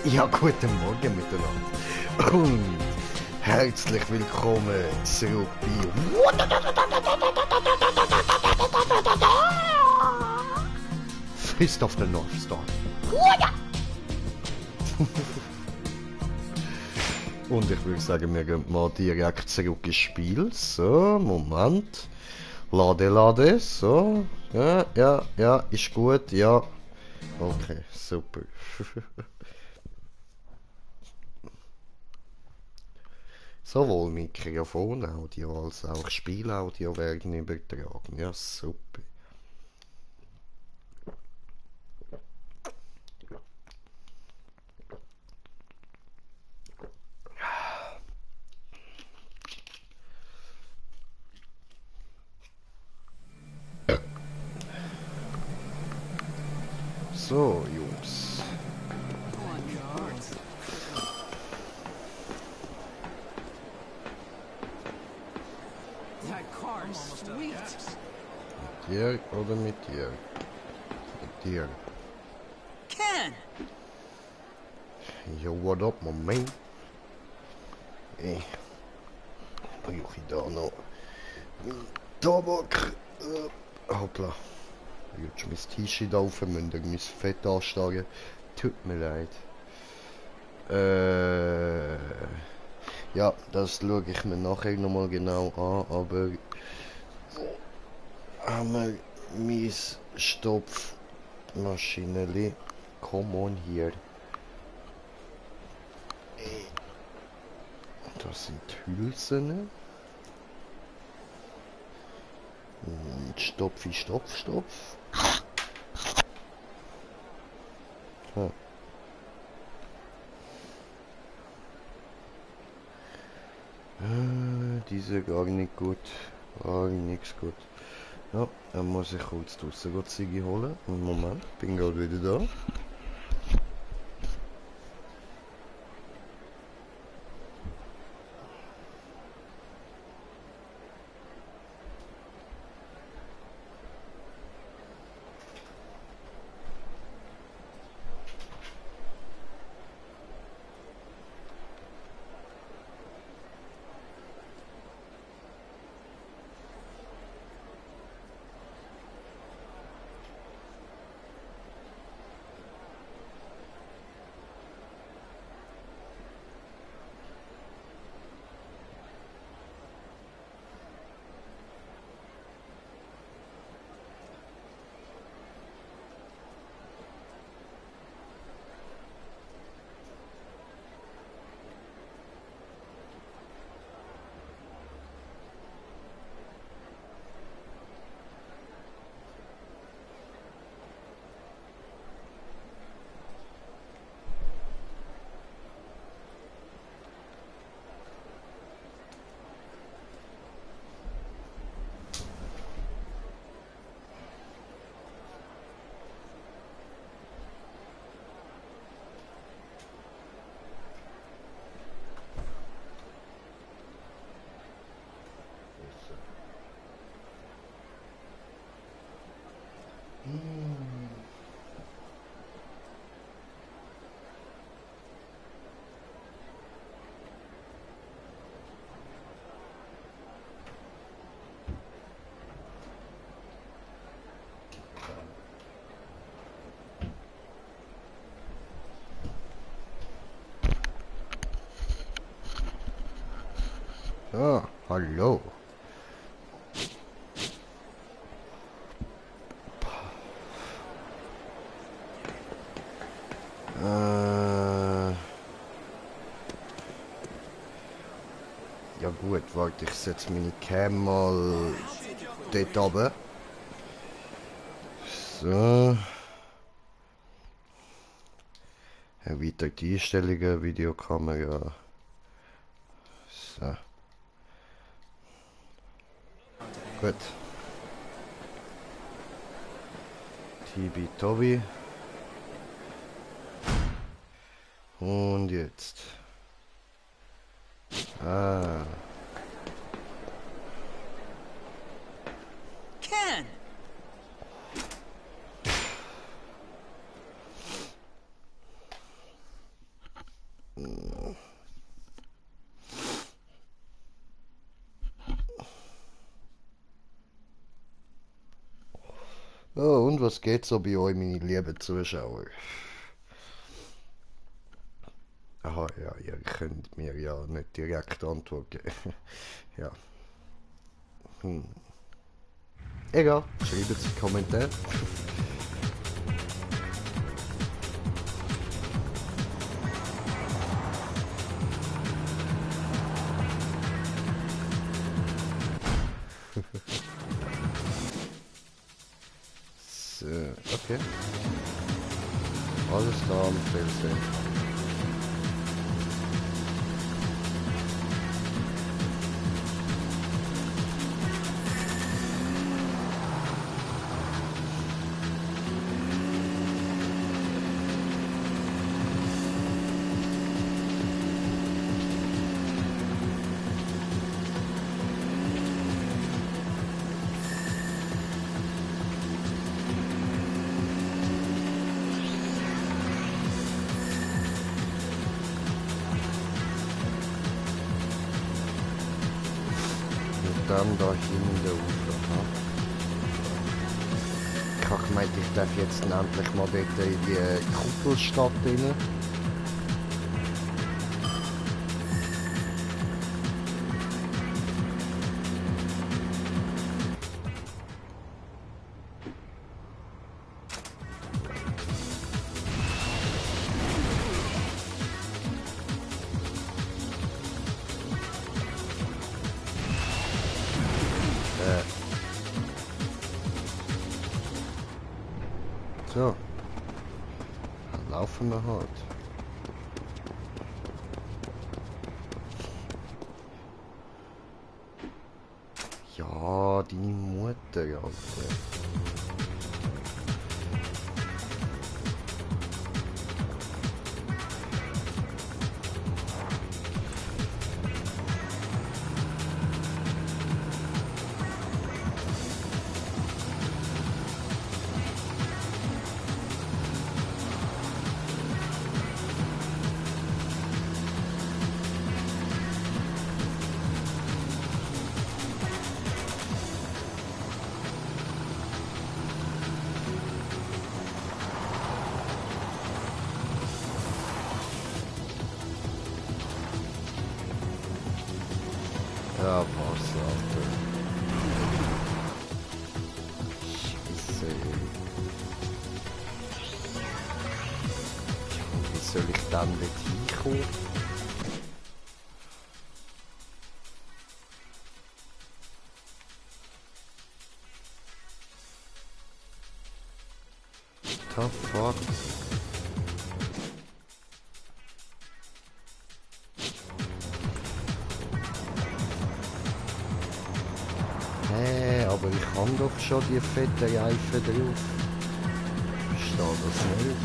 Ja, guten Morgen miteinander und herzlich willkommen zurück bei Fist of the Northstar. Und ich würde sagen, wir gehen mal direkt zurück ins Spiel. So, Moment. Lade, so. Ja, ist gut, ja. Okay, super. Sowohl Mikrofonaudio als auch Spielaudio werden übertragen. Ja, super. So, Jungs. Mit dir oder mit dir? Mit dir. Ken! Yo, what up, my man? Ey. Brauche ich da noch Tabak? Hoppla. Jetzt mein T-Shirt aufmünden, mein Fett anstarren. Tut mir leid. Ja, das schaue ich mir nachher nochmal genau an, aber haben wir mein Stopfmaschineli. Come on hier. Das sind Hülsen. Und Stopf. Ah. Diese gar nicht gut. Gar nichts gut. Ja, dann muss ich kurz draussen Ziege holen. Moment, bin gerade wieder da. Ah, hallo. Ja gut, warte, ich setze meine Cam mal dort runter. So. Erweitert die Einstellungen, Videokamera. So. Gut. Tibi-Tobi. Und jetzt. Ah. Ken! Und was geht so bei euch, meine lieben Zuschauer? Aha, ja, ihr könnt mir ja nicht direkt antworten. Ja. Egal, schreibt es in die Kommentare. So, okay. Alles klar, am Wiedersehen. Dann da hinten der Ufer. Ich habe gemeint, ich darf jetzt endlich mal dort in die Kuppelstadt rein. So, dann laufen wir halt. Ja, deine Mutter, Alter. Ja, passt, Alter. Scheisse. Wie soll ich dann dort hinkommen? The fuck? Aber ich habe doch schon die fette Reifen drauf. Verstehe das nicht.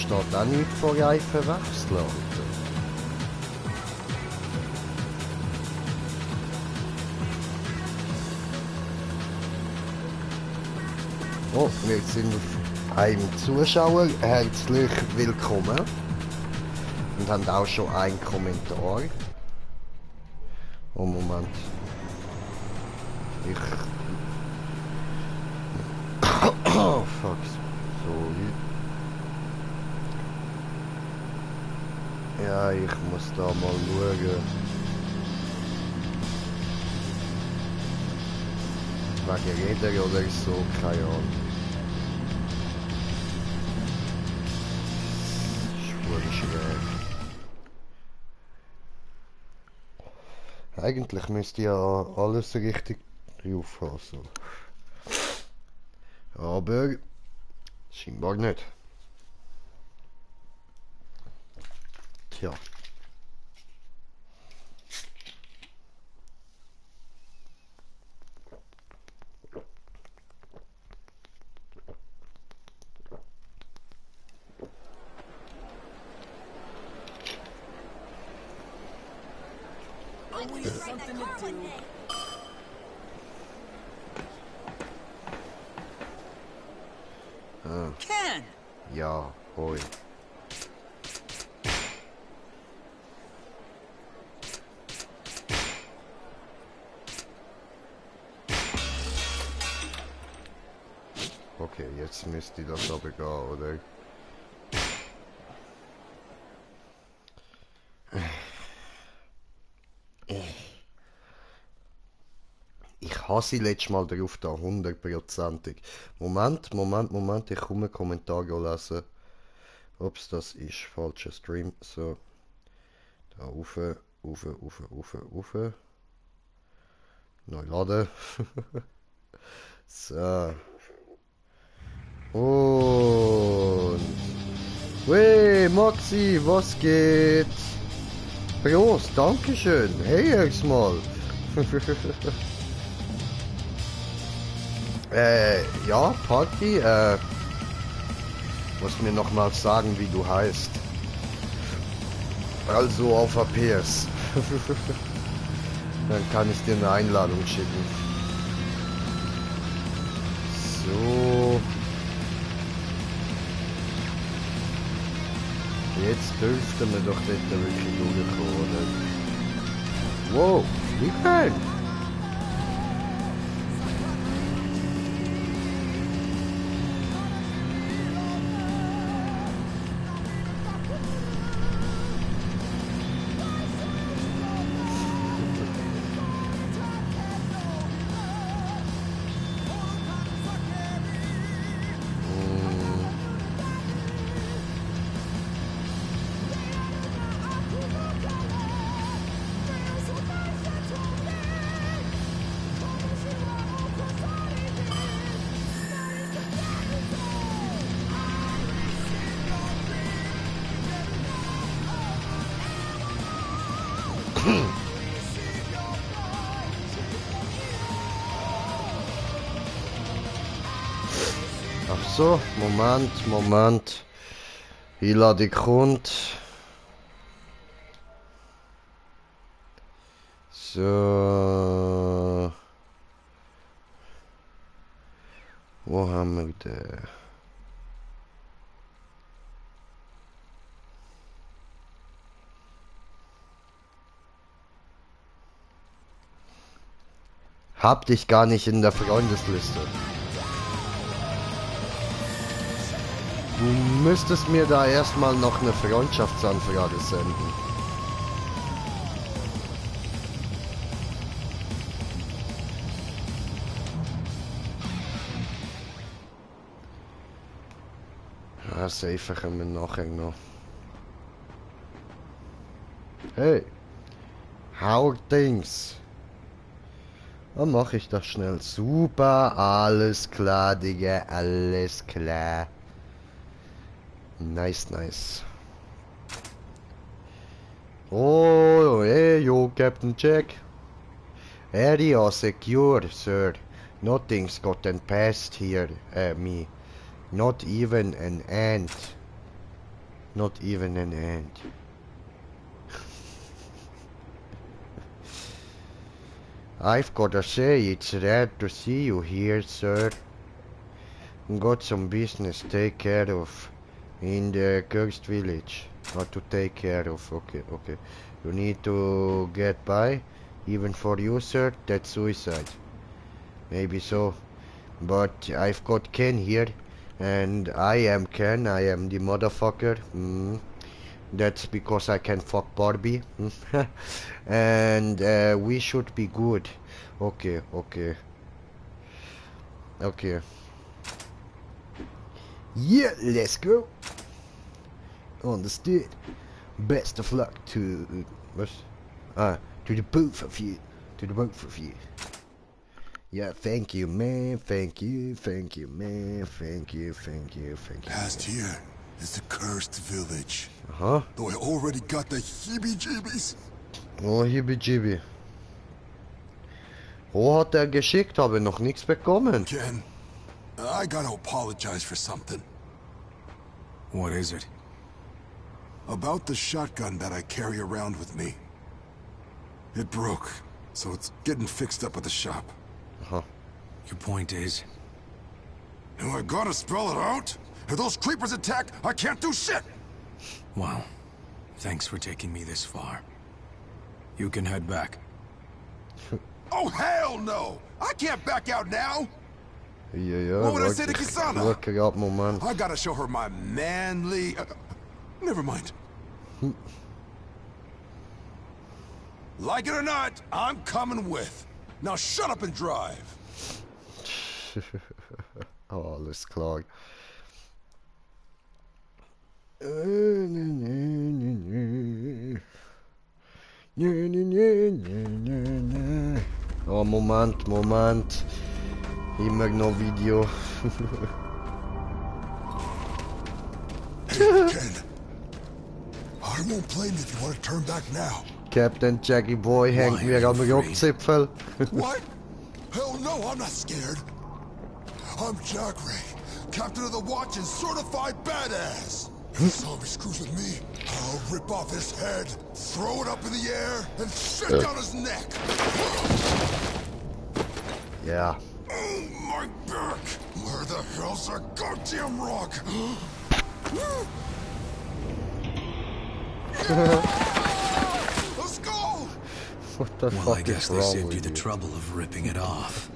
Steht auch nichts von Reifenwechsel, Alter. Oh, wir sind auf einem Zuschauer. Herzlich willkommen. Und haben auch schon einen Kommentar. Oh, Moment. Oh, fuck. Sorry. Ja, ich muss da mal schauen. Wegen Räder oder so, keine Ahnung. Schwul schwer. Eigentlich müsste ja alles richtig drauf haben. So. Aber scheinbar nicht. Tja. Ken! Ja, hoi. Okay, jetzt müsste das aber gehen, oder? Ich hasse letztes Mal drauf da, 100%. Moment, ich komme einen Kommentar lesen. Ups, das ist falscher Stream. So, da rauf. Neu laden. So. Und... Wey, Maxi, was geht? Prost, Dankeschön. Hey, erstmal. Ja, Party, musst mir nochmal sagen, wie du heißt. Also auf APS. Dann kann ich dir eine Einladung schicken. So. Jetzt dürften wir doch dort wirklich durchkommen, oder? Wow, wie fein! Ach so, Moment. Ich lade Grund. So. Wo haben wir den? Hab dich gar nicht in der Freundesliste. Du müsstest mir da erstmal noch eine Freundschaftsanfrage senden. Ja, safe können wir nachher noch. Hey, how are things? Dann mache ich das schnell. Super, alles klar, Digga, alles klar. Nice. Oh, hey, yo, Captain Jack. Area secure, sir. Nothing's gotten past here, me. Not even an ant. Not even an ant. I've gotta say, it's rare to see you here, sir. Got some business to take care of in the cursed village. What to take care of? Okay. You need to get by. Even for you, sir, that's suicide. Maybe so. But I've got Ken here. And I am Ken. I am the motherfucker. That's because I can fuck Barbie. And we should be good. Okay. Yeah, let's go. Understood. Best of luck to to the both of you. Yeah, thank you, man. Thank you, man. Thank you. Past here is the cursed village. Aha. Though I already got the heebie-jeebies. Oh, Hibi-Jibi. Wo hat er geschickt? Habe noch nichts bekommen. Ken, I gotta apologize for something. What is it? About the shotgun that I carry around with me. It broke, so it's getting fixed up at the shop. Aha. Your point is? Now I gotta spell it out. If those creepers attack, I can't do shit. Well, thanks for taking me this far. You can head back. Oh, hell no! I can't back out now! Ja, What would I say to Kisana? Lekker gehad, Moment. I gotta show her my manly... never mind. Like it or not, I'm coming with. Now shut up and drive. Oh, alles klar. Oh, Moment. Immer noch Video. Hey, Ken. I won't blame you if you want to turn back now. Captain Jackie Boy hängt mir am Rockzipfel. What? Hell no, I'm not scared. I'm Jack Ray, captain of the watch and certified badass. If the zombie screws with me, I'll rip off his head, throw it up in the air, and shit down his neck. Ja. Oh, my back! Where the hell's our goddamn rock? Let's go! What the Well, I fuck guess is they wrong saved you with the you? trouble of ripping it off.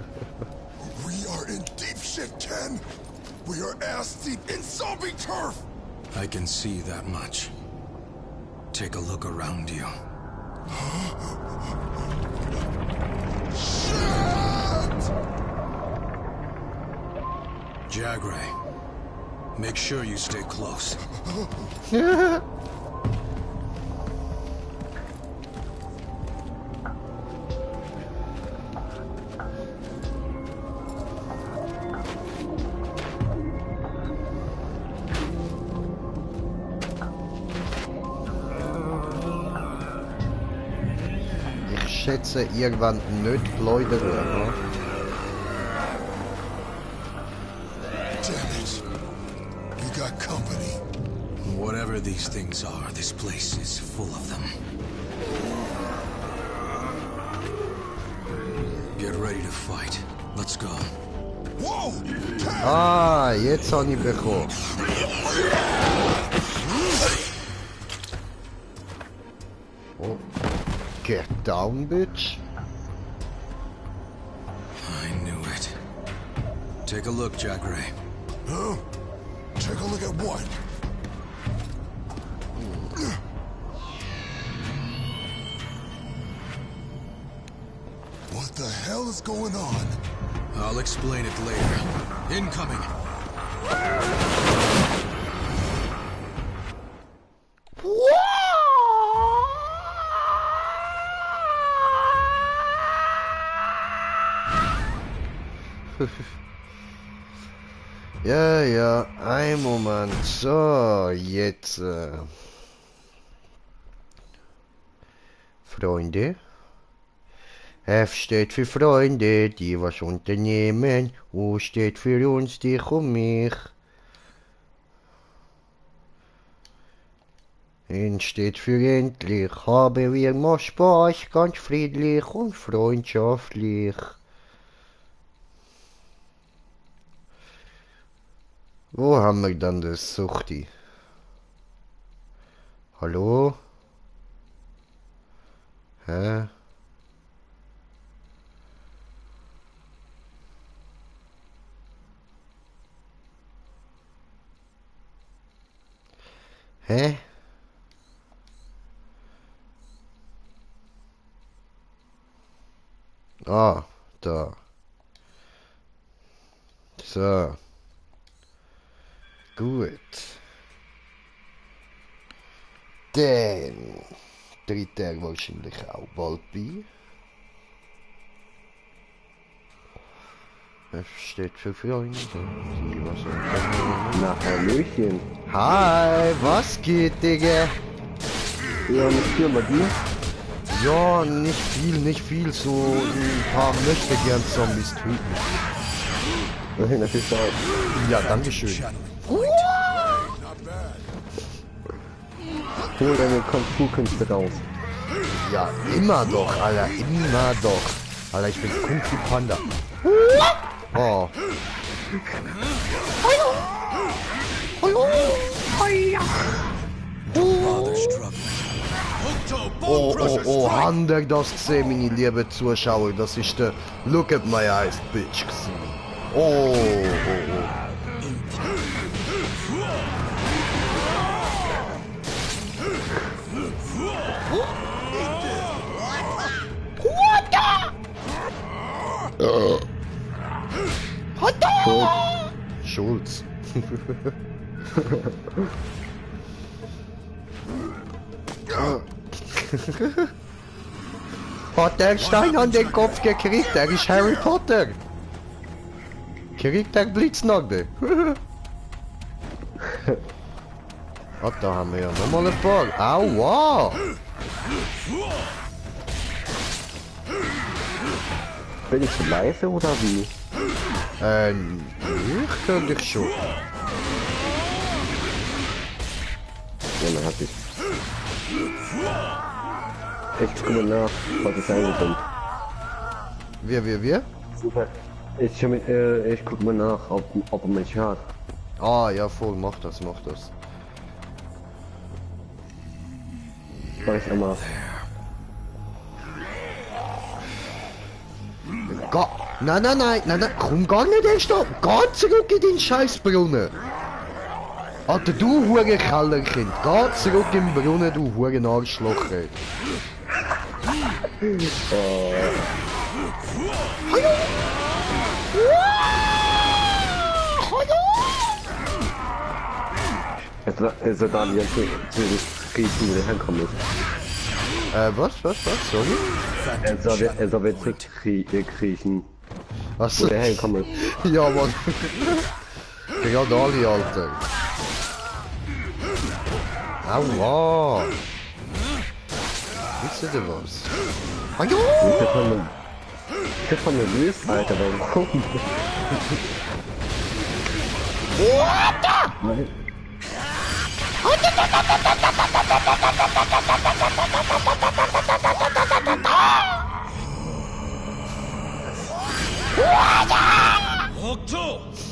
We are in deep shit, Ken. We are ass deep in zombie turf. I can see that much. Take a look around you. Shit! Jagray, make sure you stay close. Ich schätze irgendwann nicht Leute oder? Damn it. You got company. Whatever these things are, this place is full of them. Get ready to fight. Let's go. Whoa! Ken! Ah, jetzt habe ich bekommen. Oh. Get down, bitch. I knew it. Take a look, Jagray. Huh? Take a look at what? What the hell is going on? I'll explain it later. Incoming. Ja, ein Moment. So, jetzt. Freunde. F steht für Freunde, die was unternehmen. U steht für uns, dich und mich. N steht für endlich. Haben wir mal Spaß, ganz friedlich und freundschaftlich. Wo haben wir dann das Suchti? Hallo? Hä? Hä? Ah, da. So. Gut. Dann tritt er wahrscheinlich auch bald bei. F steht für Freunde, die was unternehmen. Na, Hallöchen. Hi, was geht, Digga? Ja, nicht viel bei dir? Ja, nicht viel, so ein paar möchte gern Zombies töten. Nein, das ist auch. Ja, dankeschön. Hol deine Kung-Fu-Künste raus. Ja, immer doch, Alter, immer doch. Alter, ich bin Kung Fu Panda. Oh. Bother struggling. Oh, haben ihr das gesehen, meine lieben Zuschauer? Das ist der Look at my eyes, Bitch gewesen. Oh. Schulz. Hat der Stein an den Kopf gekriegt, der ist Harry Potter. Kriegt der Blitznagel. Da haben wir ja nochmal ein paar. Aua! Bin ich zu leise oder wie? Ich könnte dich schon. Ja, man hat sich. Ich gucke nach, was ich sagen kann. Wir? Super. Ich gucke mal nach, ob er mich hat. Ah, ja voll, mach das. Mach ich einmal. Nein, komm gar nicht erst da. Geh zurück in den Scheißbrunnen. Alter, du hure Kellerkind. Geh zurück im Brunnen, du hure Arschloch. Ey. Es wird dann jetzt zu kriechen, wo der herkommt. Was? Sorry? Er soll jetzt kriechen, Was? wo der herkommt. Ja, Mann. Gerade alle, Alter. Aua. Wisst ihr was? Ajo! Ich bin von nervös, Alter, warum? Nein. Octo!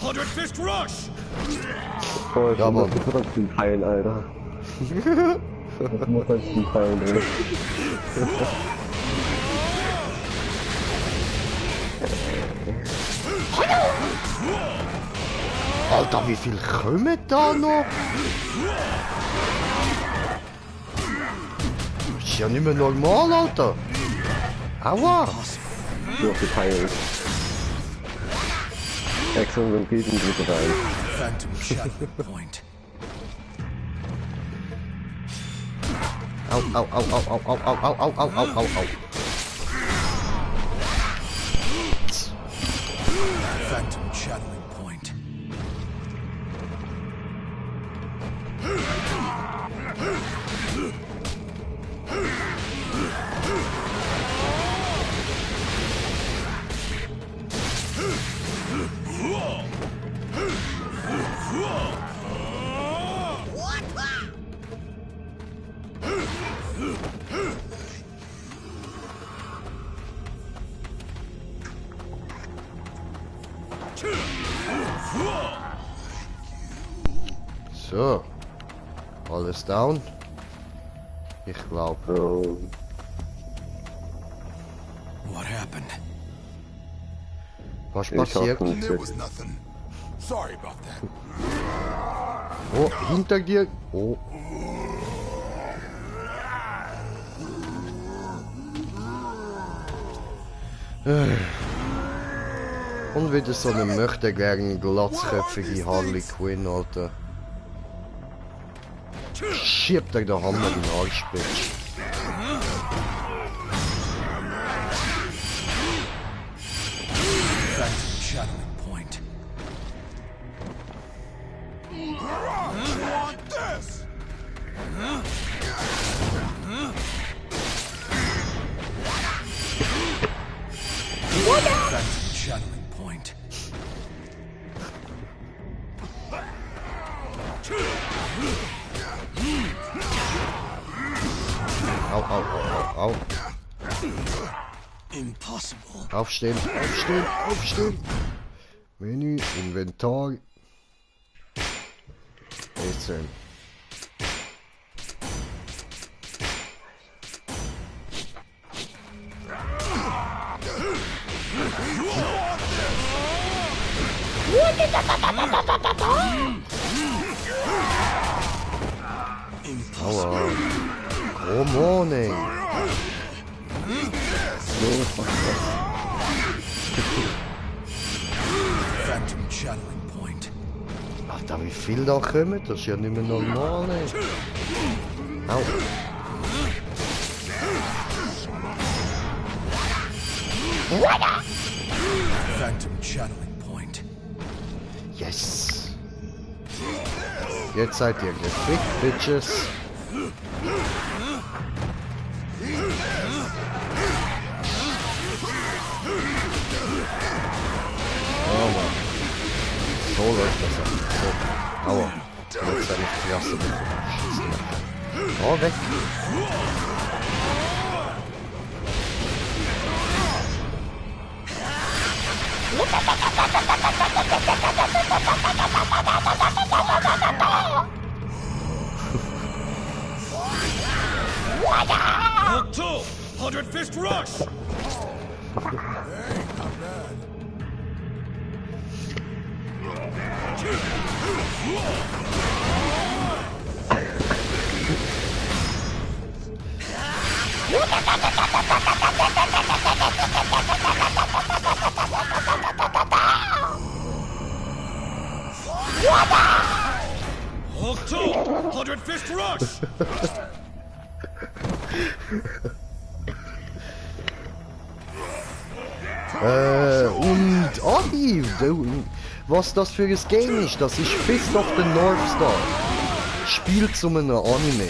100 Fist Rush! Oh, Ja, Mann. das muss man zum Teilen, Alter. Das muss man zum Teilen, ey. Alter, wie viel kommen da noch? Ist ja nicht mehr normal, Alter. Aua. Nur auf die Teilen. Exxon und Bieten geht rein. Phantom Shadow Point. Au. Phantom Shadowing Point. So. Alles down. Ich glaube. What happened? Was passiert? There was nothing. Sorry about that. Oh, hinter dir. Oh. Und wieder so eine möchtegern glatzköpfige Harley Quinn, Alter. Schiebt euch der Hammer in den Arsch, Bitch. Phantom Shadowing Point. Want this? Phantom Shadowing Point. Au. Impossible. Aufstehen, aufstehen, aufstehen. Menü, Inventar. Rätseln. Aua. Come on, ey. Phantom channeling point. Alter, wie viel da kommen? Das ist ja nicht mehr normal, ey. Au. Phantom channeling point. Yes. Jetzt seid ihr gefickt, Bitches. Oh Mann. So läuft das an. So. Aua. Jetzt seid ihr klasse. Oh, weg. Hulk 2! 100 Fist Rush! Hulk 2! 100 Fist Rush! Und Adi, was das für ein Game ist, das ist Fist of the Northstar. Spielt zu einem Anime.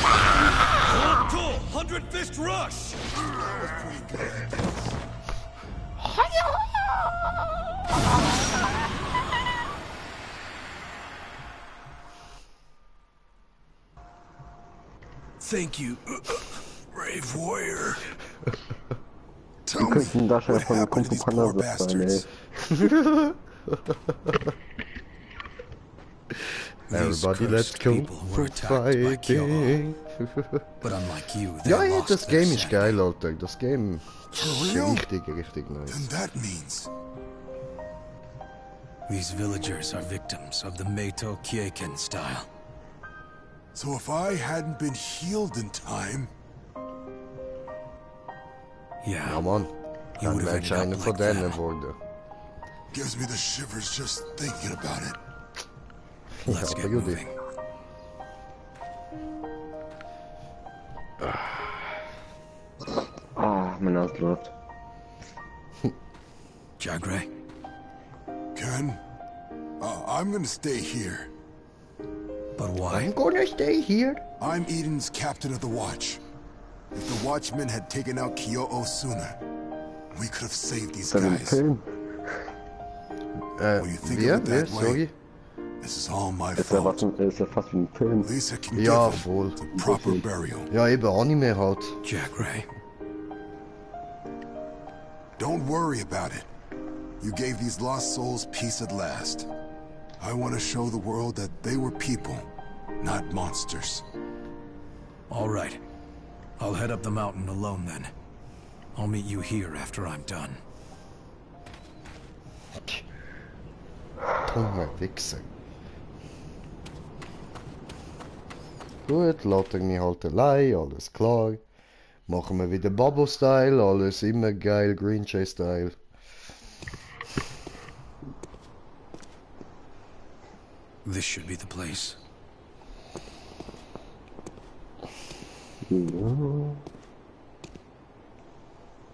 Hulk 2! 100 Fist Rush! Thank you, brave warrior. Tell me, Könnten Darsteller what von happened Kung to Fu these poor Panda sein, ey. bastards? These Everybody, let's cursed go people for were attacked by Kyoto. fighting. But unlike you, they Ja, ja, lost das their Game ist sanity. geil, Alter. Das Game For ist real? richtig, richtig Then nice. that means These villagers are victims of the Meito Kieiken style. so. If I hadn't been healed in time, Yeah, Ja, Mann. you Dann would have wärst du ended einer up von like denen them. geworden. gives me the shivers just thinking about it. Let's Ja, get aber gut. moving. Ah, meine Nase läuft. Jagre, Ken, I'm gonna stay here. but why? I'm gonna stay here. I'm Eden's captain of the watch. If the watchmen had taken out Kyoto sooner, we could have saved these Ist das ein guys. Film? When you think Wer? of it Wer? that Sorry. way, this is all my Ist ja, fault. ist ja fast wie ein Film. Lisa can Ja, give voll. them the proper burial. Ja, eben Anime halt. Jagre, Don't worry about it. You gave these lost souls peace at last. I want to show the world that they were people, not monsters. all right. I'll head up the mountain alone then. I'll meet you here after I'm done. Dumme Wichse. Gut, lässt er mich halt allein, alles klar. Machen wir wieder Babo-Style, alles immer geil, Green Jay-Style. This should be the place.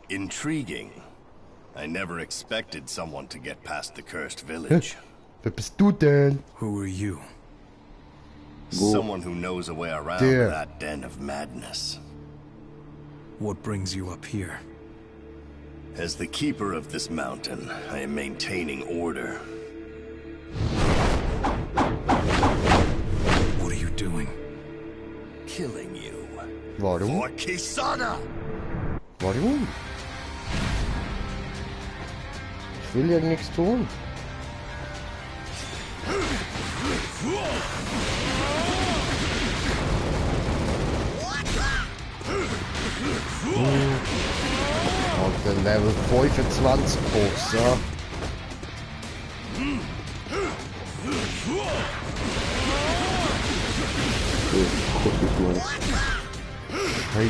Intriguing. I never expected someone to get past the cursed village. Wer bist du denn? Who are you? Someone who knows a way around Der. that den of madness. What brings you up here? As the keeper of this mountain, I am maintaining order. What are you doing? Killing Warum? For Kisana! Warum? Ich will ja nichts tun. Alter, Level 25 Boss, ja. Hey.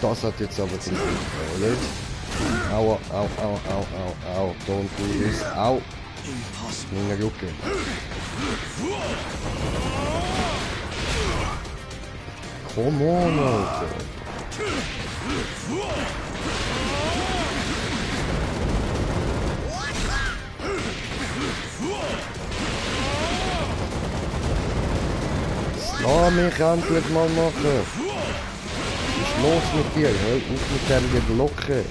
Das hat jetzt aber den oder? Aua, au, au, au, au, au, don't do this, au! Meine Rucke. Come on, Alter! Lass mich endlich mal machen! Was ist los mit dir? Hör auf mit dem Geblocken!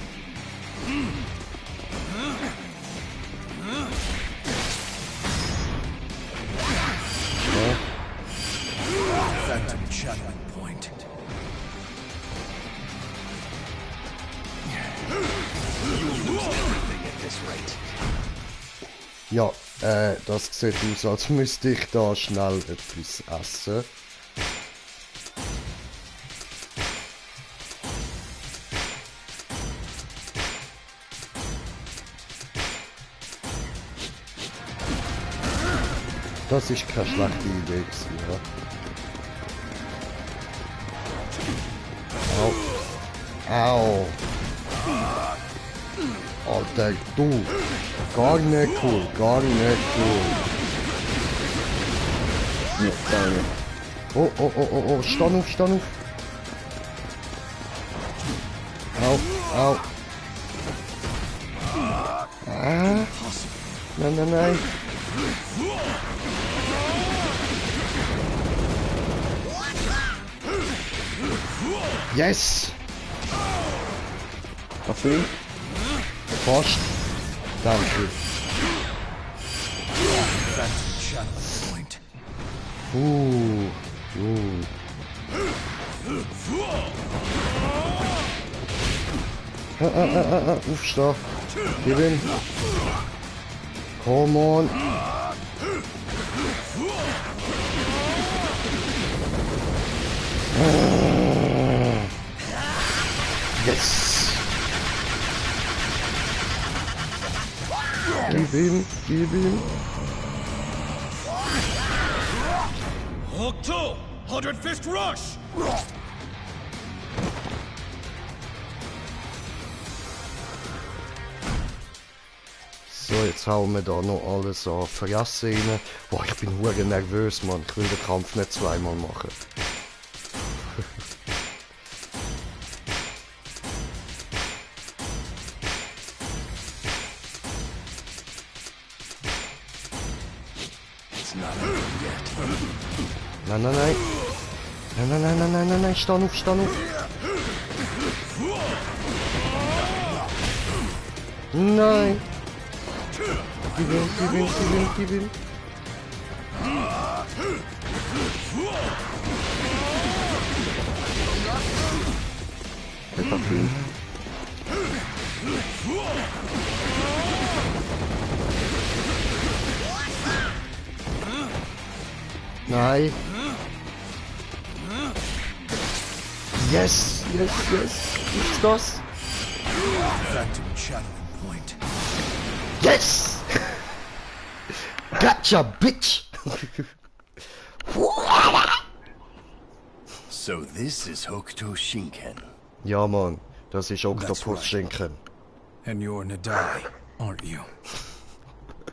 Phantom channeling point. Ja, das sieht aus, als müsste ich da schnell etwas essen. Das ist keine schlechte Idee gewesen, ja. Au. Au. Alter, du. Gar nicht cool, gar nicht cool. Ja, danke. Oh, oh, oh, oh, oh, stand auf, stand auf. Au, au. Ah. Nein, nein, nein. Yes! Hast du ihn? Fast. Danke. Phantom channeling point. Aufstehen. Gib ihn. Come on. Yes. Gib ihm, gib ihm. Hook 2! 100 Fist Rush! So, jetzt hauen wir da noch alles an Fresse rein. Boah, ich bin hure nervös, Mann. Ich will den Kampf nicht zweimal machen. Nein, nein, nein. Nein, nein, nein, nein, nein, nein, nein, stand auf, stand auf. Nein. Gib ihm, gib ihm, gib ihm, gib ihm. Nein. Yes, yes, yes. Ist das? Phantom channeling point. Yes! Gotcha, bitch! So this is Hokuto Shinken. Ja, Mann, das ist Oktopus-Schinken. And you're Gnade, aren't you?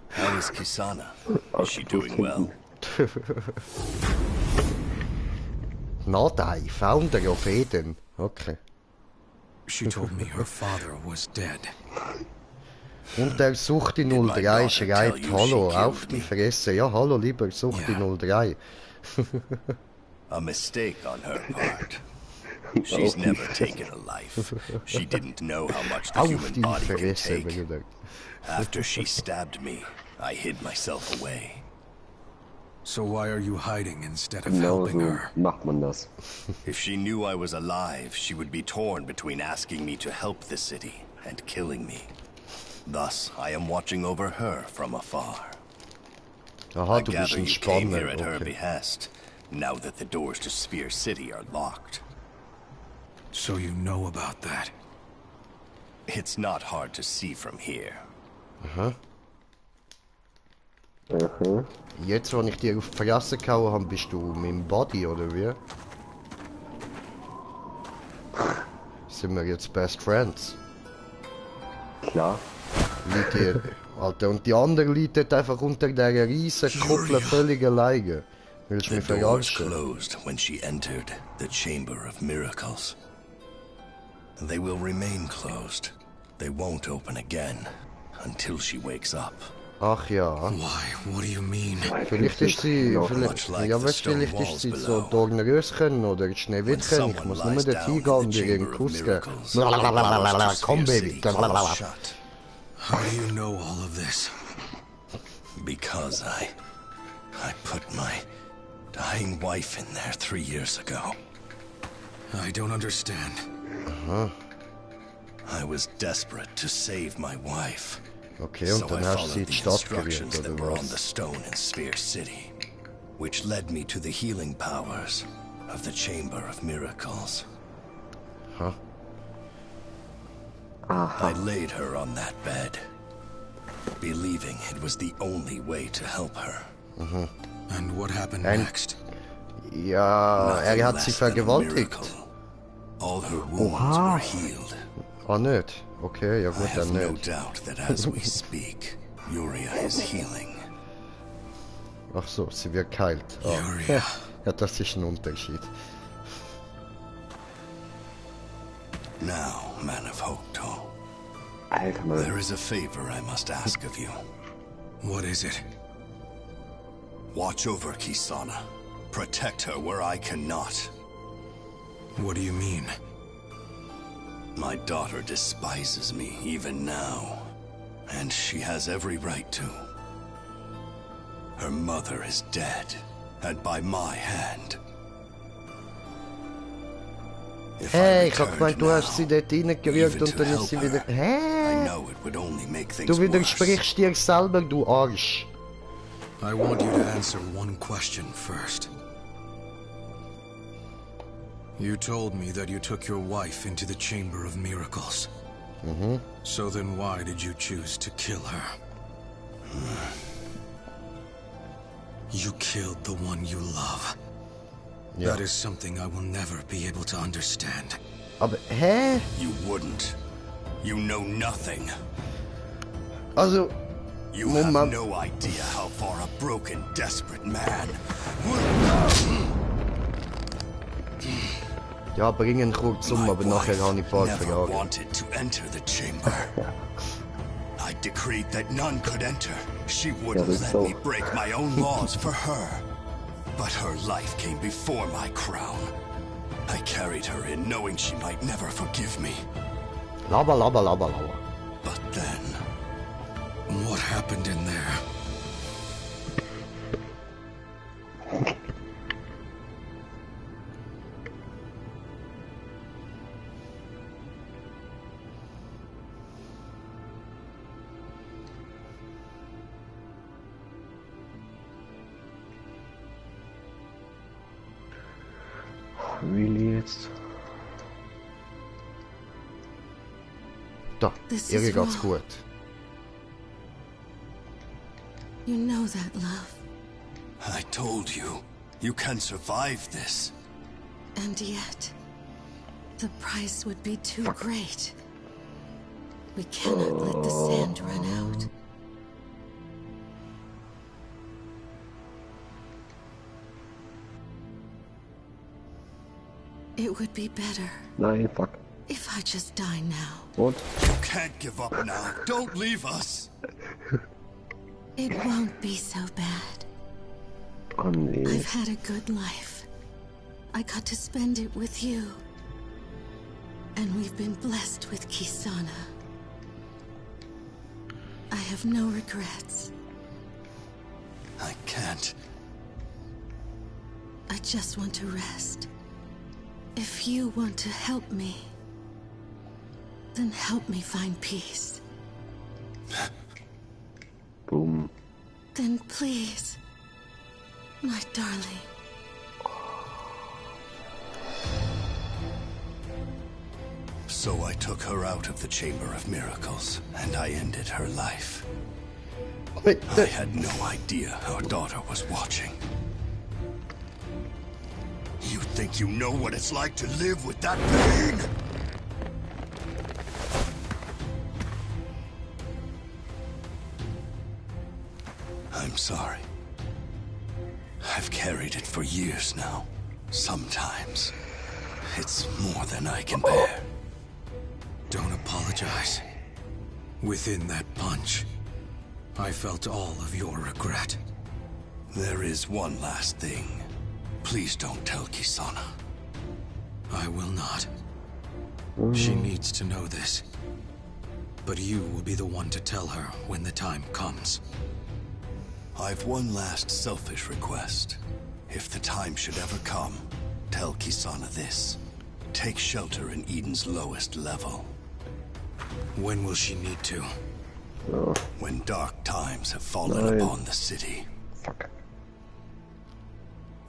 How is Kisana? Is she doing well? Gnade, Founder of Eden. Okay. She told me her father was dead. Und der Suchti 03 schreibt Hallo, auf die Fresse. Ja, hallo, lieber Suchti 03. A mistake on her part. She's never taken a life. She didn't know how much the Auf human die body can Fresse, take. gedacht. After she stabbed me, I hid myself away. So why are you hiding instead of Genau helping so her? macht man das. If she knew I was alive, she would be torn between asking me to help the city and killing me. Thus, I am watching over her from afar. Aha, I du bist gather ein you came here Spanner, at her okay. behest, now that the doors to Spear City are locked. So you know about that. It's not hard to see from here. Aha. Mhm. Jetzt, wenn ich dir auf die Fresse gehauen habe, bist du mein Body, oder wie? Sind wir jetzt Best Friends? Klar. Liegt hier, Alter, und die andere liegt dort einfach unter dieser riesen Kuppel völlig alleine. Willst du The mich doors verarschen? closed when she entered the Chamber of Miracles. They will remain closed. They won't open again until she wakes up. Ach ja. Why? What do you mean? Vielleicht ist sie, Much vielleicht, like ja the weißt, stone vielleicht ist walls sie so below. Dornrös können oder Schneewittchen. Ich muss nur dort hingehen und ihr einen Kuss geben. Blablabla, komm Baby. Blablabla. Shut. How do you know all of this? Because I put my dying wife in there 3 years ago. I don't understand. I was desperate to save my wife. Okay, So und dann I hast du sie followed in die the Stadt instructions gerührt, that oder were on the was? stone in Spear City, which led me to the healing powers of the Chamber of Miracles. Huh? I laid her on that bed, believing it was the only way to help her. And what happened And- next? Ja, Nothing hat sie less than a vergewaltigt. miracle. All her wounds were healed. Ah, nicht? Okay, ja I gut, have dann no nicht. doubt that as we speak, Yuria is healing. Ach so, sie wird geheilt. Ah. Yuria. Ja, das ist ein Unterschied. Now, man of Hokuto, Alter, Mann. there is a favor I must ask of you. What is it? Watch over Kisana. Protect her where I cannot. What do you mean? My daughter despises me even now, and she has every right to. Her mother is dead, and by my hand. If Hey, I ich hab returned gemeint, du hast sie now, dort reingerührt even und to dann ist help sie wieder... her, I Hä? know it would only make things Du worse. widersprichst dir selber, du Arsch. I want you to answer one question first. You told me that you took your wife into the Chamber of Miracles. So then why did you choose to kill her? You killed the one you love. Ja. That is something I will never be able to understand. Aber, hä? You wouldn't. You know nothing. Also, You Moment. have no idea how far a broken, desperate man would... ja, bring ihn kurz um, My aber nachher wife habe ich ein paar never Fragen. wanted to enter the chamber. I decreed that none could enter. She wouldn't that's let so- me break my own laws for her. But her life came before my crown. I carried her in knowing she might never forgive me. Laba, laba, laba, laba. But then, What happened in there? Really jetzt? Da, This ihr is geht's wrong. gut. You know that, love. I told you, you can survive this. And yet, the price would be too great. We cannot let the sand run out. It would be better Nein, fuck. if I just die now. Und? You can't give up now. Don't leave us. It won't be so bad. Oh nee. I've had a good life. I got to spend it with you. And we've been blessed with Kisana. I have no regrets. I can't. I just want to rest. If you want to help me, then help me find peace. Boom. Then please, my darling. So I took her out of the Chamber of Miracles, and I ended her life. Wait, I had no idea our daughter was watching. You think you know what it's like to live with that pain? I'm sorry. I've carried it for years now. Sometimes, it's more than I can bear. Don't apologize. Within that punch, I felt all of your regret. There is one last thing. Please don't tell Kisana. I will not. She needs to know this. But you will be the one to tell her when the time comes. I've one last selfish request. If the time should ever come, tell Kisana this. Take shelter in Eden's lowest level. When will she need to? When dark times have fallen upon the city. Fuck.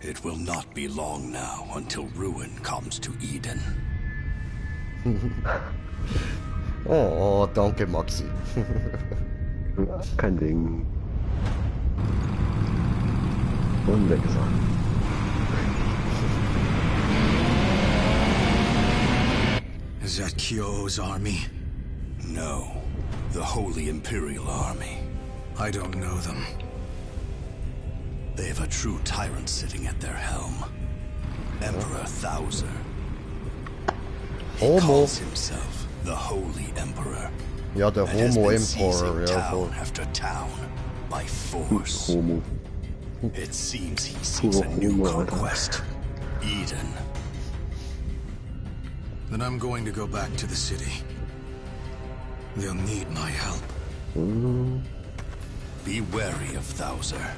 It will not be long now until ruin comes to Eden. Oh, danke Maxi. Kein Ding. Und weg ist er. Is that Kyo's army? No, the Holy Imperial Army. I don't know them. They have a true tyrant sitting at their helm. Emperor Thouser. He Homo. calls himself the Holy Emperor. Ja, der and has Homo been Emperor, seizing ja, town voll. after town by force. Homo. It seems he seeks a new Homo, Alter. conquest. Eden. Then I'm going to go back to the city. They'll need my help. Be wary of Thouser.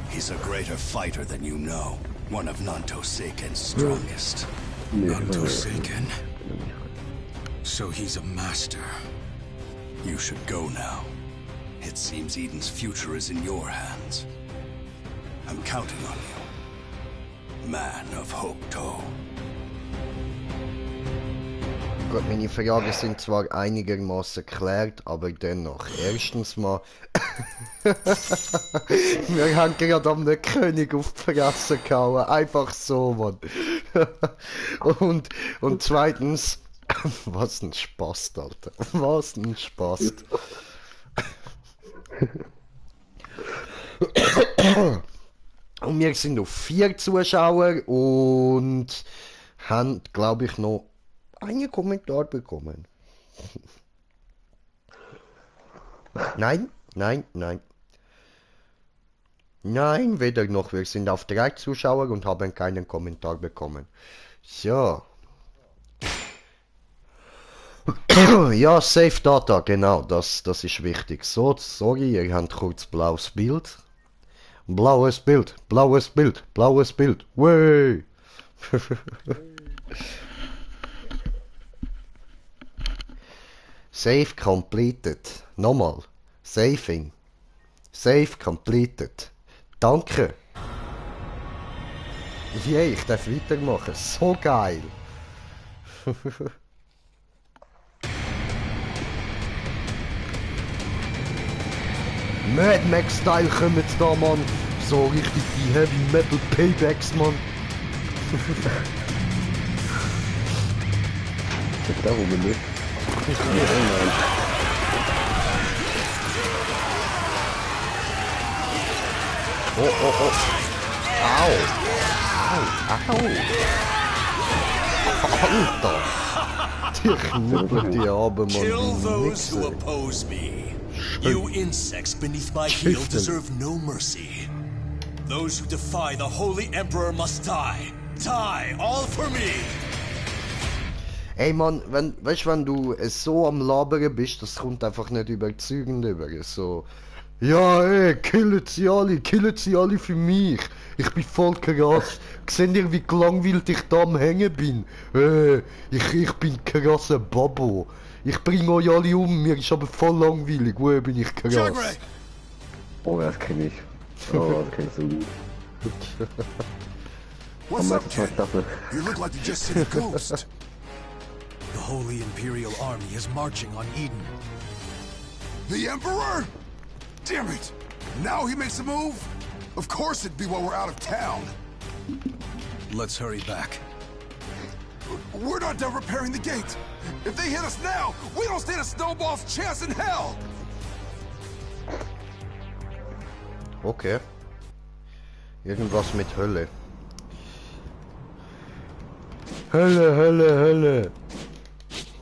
He's a greater fighter than you know. One of Nanto Seiken's strongest. Nanto Seiken. So he's a master. You should go now. It seems Eden's future is in your hands. I'm counting on you. Man of Hokuto. Gut, meine Fragen sind zwar einigermaßen geklärt, aber dennoch. Erstens mal, wir haben gerade am König auf die Fresse gehauen. Einfach so, Mann. und zweitens, was ein Spaß, Alter. Was ein Spaß. Und wir sind auf 4 Zuschauer und haben, glaube ich, noch einen Kommentar bekommen. Nein, nein, nein. Nein, weder noch. Wir sind auf 3 Zuschauer und haben keinen Kommentar bekommen. So. Ja, Safe Data, genau, das ist wichtig. So, sorry, ihr habt kurz blaues Bild. Blaues Bild, blaues Bild, blaues Bild. Way! Save completed. Nochmal. Saving. Save completed. Danke. Yay, ich darf weitermachen. So geil. Mad Max Style kommen jetzt da, Mann. So richtig die Heavy Metal Paybacks, Mann. Ist da oben nicht? Oh, oh, oh. Au. Au, au. Alter. Die knubbelt die Arme, Mann. Kill wie those who Wichser. oppose me. You insects beneath my heel deserve no mercy. Those who defy the Holy Emperor must die. Die, all for me! Ey Mann, wenn du so am Labern bist, das kommt einfach nicht überzeugend über. So, ja ey, killen sie alle für mich. Ich bin voll krass. Seht ihr, wie gelangweilt ich da am Hängen bin? Ich bin krasser Babo. Ich bring euch alle um, mir ist aber voll langweilig. Woher bin ich krass? Oh, das kenne ich. Oh, das kennst du gut. What's up, Ken? You look like you just seen a ghost. The Holy Imperial Army is marching on Eden. The Emperor? Damn it! Now he makes a move? Of course it'd be while we're out of town. Let's hurry back. We're not done repairing the gate. If they hit us now, we don't stand a snowball's chance in hell. Okay. Irgendwas mit Hölle. Hölle.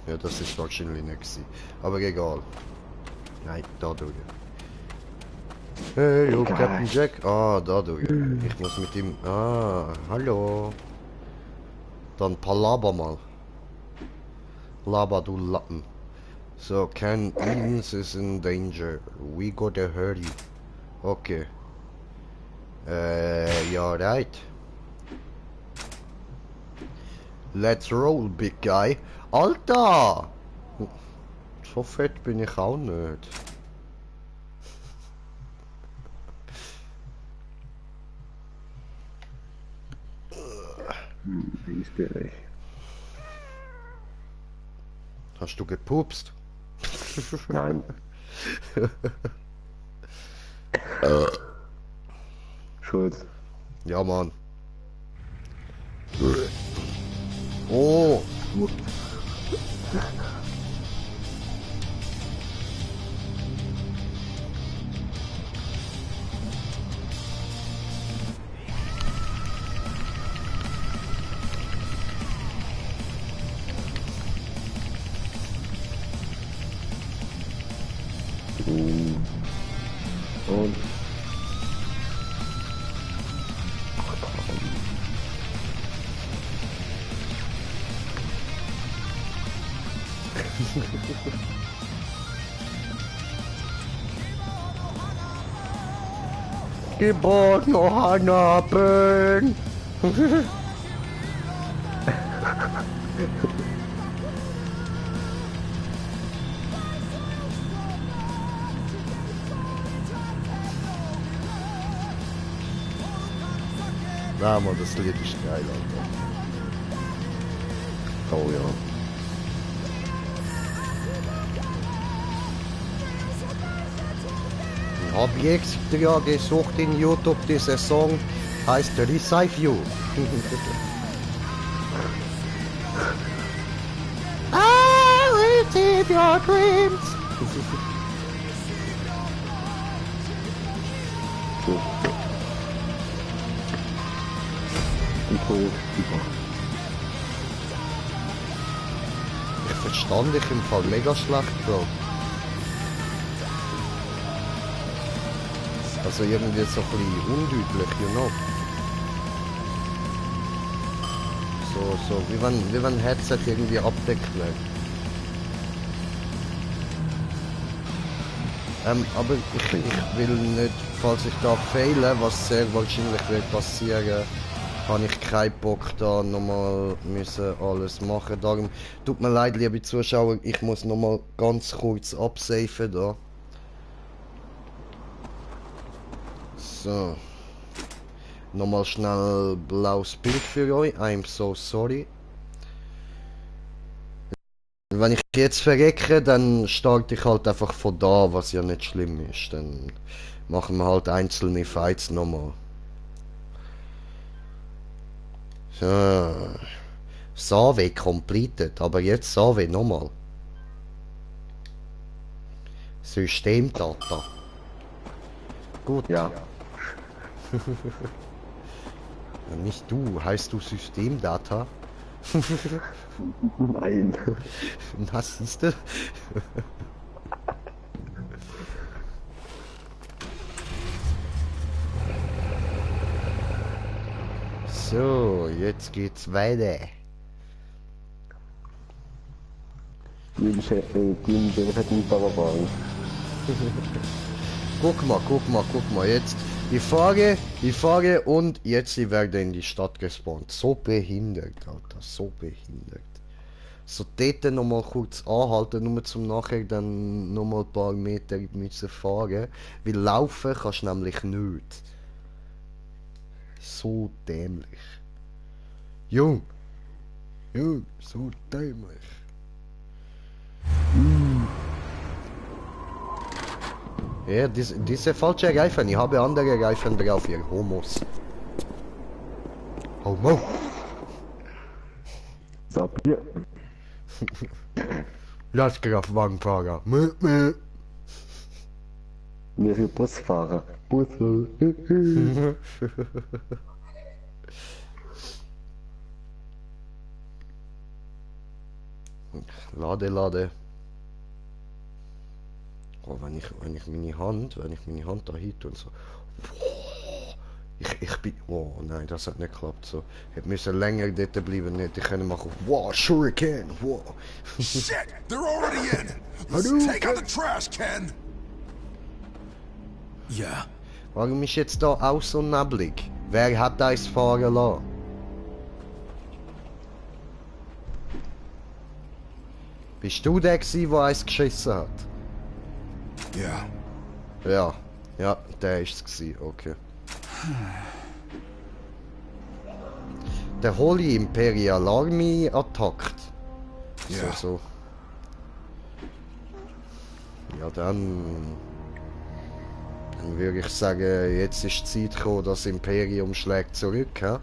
Ja, das ist wahrscheinlich nicht gewesen. Aber egal. Nein, da durch. Hey, yo, Captain Jack. Ah, da durch. Ich muss mit ihm... Ah, hallo. Dann palaber mal. Laber, du Lappen. So, Edens is in danger. We gotta hurry. Okay. Ja, right. Let's roll, big guy. Alter! So fett bin ich auch nicht. Inspiriert. Hast du gepupst? Nein. Schuld. Ja, Mann. Oh! Und Gebot noch Hanapen! Na, Mann, das Lied ist geil, Alter. oh ja. Hab ich extra gesucht in YouTube, dieser Song heißt Receive You. I receive your dreams. So. Intro, super. Ich verstand dich im Fall mega schlecht, Bro. Also irgendwie so ein bisschen undeutlich, you know. So, wie wenn Headset irgendwie abdeckt wird. Aber ich will nicht, falls ich da fehle, was sehr wahrscheinlich wird passieren, habe ich keinen Bock da nochmal müssen alles machen. Darum tut mir leid, liebe Zuschauer, ich muss nochmal ganz kurz absafen da. So. Nochmal schnell blaues Bild für euch. I'm so sorry. Wenn ich jetzt verrecke, dann starte ich halt einfach von da, was ja nicht schlimm ist. Dann machen wir halt einzelne Fights nochmal. So. Save completed. Aber jetzt Save nochmal. Systemdata. Gut. Ja. Nicht du, heißt du Systemdata? Nein. Na, siehste? So, jetzt geht's weiter. Green Sheriff hat einen Bauwagen. Guck mal, jetzt. Ich fahre und jetzt ich werde in die Stadt gespawnt. So behindert, Alter, so behindert. So dort nochmal kurz anhalten, nur zum nachher dann nochmal ein paar Meter müssen fahren. Weil laufen kannst du nämlich nicht. So dämlich. Jung, so dämlich. Ja, diese falsche Reifen, ich habe andere Reifen drauf, ihr Homos. Homo. Sabier. Lastkraftwagenfahrer. Wir sind Busfahrer. Busse. Lade. Oh, wenn ich meine Hand da hin und so. Ich bin. Oh nein, das hat nicht geklappt. So. Ich müssen länger dort bleiben, nicht. Ich kann machen. Wow, sure can. Wow. Shit! They're already in! Let's take out the trash, Ken! Yeah. Warum ist jetzt da auch so neblig? Wer hat das fahren lassen? Bist du der gsi, der eins geschissen hat? Yeah. Ja, der ist es gsi, okay. Der Holy Imperial Army attackt. Ja. So. Ja, dann würde ich sagen, jetzt ist die Zeit gekommen, das Imperium schlägt zurück, hä?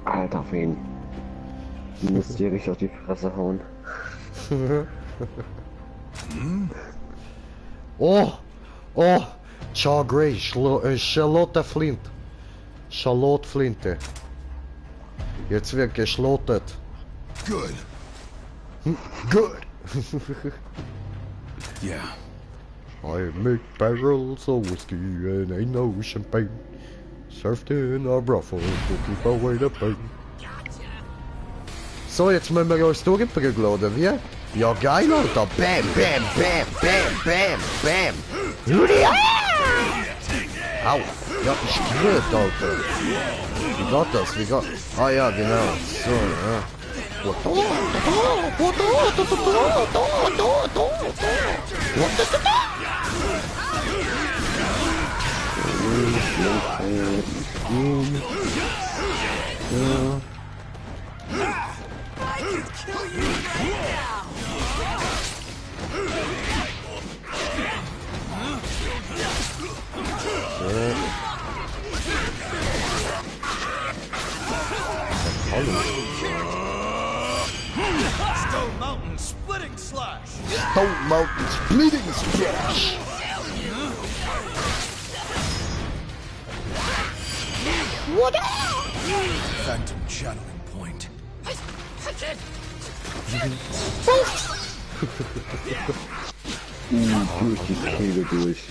Alter, wen? Du musst dir richtig auf die Fresse hauen. Oh! Char Grey, Charlotte Flint. Charlotte Flinte. Jetzt wird geschlottet. Good. Good! Yeah. I make barrels of whiskey and ain't no champagne. Served in a brothel to keep away the pain. So, jetzt müssen wir uns durchprügeln, oder wie? Ja, geil, Alter. Bam. Au. Ja, ist gut, Alter. Wie geht das? Ah ja, genau. So, ja. Stone Mountain splitting slash. Stone Mountain splitting splash. What? Phantom channeling point. Durch die Kehle durch.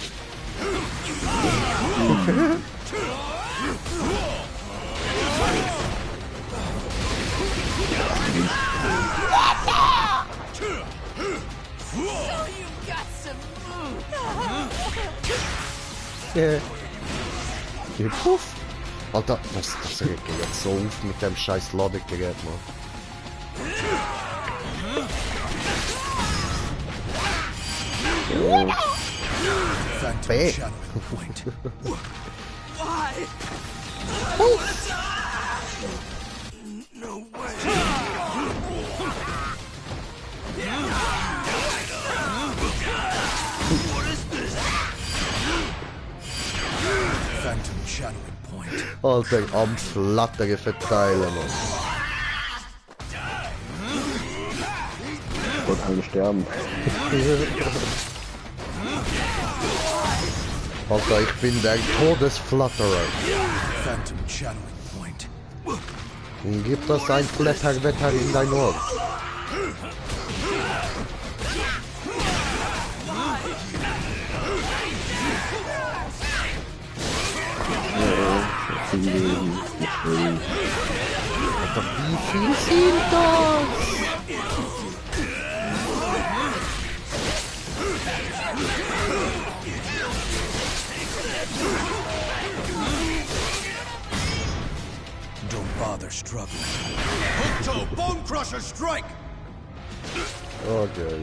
Puff. Alter, das regt mich jetzt so auf mit dem scheiß Ladegerät, Mann. Phantom channeling point. Why? No way. Phantom channeling point. Alter, am Flattern verteilen, Mann. Gott kann sterben. Alter, ich bin der Todesflatterer. Phantom channeling point. Und gibt das ein Flatterwetter in dein Ohr? Alter, wie viel sind das? Don't bother struggling. Hook toe, bone crusher, strike! Okay.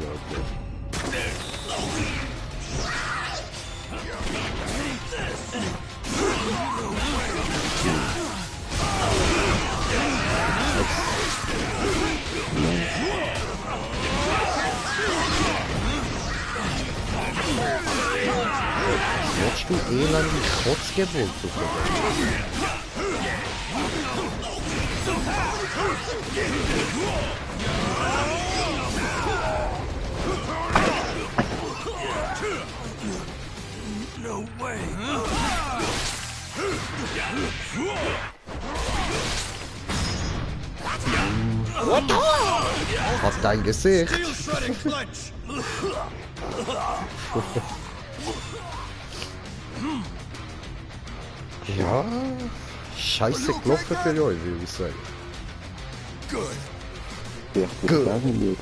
Willst du elendig Kotzgeburt suchen? No way. Auf dein Gesicht! Steel shredding clench! Ja, scheiße gelaufen für euch, würde ich sagen. Good. Der hat nicht.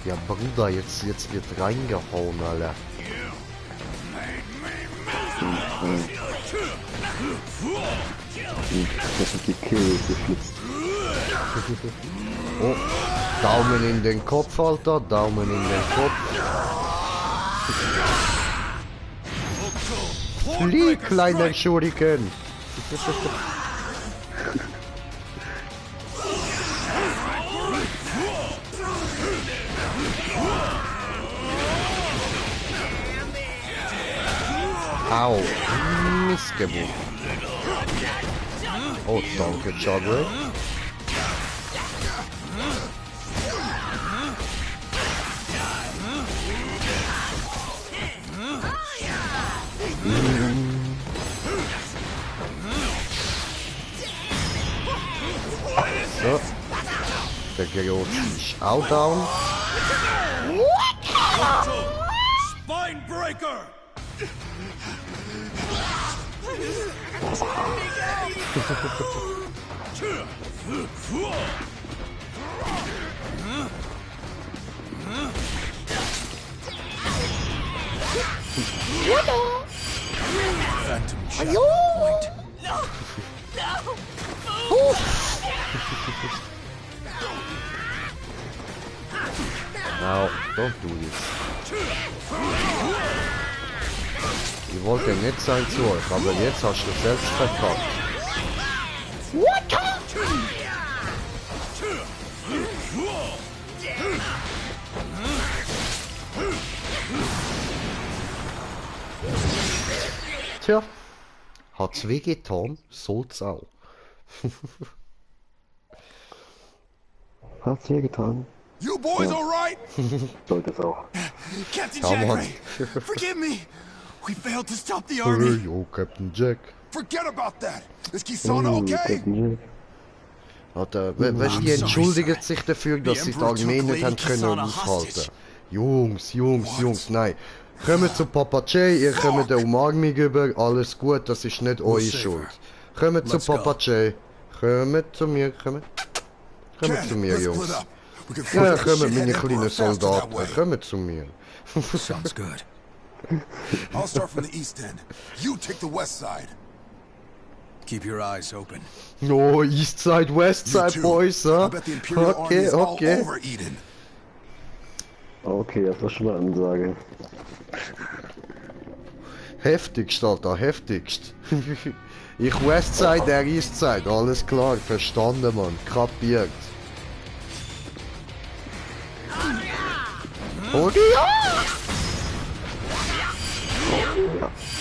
Ja, Bruder, jetzt wird reingehauen, Alter. Das ist die Kill geflitzt. Oh, Daumen in den Kopf, Alter, Daumen in den Kopf. Flieh, kleiner Schuriken! Au, Missgeburt. Oh, danke, Chadwick. So. Der Gerot ist auch down. Spine breaker! Phantom shadow point. Now, don't do this. Ich wollte nicht sein zu euch, aber jetzt hast du selbst verkackt. Tja, hat's weh getan, soll's auch. Hat's hier getan. You boys all right? Sollte es auch. Captain Come Jack on. Ray, forgive me! We failed to stop the Hey, army! yo, Captain Jack. Forget about that. Is Kisana okay? Captain Alter, weißt du, die entschuldigt sich dafür, dass sie die Armee nicht haben können aufhalten. Jungs, nein. Kommt zu Papa Jay, ihr kommt eine Umarmung über, alles gut, das ist nicht eure Schuld. Kommt zu Papa Jay. Kommt zu mir, kommt zu mir, let's split Jungs. up. We can Ja, push this kommt, shit meine head emperor kleinen faster that Soldaten, way. kommt zu mir. Sounds good. I'll start from the east end. You take the west side. Keep your eyes open. No, East Side, West You Side, too. Boys, I huh? bet the Imperial Army Okay, is all okay. over Eden. Okay, das war schon eine Ansage. Heftigst, Alter, heftigst. Ich Westside, der Eastside, alles klar, verstanden, Mann, kapiert. Und ja!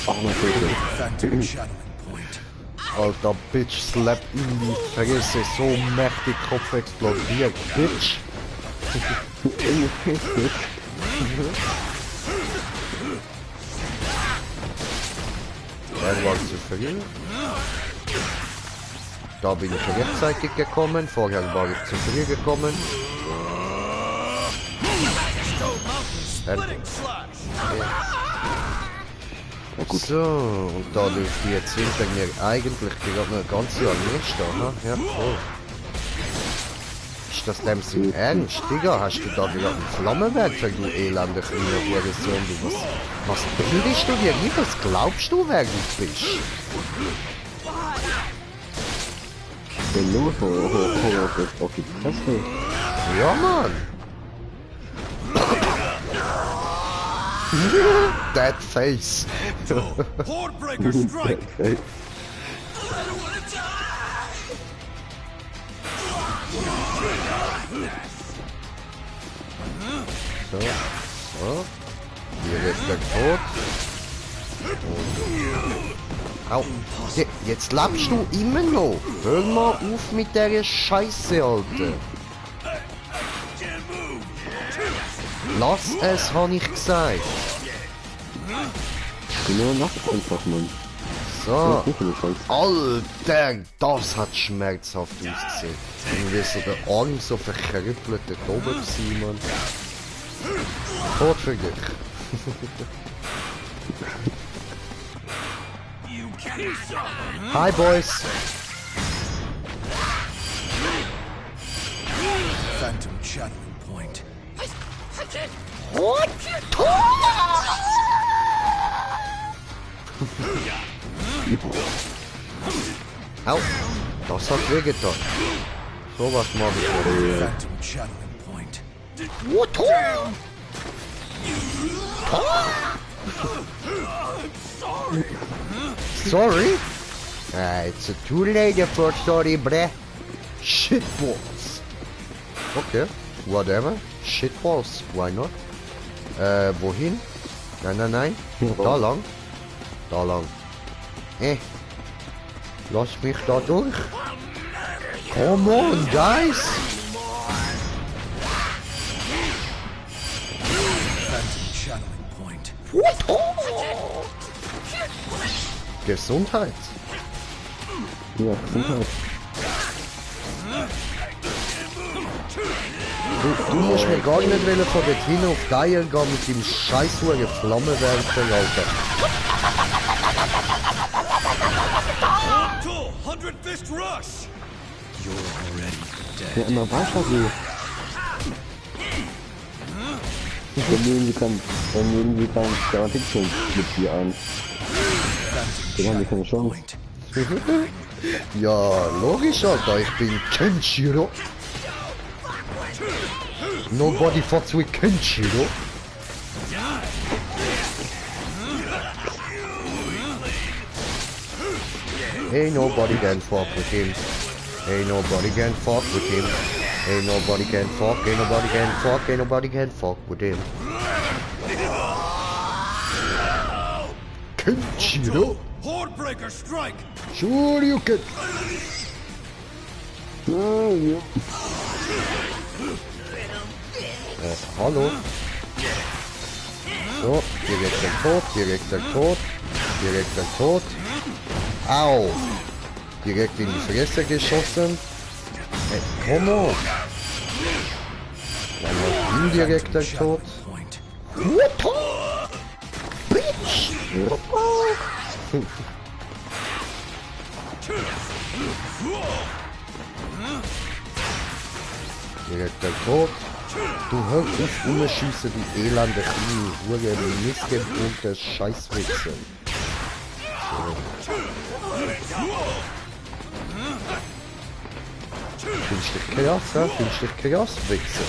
Auch noch bitte. Phantom shadowing point. Alter, Bitch, slap in die Fresse, so mächtig Kopf explodiert, Bitch. Er war zu früh. Da bin ich rechtzeitig gekommen, vorher war ich zu früh gekommen. Splitting slash! So, und da dürfte jetzt hinter mir eigentlich gerade noch eine ganze Armee stehen, ne? Ja, oh. Ist das dem so ernst, Digga? Hast du da wieder ein Flammenwerk, du elender kleiner Hurensohn? Was bildest du dir nie? Was glaubst du, wer du bist? Den los, auf die Presse. Ja, Mann! Dead face! Hordebreaker strike! Ey, So, so. Hier ist der tot. Und... Au! Jetzt lebst du immer noch! Hör mal auf mit der Scheiße, Alter! Lass es, hab ich gesagt! genau, mach einfach, Mann. So! Nicht eine Chance. Alter, das hat schmerzhaft ausgesehen. Irgendwie so der Arm so verkrüppelt da oben gewesen, Mann. Tot für dich. Hi, Boys. Phantom shattering point. Au, das hat wehgetan. So was mag ich nicht. Phantom shattering point. Sorry? It's too late for sorry, bruh. Shitballs. Okay, whatever. Shitballs, why not? Wohin? Nein, nein, nein. Da lang. Da lang. Lass mich da durch. Come on, guys. Phantom shattering point. Gesundheit. Ja, Gesundheit. Du musst mir gar nicht wollen von dort hin auf Geil gehen mit dem scheißhuren Flammenwerfer, Alter. Cool, 100 Fist Rush! You're already Ja, dead. immer weiter so. Wenn irgendwie kann, garantiert schon mit dir an. Den haben wir keine Chance. Point. Ja, logisch, Alter, ich bin Kenshiro. Nobody fucks with Kenshiro. Ain't nobody can fuck with him. Ain't nobody can fuck with him. Ain't nobody can fuck, ain't nobody can fuck, ain't nobody can fuck with him. Kenshiro? Hordebreaker strike! Sure you can. Ja, ja. Hallo? So, direkt der Tod, direkt der Tod, direkt der Tod. Au! Direkt in die Fresse geschossen. Hey, come on! Dann noch indirekter Tod. Point. What? Bitch! Direkter Tod. Du hörst auf rumschießen, die elende kleine Hure, missgebundene Scheißwichse. Findest du dich Chaos, ja? Findest du dich Chaos, Wichse?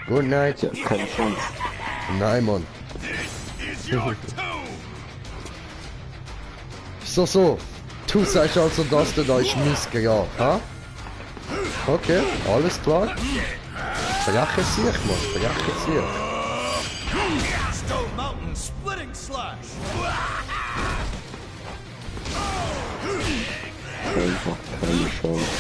Good night. Ja, keine Chance. Nein, Mann. Is your tomb! So. Du sagst also, dass du da ist missgegangen, ha? Okay, alles klar. Breche sich, Mann, breche sich. Stone Mountain splitting slash! Einfach keine Chance.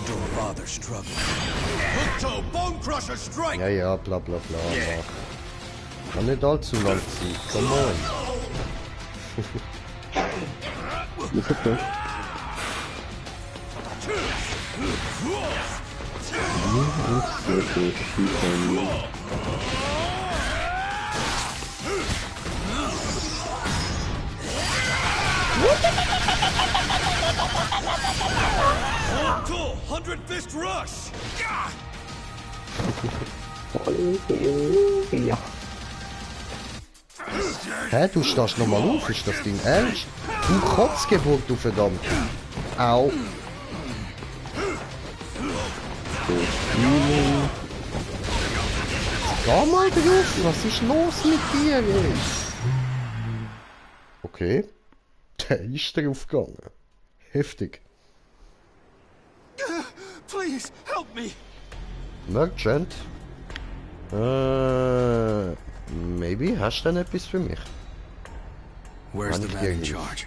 Don't bother struggling. Hook toe bone crusher strike! Ja, ja, bla bla bla. Mach. Kann nicht allzu lang ziehen, come on. Ist okay. Cool, 100 Fist Rush! Ja. Hä, du stehst nochmal auf, ist das dein Ernst? Du Kotzgeburt, du verdammt. Au. Geh mal drauf, was ist los mit dir jetzt? Okay. Der ist drauf gegangen. Heftig. Please, help me! Merchant. Maybe, hast du denn etwas für mich? Where's the Mann, man in ich- charge?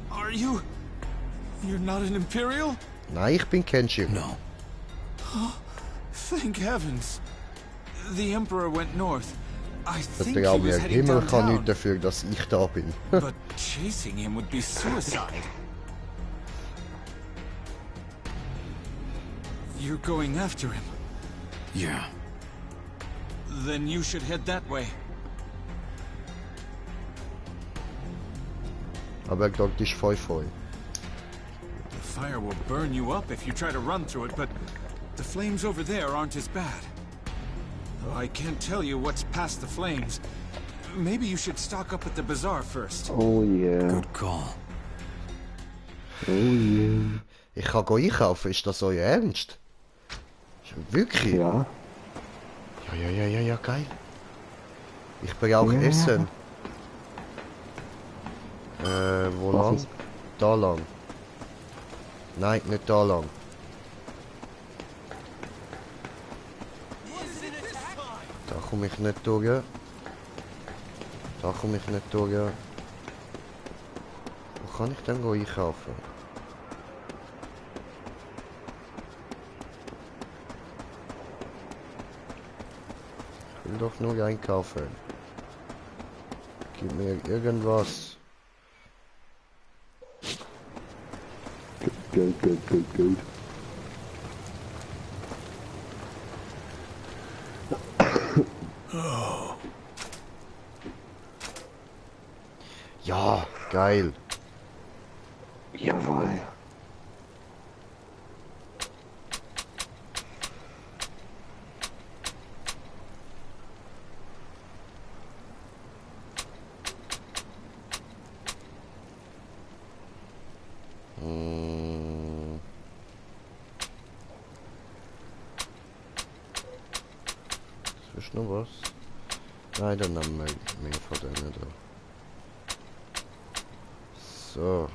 Are you... You're not an Imperial? Nein, ich bin Kenshi. No. Thank heavens. The Emperor went north. I Der think he Traum was der heading Himmel kann nichts downtown. dafür, dass ich da bin. But chasing him would be suicide. You're going after him. Yeah. Then you should head that way. Aber dort ist voll voll. The fire will burn you up if you try to run through it, but the flames over there aren't as bad. Though I can't tell you what's past the flames. Maybe you should stock up at the bazaar first. Oh yeah. Good call. Oh yeah. Ich kann gehen einkaufen, ist das euer Ernst? Wirklich? Ja. Ja, geil. Ich brauche Ja. Essen. Wo Was lang? ist? Da lang. Nein, nicht da lang. Da komme ich nicht durch. Da komme ich nicht durch. Wo kann ich denn gehen einkaufen? Ich will doch nur einkaufen. Gib mir irgendwas. Gut. Ja, geil. Jawohl. Hm. Ist noch was? Nein, dann haben wir mehr von denen da. So.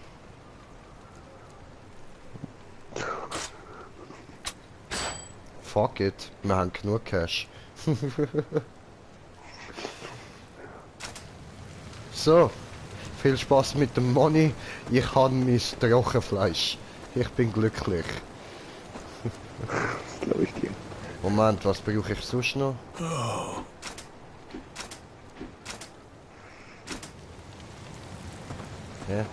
Fuck it, wir haben genug Cash. So, viel Spaß mit dem Money. Ich habe mein Trockenfleisch. Ich bin glücklich. Das glaube ich dir. Moment, was brauche ich sonst noch? Ja.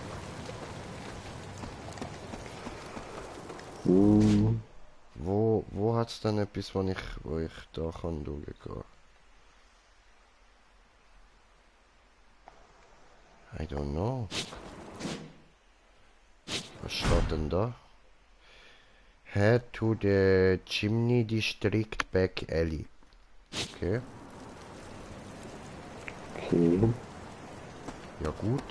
Wo hat's denn etwas, wo ich da kann durchgehen? I don't know. Was steht denn da? Head to the chimney district back alley. Okay. Okay. Ja gut.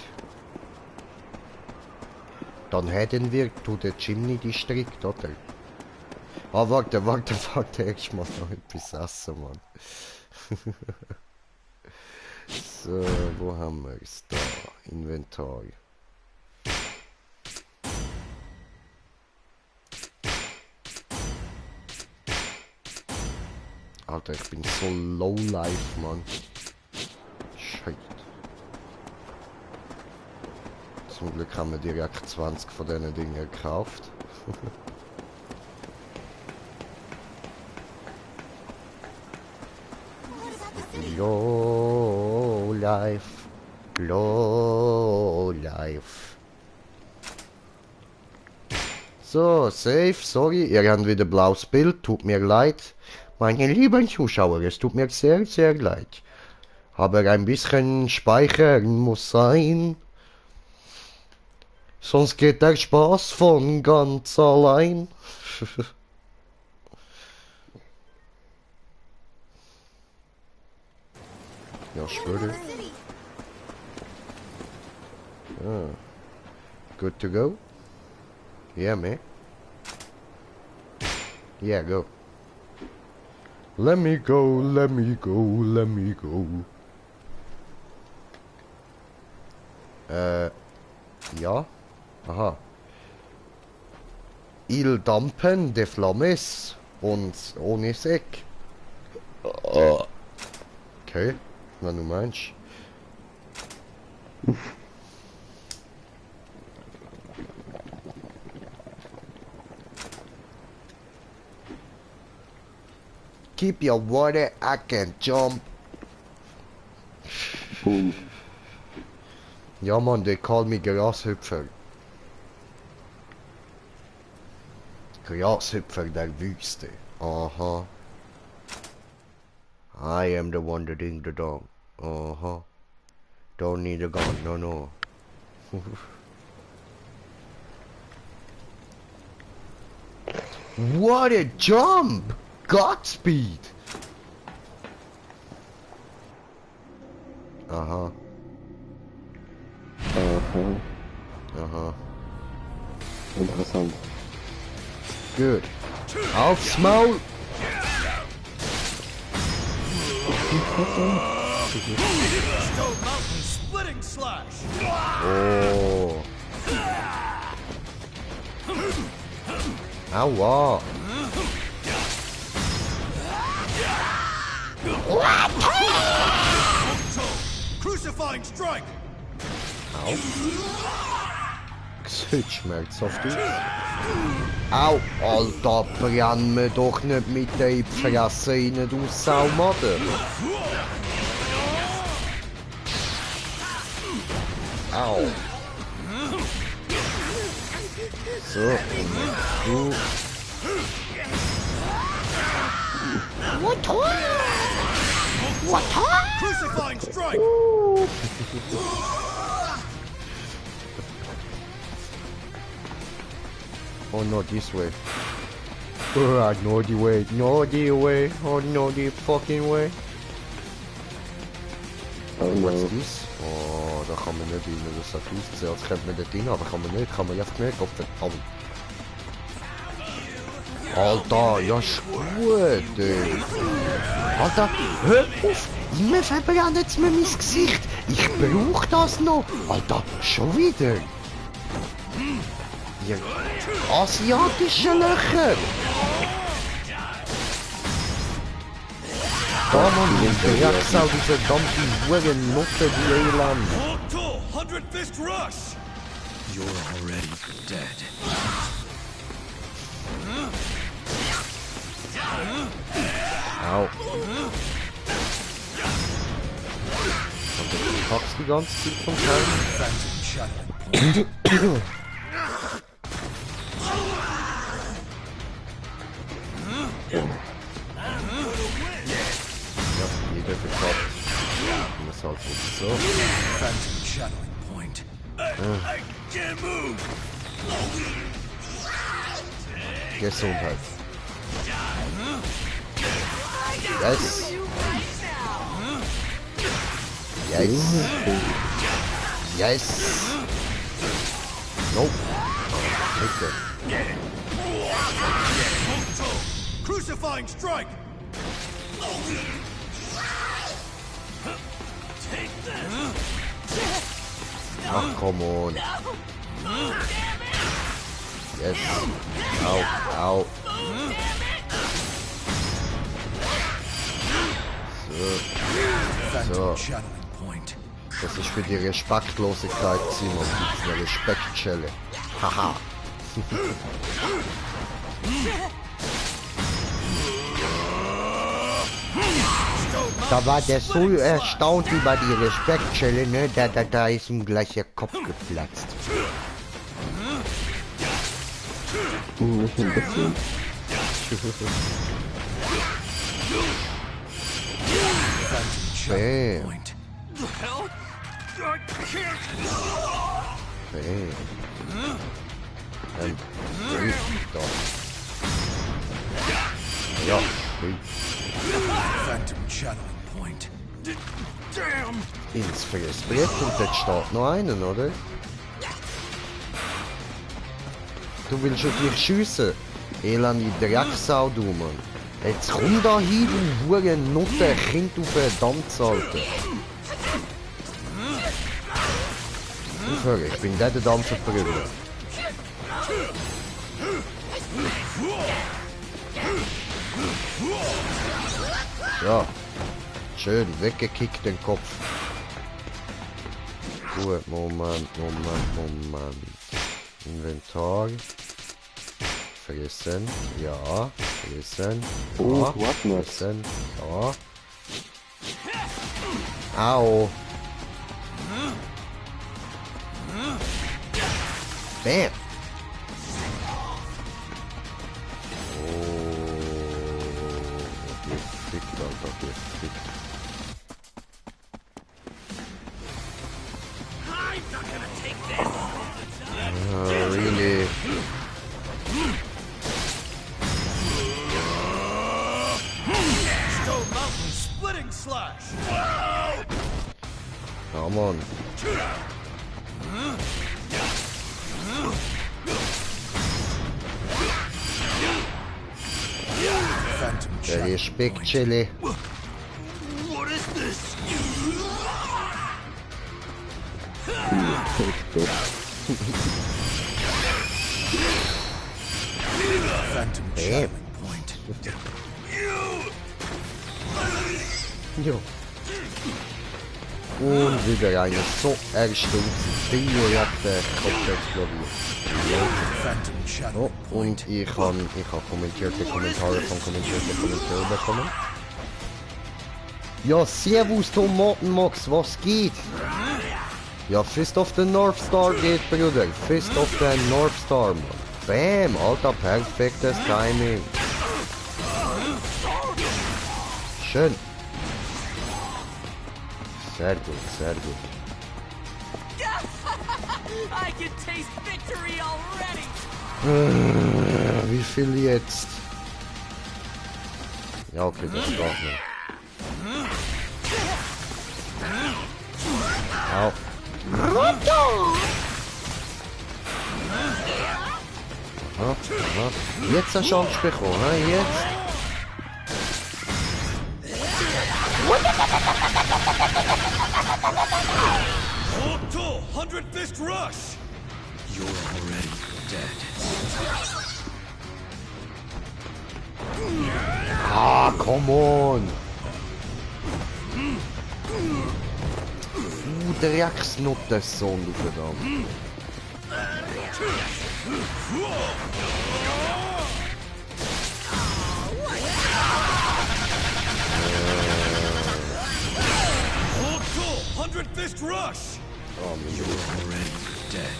Dann heading wir to the chimney district, oder? Ah, warte, ich muss noch etwas essen, Mann. So, wo haben wir es da? Inventar. Alter, ich bin so low life, Mann. Scheiße. Zum Glück haben wir direkt 20 von diesen Dingen gekauft. Low life. Low life. So, safe, sorry, ihr habt wieder blaues Bild, tut mir leid. Meine lieben Zuschauer, es tut mir sehr, sehr leid. Aber ein bisschen speichern muss sein. Sonst geht der Spaß von ganz allein. Ja, schwöre. Ah. Good to go? Yeah, man. Yeah, go. Let me go, let me go, let me go. Ja. Aha. Il dampen de flammes und ohne Seck. Okay, wenn du meinst. Keep your water, I can jump. Boom. Ja man, they call me Grashüpfer. Grashüpfer der Wüste. Aha. I am the one that ding the dong. Aha. Don't need a gun, no no. What a jump! Godspeed! Aha. Aha. Aha. Interessant. Good. Aufs Maul! Oh. Aua. Crucifying strike! Au. Gesicht schmerzhaft aus. Au, Alter, brenn mir doch nicht mit der Fresse rein, du Saumader. Au. So, du. Crucifying strike! Oh no, this way. No the way, no the way, oh no the fucking way. Oh What's no. this? Oh, da kann man nicht rein, das hat ausgesehen, als könnte man dort rein, aber kann man nicht, kann man einfach nicht, Gott verdammt. Alter, ja ist gut, ey. Alter, hör auf, immer verbrennt mir mein Gesicht. Ich brauch das noch. Alter, schon wieder. Ihr asiatische Löcher. Da man, die Drecksau, diese verdammten Huren, Nutte, die Elend. Mortal 100 Fist Rush! You're already dead. Au. Und du kackst die ganze Zeit vom Teil. Ja, jeder verkackt. Und das halt so. Phantom shadowing point. I can't move! Gesundheit. Yes. Yes. Yes. Nope. Bitte. Crucifying strike! Ach, come on. Yes. Au, au. So. So. Shadowing point. Das ist für die Respektlosigkeit, Simon. Gibt's eine Respektschelle. Haha. Da war der so erstaunt über die Respektschelle, ne? Da ist ihm gleich der Kopf geplatzt. Nicht ein bisschen. Bam. Point. Bam. Da. Ja, hui. Phantom channeling point. Damn! Ins Fressbrett und dort steht noch einen, oder? Du willst auf mich schiessen? Elende Drecksau, du Mann. Jetzt komm da hin, du hure Nutte, Kind auf verdammt Alter. Aufhören, ich bin der Dampfer verprügelt. Ja, schön, weggekickt den Kopf. Gut, Moment. Inventar. Fressen, ja. Fressen, Oh, ja. was nicht? Fressen, ja. Au. Bam. Gefickt, Alter, gefickt. Really? Stone Mountain splitting slash. Come on. Phantom Der channeling Respekt, point. Chili. What is this? Phantom Bam. channeling point. Jo. Und wieder eine so erste Trio-Jagd Kopf explodiert. Phantom Oh, channeling point. und ich habe kommentierte Kommentare von kommentierten Kommentaren bekommen. Ja, servus Tomatenmax, was geht? Ja, Fist of the Northstar geht, Bruder. Fist of the Northstar, Mann. Bam, Alter, perfektes Timing. Schön. Sehr gut, sehr gut. I can taste victory already! Wie viel jetzt? Ja, okay, das geht noch. Au. Aha, aha. Jetzt eine Chance bekommen, hein? Jetzt. Hold to 100 Fist Rush! You're already dead. Ah, come on! Drecksnuttensohn, du verdammt. Hold to 100 Fist Rush! Oh, mein You're Gott. already dead.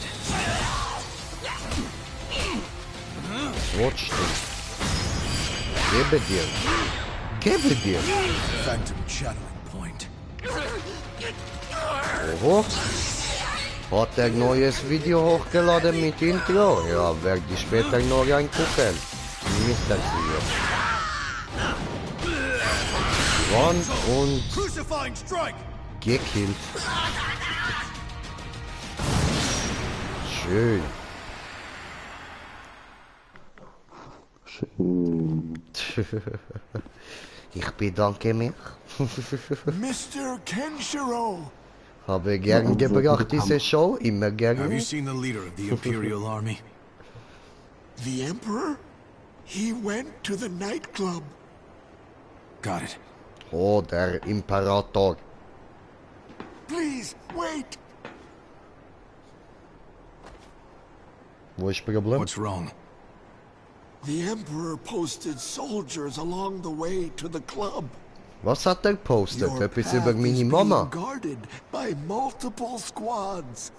Was willst du? Gebe dir. Gebe dir. Phantom channeling point. Oho. Hat er ein neues Video hochgeladen mit Intro? Ja, werde ich später noch reingucken. Mr. Video. Wand und Crucifying Strike! gekillt. Schön. Schön. Ich bedanke mich. Mr. Kenshiro! Habe gern gebracht diese Show, immer Have gerne. you seen the leader of the Imperial Army? The Emperor? He went to the nightclub. Got it. Oh, der Imperator. Please, wait! Wo ist das Problem? What's wrong? The Emperor posted soldiers along the way to the club. Was hat er gepostet? Your Etwas path über is meine being Mama? guarded by multiple squads.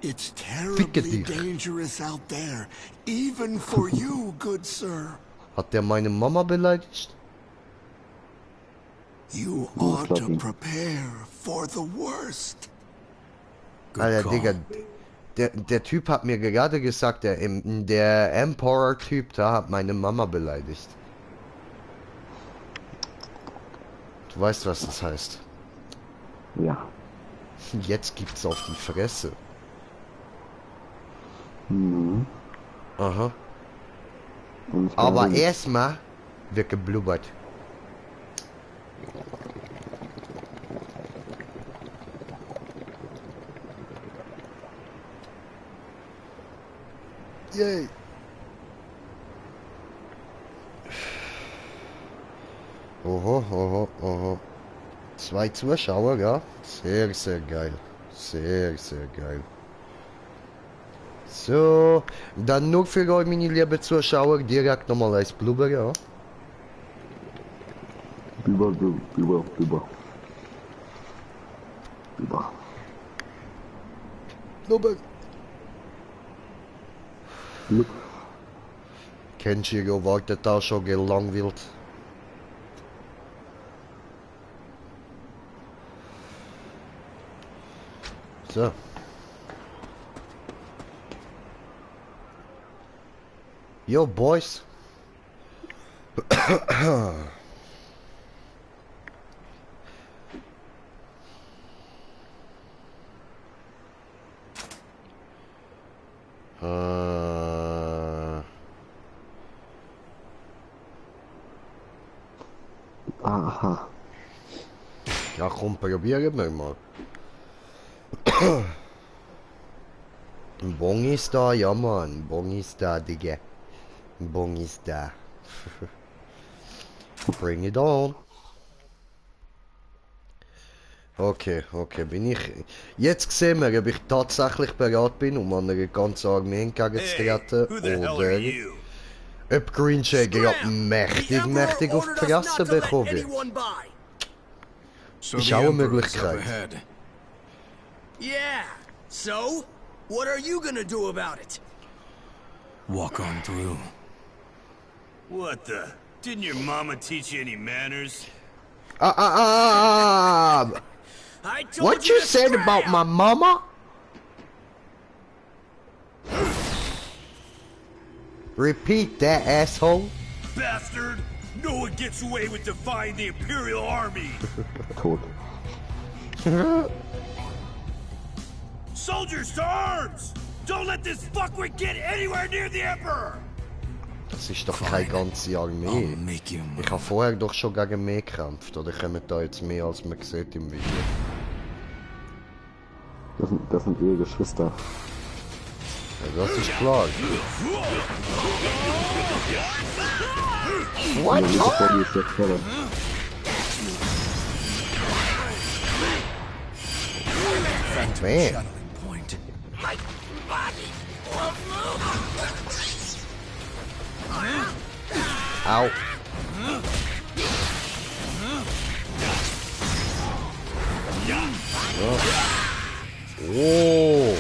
It's Ficke terribly dich. dangerous out there, even for you, good sir. Hat der meine Mama beleidigt? You ought to prepare for the worst. Alter, Digga, der Typ hat mir gerade gesagt, der Emperor-Typ da hat meine Mama beleidigt. Du weißt, was das heißt. Ja. Jetzt gibt's auf die Fresse. Mhm. Aha. Und ich Aber glaube, erstmal wird geblubbert. Yay. Oho, oho, oho. 2 Zuschauer, ja. Sehr, sehr geil. Sehr, sehr geil. So, dann nur für euch, meine lieben Zuschauer, direkt nochmal als Blubber, ja. Blubber. Blubber. Blub. Kenshi wartet da schon gelangweilt. So. Yo, boys. Aha. Ja, komm, probieren wir mal. Ein Bon ist da, ja man, Bon ist da, Digga. Ein Bon ist da. Bring it on. Okay, bin ich... Jetzt sehen wir, ob ich tatsächlich bereit bin, um an einer ganzen Armee entgegenzutreten, oder... Ob Green gerade mächtig auf die Fresse bekommen wird. Ist auch eine Möglichkeit. Yeah. So, what are you gonna do about it? Walk on through. What the? Didn't your mama teach you any manners? I told What you to said scram! about my mama? Repeat that, asshole. Bastard! No one gets away with defying the Imperial Army! Tot. Soldiers to arms! Don't let this fuckwit get anywhere near the Emperor! Das ist doch keine ganze Armee. Ich habe vorher doch schon gegen mehr gekämpft. Oder kommen da jetzt mehr, als man sieht im Video? Das sind ihre Geschwister. Ja, das ist klar. What? Die vor dir ist der Keller. Man. Au. Oh.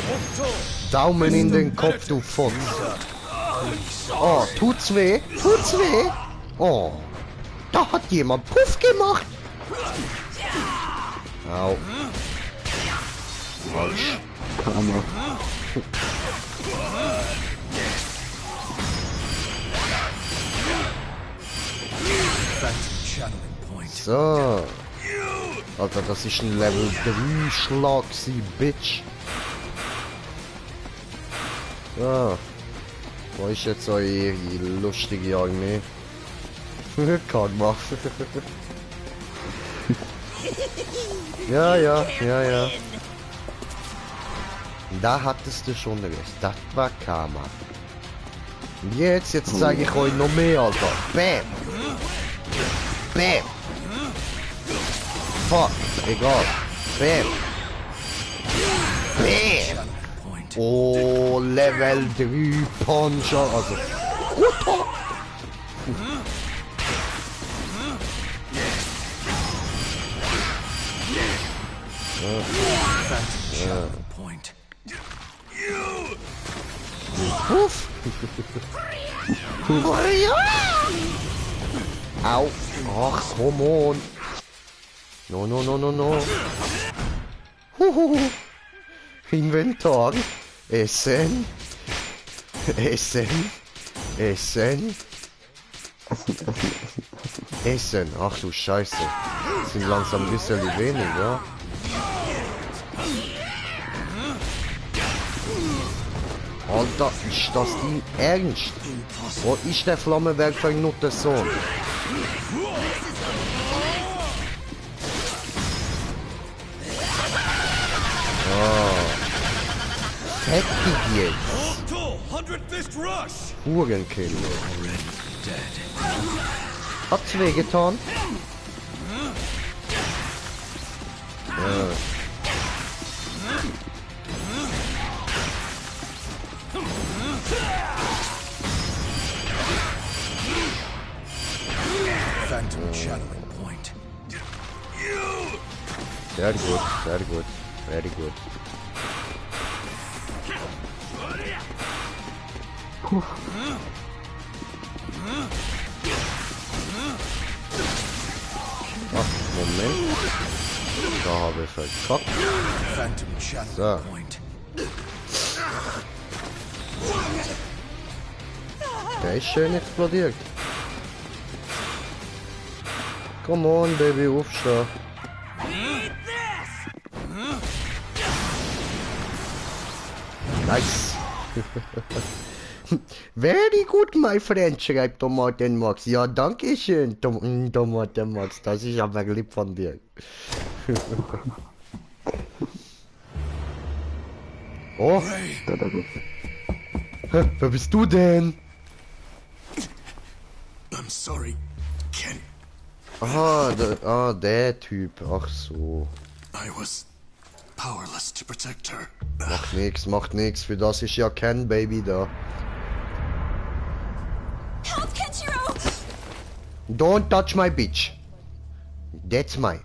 Daumen in den Kopf, du Fotz. Oh, tut's weh? Tut's weh? Oh. Da hat jemand Puff gemacht. Au. Falsch. Karma. So. Alter, das ist ein Level 3 Schlag, Bitch. So. Wo ist jetzt eure lustige Armee? Karma. Ja. Da hattest du schon recht. Das war Karma. Und jetzt zeige ich euch noch mehr, Alter. Bam! Bam! Fuck, egal. Bam! Bam! Oh, Level 3 Puncher, also... Alter! Puff! Au! Ach, come on! No, no, no, no, no! Inventar! Essen! Essen! Essen! Essen! Ach du Scheiße! Das sind langsam ein bisschen wenig, ja? Alter, ist das Ding ernst? Wo ist der Flammenwerfer nur der Sohn? Fertig jetzt! Hurenkinder! Hat's wehgetan? Ja. Very good, very good, very good. Ach, Moment. Da habe ich verkackt. So. Der ist schön explodiert. Come on, Baby, aufstehen. Nice. Very good, my friend, schreibt Tomaten Max. Ja, danke schön, Tomaten Max. Das ist aber lieb von dir. Oh. Wer bist du denn? I'm sorry, Kennt. Der Typ. Ach so. I was powerless to protect her. Macht nix. Für das ist ja Ken Baby da. Help, Kenshiro! Don't touch my bitch. That's mine.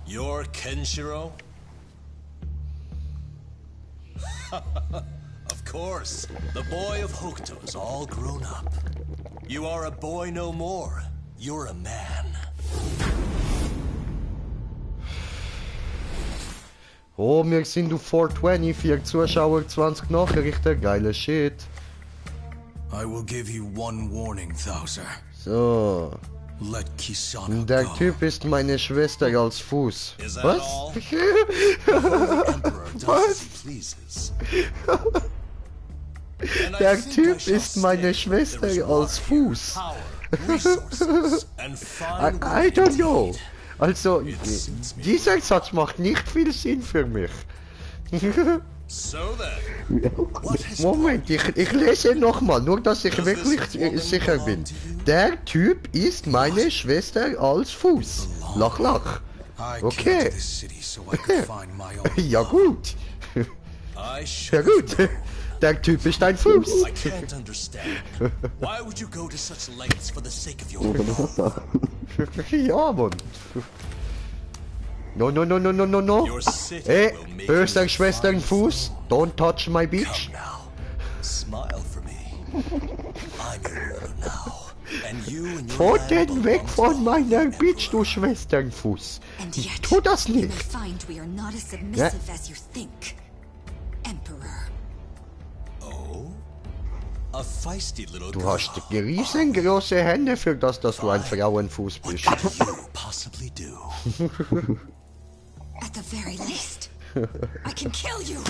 You're Kenshiro? Of course. The boy of Hokuto's all grown up. You are a boy no more. You're a man. Oh, wir sind auf 420, 4 Zuschauer, 20 Nachrichten, geile Shit. I will give you one warning, Thouser. So. Let Kisana Der go. Typ ist meine Schwester als Fuß. Was? Was? Der Typ ist meine Schwester als Fuß. I don't know. Also, dieser Satz macht nicht viel Sinn für mich. Moment, ich lese nochmal, nur dass ich wirklich sicher bin. Der Typ ist meine Schwester als Fuß. Lach, lach. Okay. Ja gut. Ja gut. Der Typ ist ein Fuß. Ja, Mann. No, no, no, no, no, no, no. Hey, böser Schwesternfuß, don't touch my bitch. Pfoten weg von meiner Bitch, du Schwesternfuß. Ich tu das nicht. Ja. Du hast riesengroße Hände für das, dass du ein Frauenfuß bist. At the very least, I can kill you.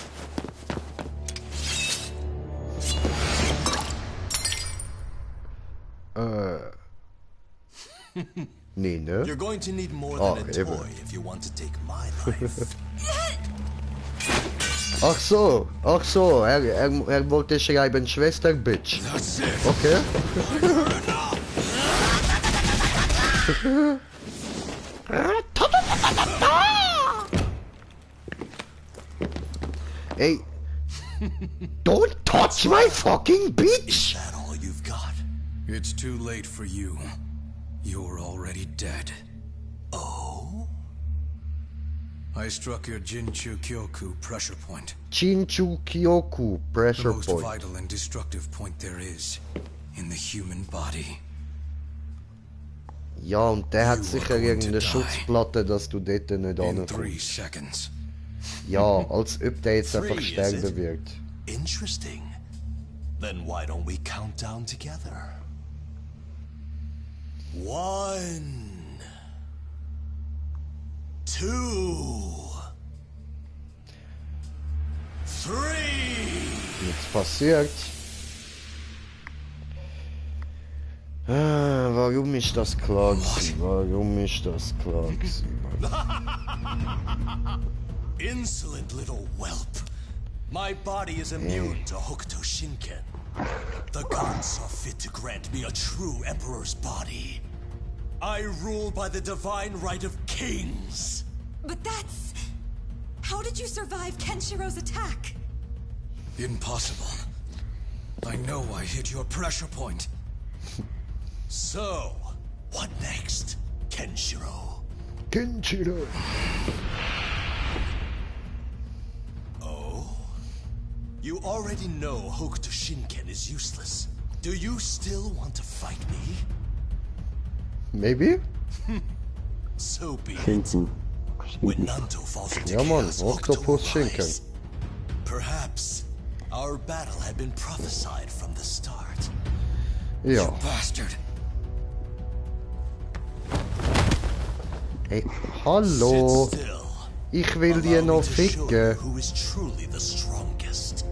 Nee, ne? You're going to need more than a toy if you want to take my life. Ach so, er wollte schreiben Schwester Bitch. Okay. Hey, don't touch my fucking bitch! Is that all you've got? It's too late for you. You're already dead. Oh? I struck your Jinchu Kyoku pressure point. Jinchu Kyoku The Pressure most Point. vital and destructive point there is in the human body. Ja, und der hat You sicher are going to irgendeine die. Schutzplatte, dass du dort nicht In 3 ankommst. seconds. Ja, als ob der jetzt 3, einfach is sterben it? wird. Interesting. Then why don't we count down together? 1, 2, 3. Nichts passiert. Ah, warum ist das klar gewesen? Warum ist das klar gewesen? Insolent little whelp. My body is immune to Hokuto Shinken. The gods saw fit to grant me a true emperor's body. I rule by the divine right of kings. But that's... How did you survive Kenshiro's attack? Impossible. I know I hit your pressure point. So, what next, Kenshiro? Kenshiro. Oh? You already know Hokuto Shinken is useless. Do you still want to fight me? Maybe? So be it. Schinken. When Schinken. Nanto falls into Ja, Mann, chaos, Hokuto will Oktopus Schinken. rise. Perhaps our battle had been prophesied from the start. Ja. Bastard. Ey, hallo. Sit still. Ich will die Allow me noch to show you ficken. who is truly the strongest.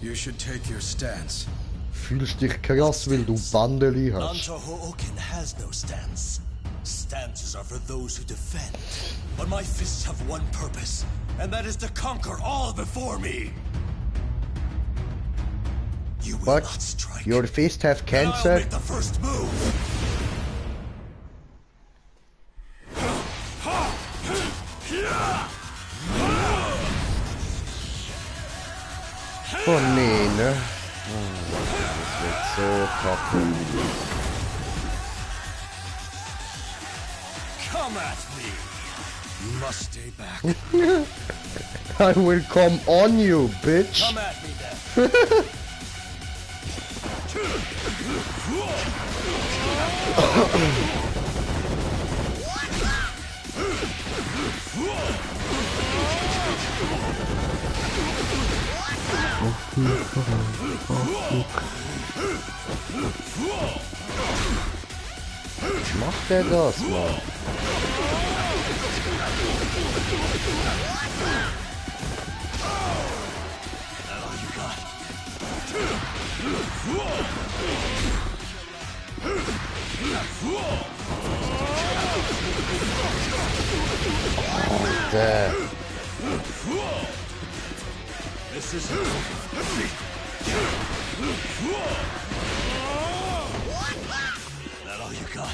You should take your stance. Fühlst dich krass, weil du Bandeli hast. Nanto Hooken has no stance. Stances are for those who defend. But my fists have one purpose, and that is to conquer all before me. You will not But strike. your fist have And cancer? I'll make the first move. Oh nee, ne? Oh, das wird so kacke. Come at me. You must stay back. I will come on you, bitch. Come at me then. Macht er das, Mann? Alter. This is that all you got?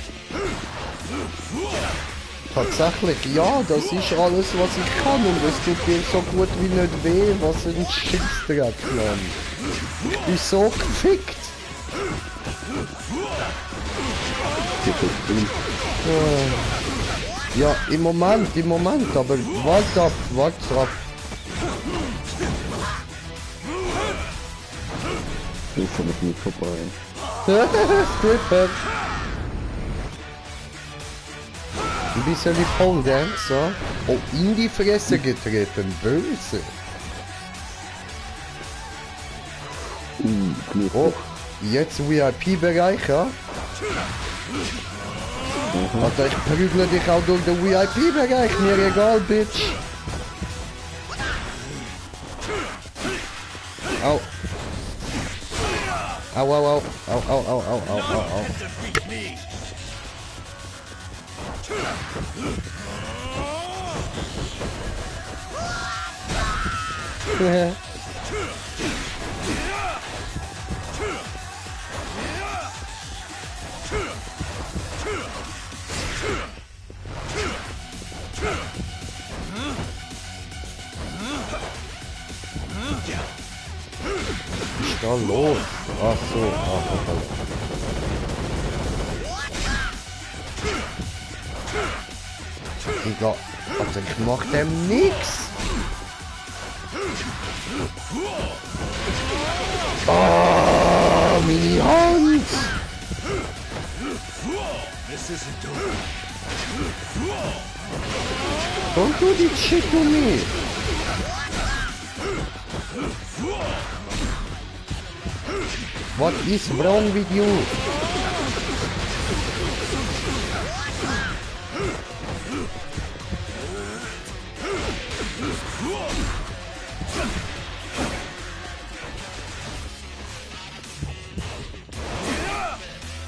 Tatsächlich, ja, das ist alles, was ich kann und es tut mir so gut wie nicht weh, was ein Scheißdreck, Mann. Ich bin so gefickt. Ja, im Moment, aber warte ab. Ich komm mit mir vorbei. Stripper. Ein bisschen wie Pole Dancer. Oh, in die Fresse getreten, böse. Oh, jetzt VIP-Bereich, ja? Alter, ich prügle dich auch durch den VIP-Bereich, mir egal, Bitch. Au. Au. Defeat me. Was ist da los? Ach so, okay. Digga, also ich mach dem nix. Oh, meine Hand! Don't do this shit to me! What is wrong with you?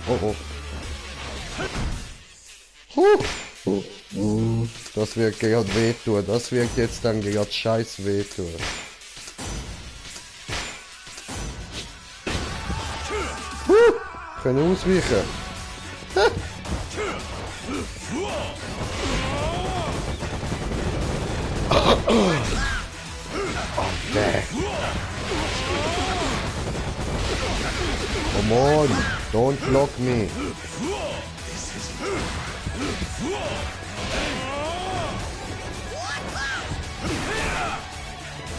Oh oh. Das wird gerade wehtun. Das wird jetzt dann gerade scheiß wehtun. Können ausweichen. Okay. Come on, don't block me.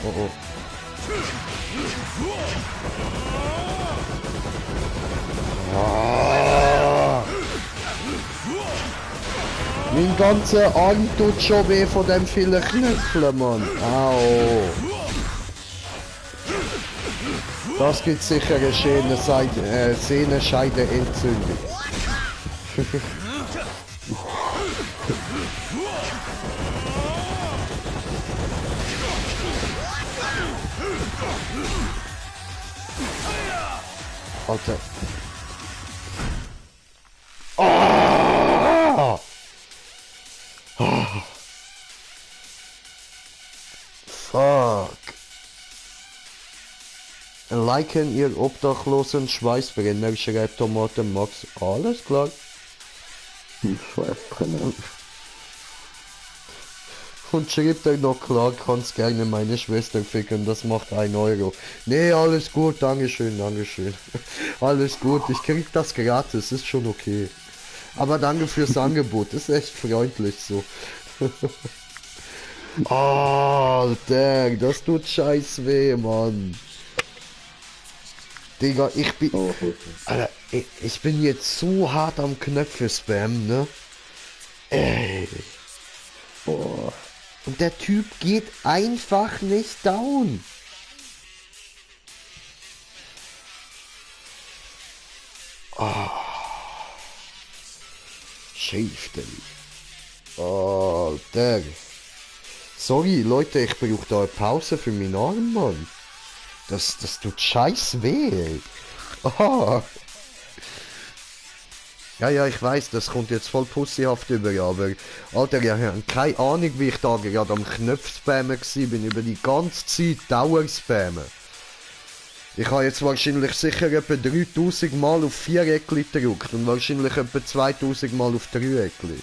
Oh oh. Ah. Mein ganzer Arm tut schon weh von dem vielen Knöpfeln, Mann. Au. Das gibt sicher eine schöne Sehnenscheidenentzündung. Alter. Oh! Oh. Fuck. Liken ihr obdachlosen Schweißbrenner, schreibt Tomate Max. Alles klar. Schweißbrenner. Und schreibt er noch klar, kannst gerne meine Schwester ficken, das macht 1 Euro. Nee, alles gut, dankeschön, dankeschön. Alles gut, ich krieg das gratis, ist schon okay. Aber danke fürs Angebot, ist echt freundlich so. Alter, das tut scheiß weh, Mann. Digga, Alter, ich bin jetzt so hart am Knöpfe spammen, ne? Ey. Boah. Und der Typ geht einfach nicht down. Oh. Schäfte. Oh, der. Sorry, Leute, ich brauche da eine Pause für meinen Arm, Mann. Das tut scheiß weh. Oh. Ja, ich weiß, das kommt jetzt voll pussyhaft über, aber Alter, ich habe keine Ahnung, wie ich da gerade am Knopfspammen bin, über die ganze Zeit Dauerspammen. Ich habe jetzt wahrscheinlich sicher etwa 3000 Mal auf 4 Eckli gedrückt und wahrscheinlich etwa 2000 Mal auf 3 Eckli.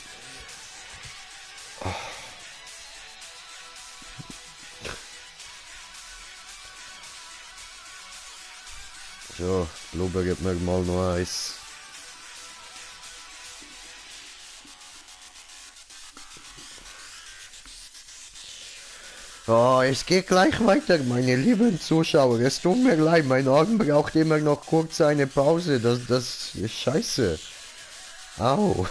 So, blubbert mir mal noch eins. Oh, es geht gleich weiter, meine lieben Zuschauer. Es tut mir leid, mein Arm braucht immer noch kurz eine Pause. Das ist scheiße. Au.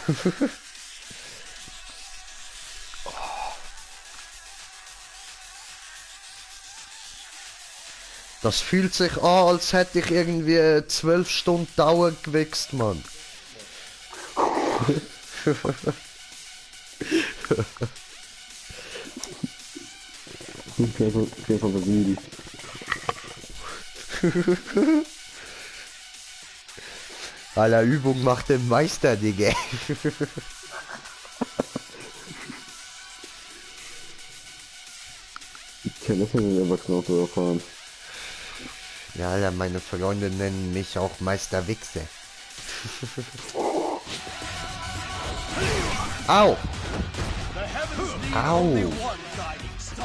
Das fühlt sich an, als hätte ich irgendwie 12 Stunden Dauer gewichst, Mann. Aller Übung macht den Meister, Digga. Ich kenne das nicht über Knoten erfahren. Ja, Alter, meine Freunde nennen mich auch Meister Wichse. Au! Au!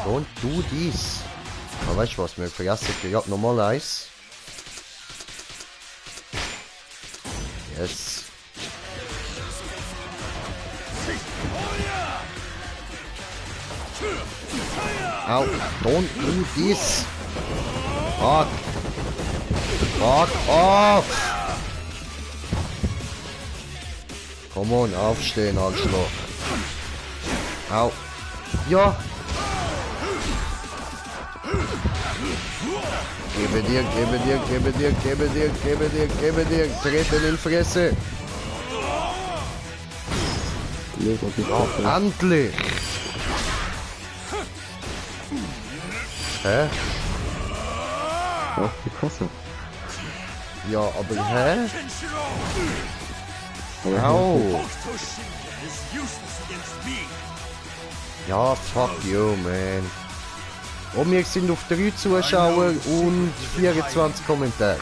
Don't do this! Aber weißt du was, mir vergessen gerade nochmal Eis. Yes. Ow, don't do this. Fuck. Fuck off. Come on, aufstehen, Arschloch. Au. Ja. Gebe dir, gebe dir, gebe dir, gebe dir, gebe dir, gebe dir. Treten in Fresse. Endlich. Hä? Auf die Fresse. Ja, aber hä? Aber Au. Ja, fuck you, man. Und wir sind auf 3 Zuschauer und 24 Kommentare.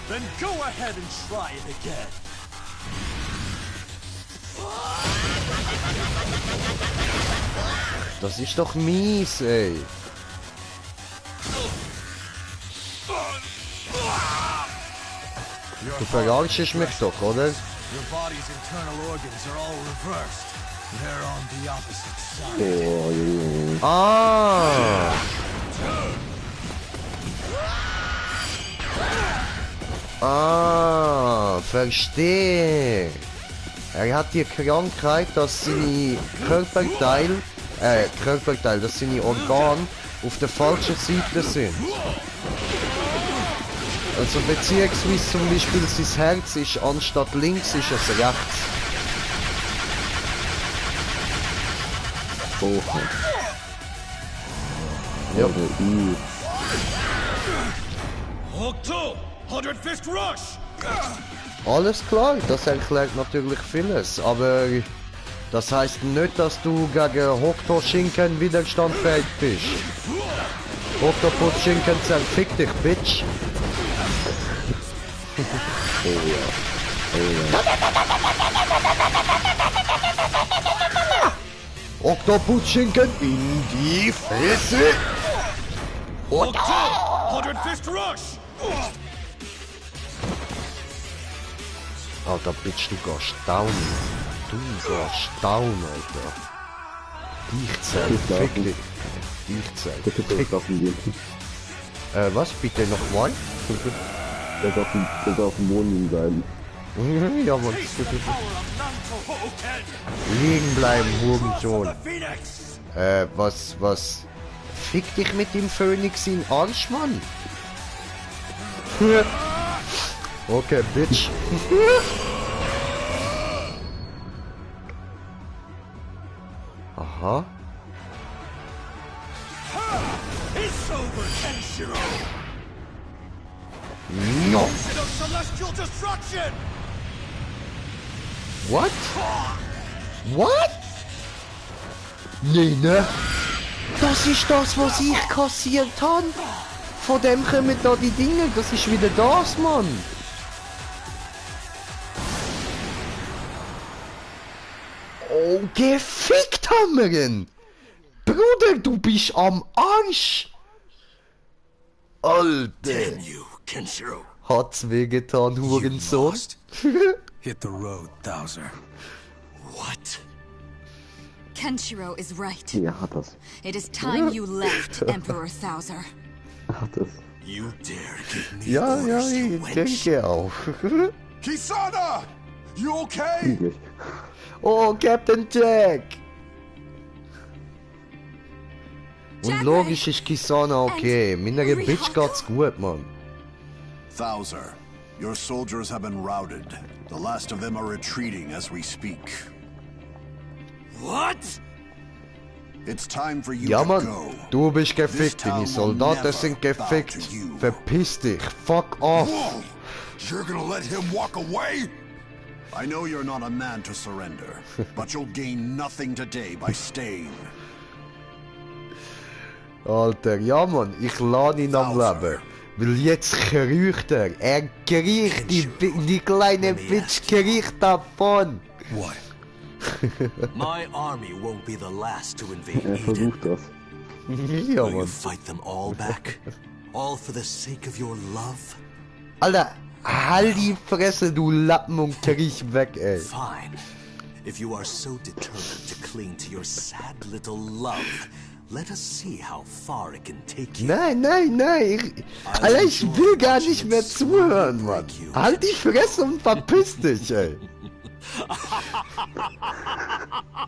Then go ahead and try it again. Das ist doch mies, ey. Du verarschst mich doch, oder? Your body's internal organs are all reversed. They're on the opposite side. Oh, Junge. Ah! Ah, verstehe. Er hat die Krankheit, dass seine Körperteile, dass seine Organe auf der falschen Seite sind. Also beziehungsweise zum Beispiel sein Herz ist anstatt links ist es rechts. Oh. Ja. Hook 100 Fist Rush! Alles klar, das erklärt natürlich vieles, aber das heißt nicht, dass du gegen Hokuto-Schinken widerstandsfähig bist. Hokuto-Schinken zerfickt dich, Bitch. Oh ja. Oktopus-Schinken in die Fresse! Hook 100 Fist Rush! Alter, Bitch, du gehst down. Du gehst down, Alter. Dich zerfick dich. Dich Bitte zerfick. das auf den Boden. Was? Bitte nochmal? Das auf dem Boden sein. Ja, Mann. Liegen bleiben, Hurensohn. Was? Fick dich mit dem Phönix in Arsch, Mann. Okay, Bitch. Aha. It's over, Kenshiro! No. Ocean of celestial destruction! What? What? Nee, ne? Das ist das, was ich kassiert habe. Von dem kommen da die Dinge. Das ist wieder das, Mann. Oh, gefickt haben wir ihn. Bruder, du bist am Arsch. Alter. Damn you, Kenshiro. Hat's wehgetan, Hurensohn. Lost. Hit the road, Thouser. What? Kenshiro is right. Ja, hat das. It is time you left, Emperor Thouser. Hat das. You dare give me Ja, orders, you ich wench. denke auch. Kisana! You okay? Üblich. Oh, Captain Jack. Und Jack, logisch ist Kisana okay. Meiner Bitch geht's gut, Mann. Thouser, your soldiers have been routed. The last of them are retreating as we speak. What? It's time for you Ja, to Mann. go. Du bist gefickt. This town Deine will Soldaten never sind bow gefickt. to you. Verpiss dich. Fuck off. Whoa! You're gonna let him walk away? I know you're not a man to surrender, but you'll gain nothing today by staying. Alter, ja, Mann. Ich lade ihn am Leben. Weil jetzt kriecht er. Er kriecht. Die kleine Bitch kriecht davon. What? My army won't be the last to invade Er Eden. versucht das. Ja, Will you Mann. fight them all back? All for the sake of your love? Alter, Halt die Fresse, du Lappen, und kriech weg, ey. Fine. If you are so determined to cling to your sad little love, let us see how far it can take you. Nein, nein, nein. Alter, ich will gar nicht mehr zuhören, Mann. Halt die Fresse und verpiss dich, ey.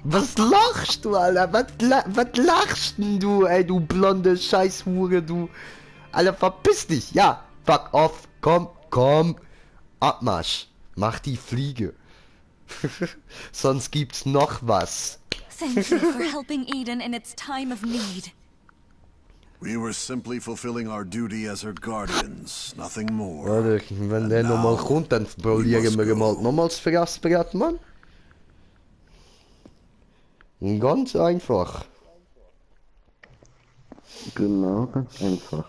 Was lachst du, Alter? Was lachst denn du, ey, du blonde Scheißhure, du? Alter, verpiss dich. Ja, fuck off. Komm. Abmarsch. Mach die Fliege. Sonst gibt's noch was. Thank you for helping Eden in its time of need. We were simply fulfilling our duty as her guardians, nothing more. Warte, wenn der nochmal kommt, dann verlieren wir mal nochmals Fressbrett, Mann. Ganz einfach. Genau, ganz einfach.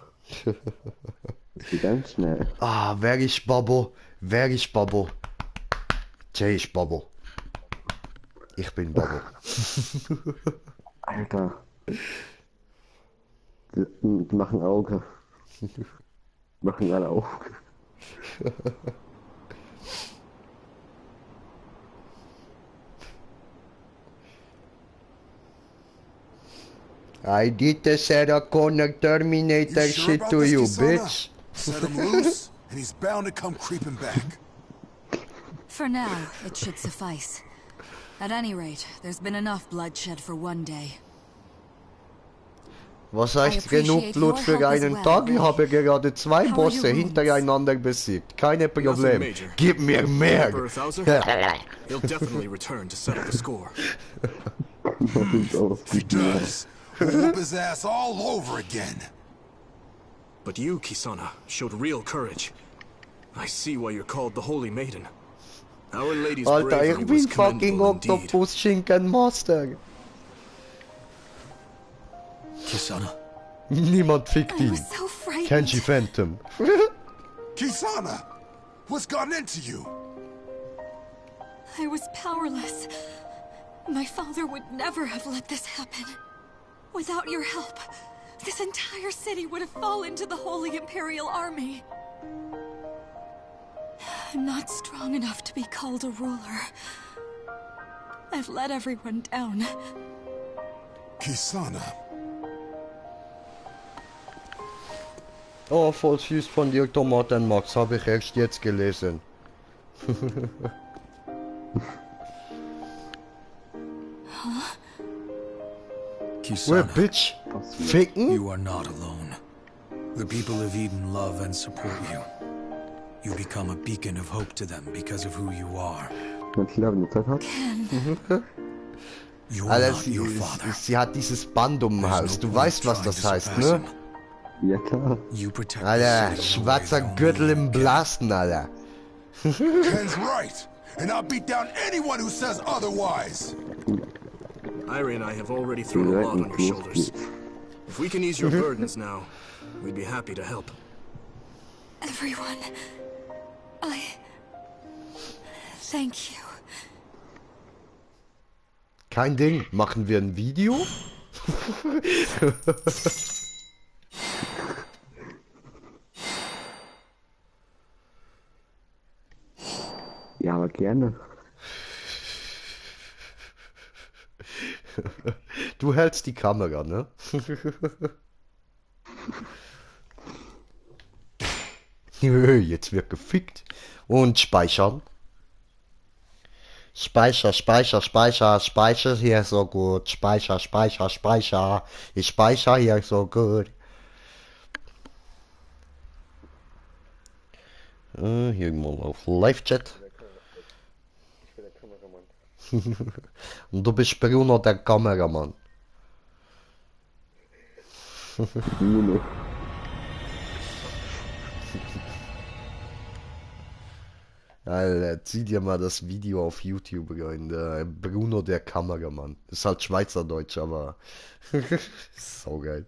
Ganz schnell. Ah, wer ist Babbo? Jay ist Babbo. Ich bin Babbo. Alter. Die machen Auge. Machen alle Auge. I did the Sarah Connor Terminator shit to you, bitch. Set him loose, and he's bound to come creeping back. For now, it should suffice. At any rate, there's been enough bloodshed for one day. Was heißt genug Blut für einen Tag? Ich habe gerade 2 Bosse hintereinander besiegt. Keine Problem. Gib mir mehr. He'll definitely return to settle the score. If he does, we'll whoop his ass all over again. But you, Kisana, showed real courage. I see why you're called the Holy Maiden. Our Lady's Alter, bravery ich was bin fucking commendable indeed. Octopus Schinken Master. Kisana. Niemand fickt ihn. So frightened. Kenshi Phantom. Kisana, what's gotten into you? I was powerless. My father would never have let this happen. Without your help, this entire city would have fallen to the Holy Imperial Army. I'm not strong enough to be called a ruler. I've let everyone down. Kisana. Oh, voll süß von dir, Tomaten Max, habe ich erst jetzt gelesen. Kisana, Bitch. Ficken? you are not alone. The people of Eden love and support you. You become a beacon of hope to them because of who you are. You're Alter, not your father. sie hat dieses Band um den Hals. Du weißt, was das heißt, ne? Ja klar. You protect Alter, the city schwarzer the way Gürtel you im can. Blasten, Alter. Ken's right, and I'll beat down anyone who says otherwise. Irie and I have already thrown a lot on your shoulders. If we can ease your burdens now, we'd be happy to help. Everyone, thank you. Kein Ding. Machen wir ein Video? Ja, aber gerne. Du hältst die Kamera, ne? Jetzt wird gefickt. Und speichern. Speicher hier so gut. Speicher. Ich speicher hier so gut. Hier mal auf Live-Chat. Und du bist Bruno, der Kameramann. Bruno. Alter, zieh dir mal das Video auf YouTube rein. Der Bruno, der Kameramann. Ist halt Schweizerdeutsch, aber saugeil.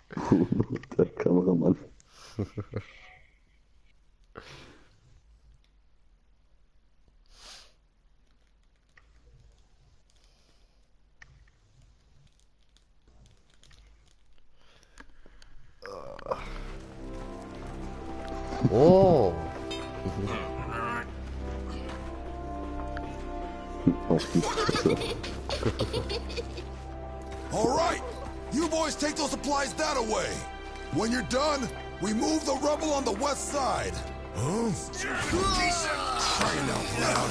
Bruno, der Kameramann. Oh. Alright, you boys take those supplies that away. When you're done, we move the rubble on the west side. Huh? Crying out loud.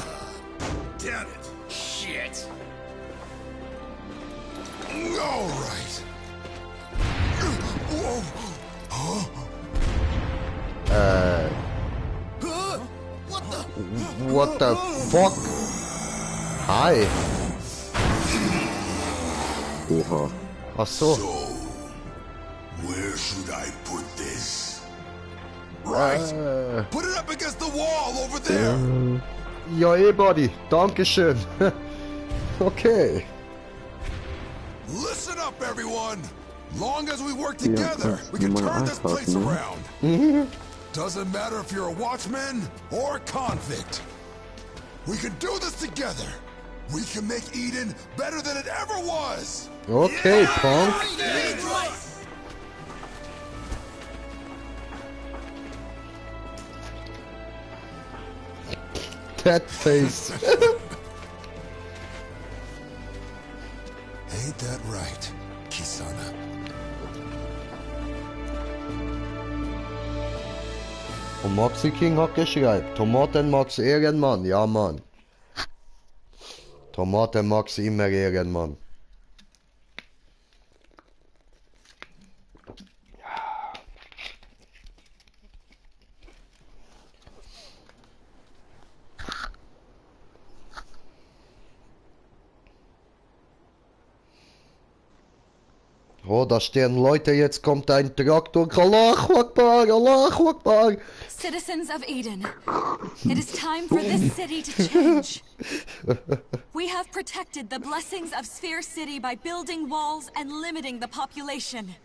Damn it. Shit. Alright. Whoa. Huh? What the fuck? Hi. Oha. Ach so. So, where should I put this? Right. Put it up against the wall over there. Ja, buddy. Dankeschön. Okay. Listen up, everyone. Long as we work together, we can turn this place around. Doesn't matter if you're a watchman or a convict. We can do this together. We can make Eden better than it ever was. Okay, Punk. That face. Ain't that right, Kisana? Und Maxi King hat geschrieben, Tomaten mag's Ehrenmann, ja Mann. Tomaten mag's immer Ehrenmann. Oh, da stehen Leute, jetzt kommt ein Traktor. Allahu Akbar, Allahu Akbar. Citizens of Eden, it is time for this city to change. We have protected the blessings of Sphere City by building walls and limiting the population.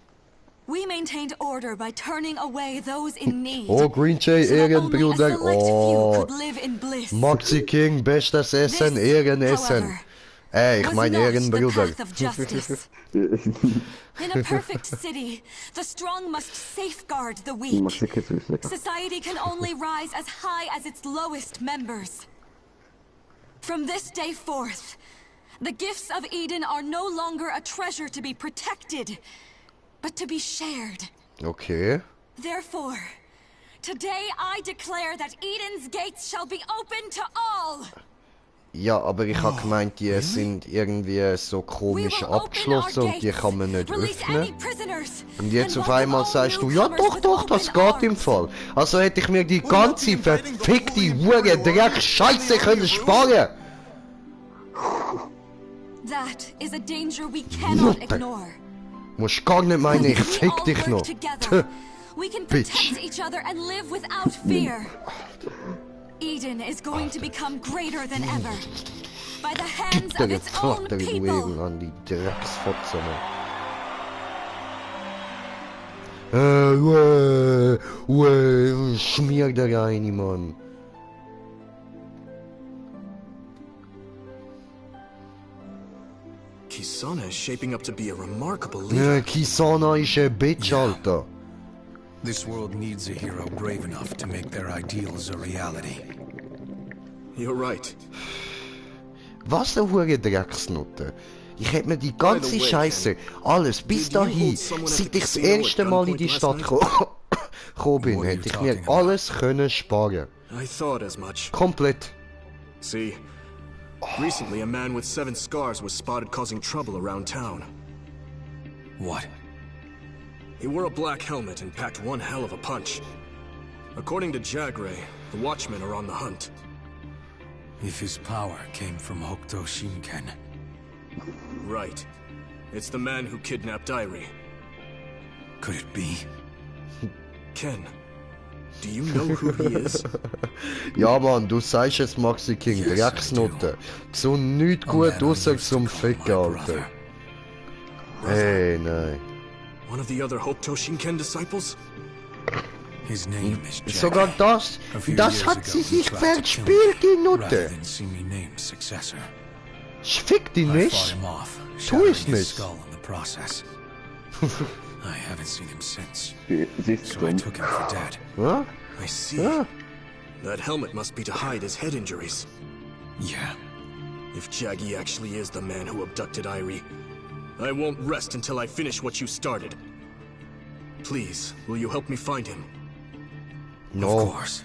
We maintained order by turning away those in need. Oh, Green Jay, so that only a Ehrenbruder. select few Oh, could live in bliss. Maxi King, bestes Essen, This, Ehrenessen. however, Ich was mein not the Ehrenbruder. path of justice. In a perfect city, the strong must safeguard the weak. Society can only rise as high as its lowest members. From this day forth, the gifts of Eden are no longer a treasure to be protected, but to be shared. Okay. Therefore, today I declare that Eden's gates shall be open to all. Ja, aber ich habe gemeint, die sind irgendwie so komisch abgeschlossen und die kann man nicht öffnen. Und jetzt auf einmal sagst du, ja doch, doch, das geht im Fall. Also hätte ich mir die ganze verfickte Hure Dreck Scheiße können sparen. That is a danger we cannot ignore. Musst gar nicht meinen, ich fick dich noch. We can protect each other and live without fear. Eden is going to become greater than ever. By the hands of its own people. An die Drecksfotze, Mann. Schmier da rein, Mann. Kisana is shaping up to be a remarkable leader. Ja, Kisana ist ein Bitch, Alter. This world needs a hero brave enough to make their ideals a reality. You're right. Was eine hure Drecksnutte. Ich hätte mir die ganze Scheiße, alles bis dahin, seit ich das erste Mal in die Stadt gekommen bin, hätte ich mir alles können sparen. I thought as much. Komplett. See, recently a man with 7 scars was spotted causing trouble around town. What? He wore a black helmet and packed one hell of a punch. According to Jagre, the Watchmen are on the hunt. If his power came from Hokuto Shinken. Right. It's the man who kidnapped Irie. Could it be? Ken, do you know who he is? Ja, Mann, du sagst es, Maxi King, Drecksnutte. So nichts gut ausser zum Ficken, Alter. Hey, nein. One of the other Hokuto Shinken disciples? His name is Jack. Sogar das hat sie sich verspielt, die Nutte. Fick die nicht. Tu es nicht. I haven't seen him since. So I took him for dead. Huh? I see. That helmet must be to hide his head injuries. Yeah. If Jaggy actually is the man who abducted Irie, I won't rest until I finish what you started. Please, will you help me find him? No. Of course.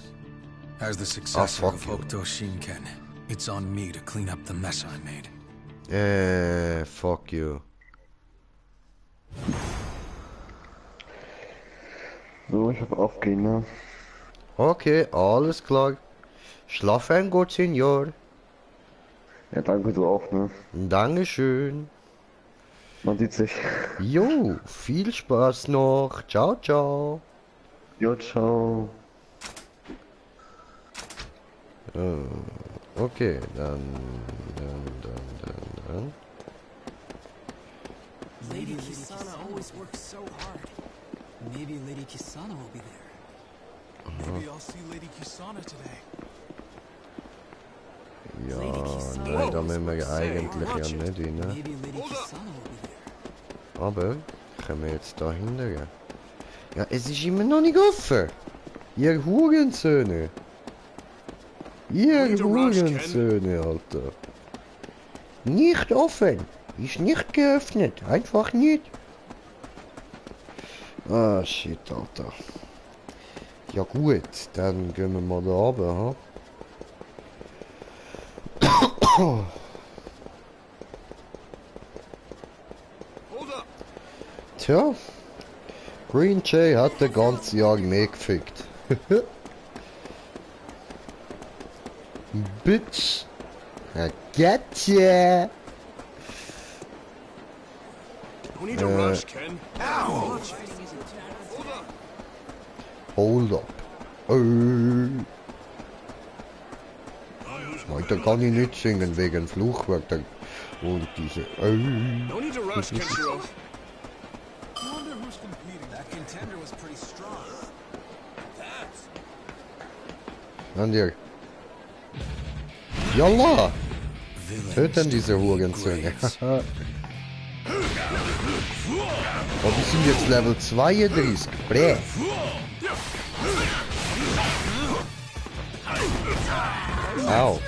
As the successor of Shinken, it's on me to clean up the mess I made. Fuck you. So, ich hab aufgehen, ne? Okay, alles klar. Schlaf ein gut, Senior. Ja, danke, du auch, ne? Dankeschön. Man sieht sich. Jo, viel Spaß noch. Ciao, ciao. Jo, ciao. Okay, dann. Lady Kisana always works so hard. Maybe Lady Kisana will be there. Maybe I'll see Lady Kisana today. Ja, nein, da müssen wir eigentlich ja nicht rein. Maybe Lady Kisana will be there. Aber, können wir jetzt da hinten? Ja, es ist immer noch nicht offen. Ihr Hurensöhne. Ihr Hurensöhne, Alter. Nicht offen. Ist nicht geöffnet. Einfach nicht. Ah, shit, Alter. Ja gut, dann gehen wir mal da runter, ha? Tja, Green Jay hat den ganzen Jahr mehr gefickt. Bitch, I get ya. We need to rush, Ken. Ow! Hold up. Da kann ich nicht singen wegen Fluchwörter und diese. No need to rush, Kenshiro. That contender was pretty strong. An dir. Yalla! Töten diese Hurensöhne. Oh, die sind jetzt Level 32. Bräh. Au.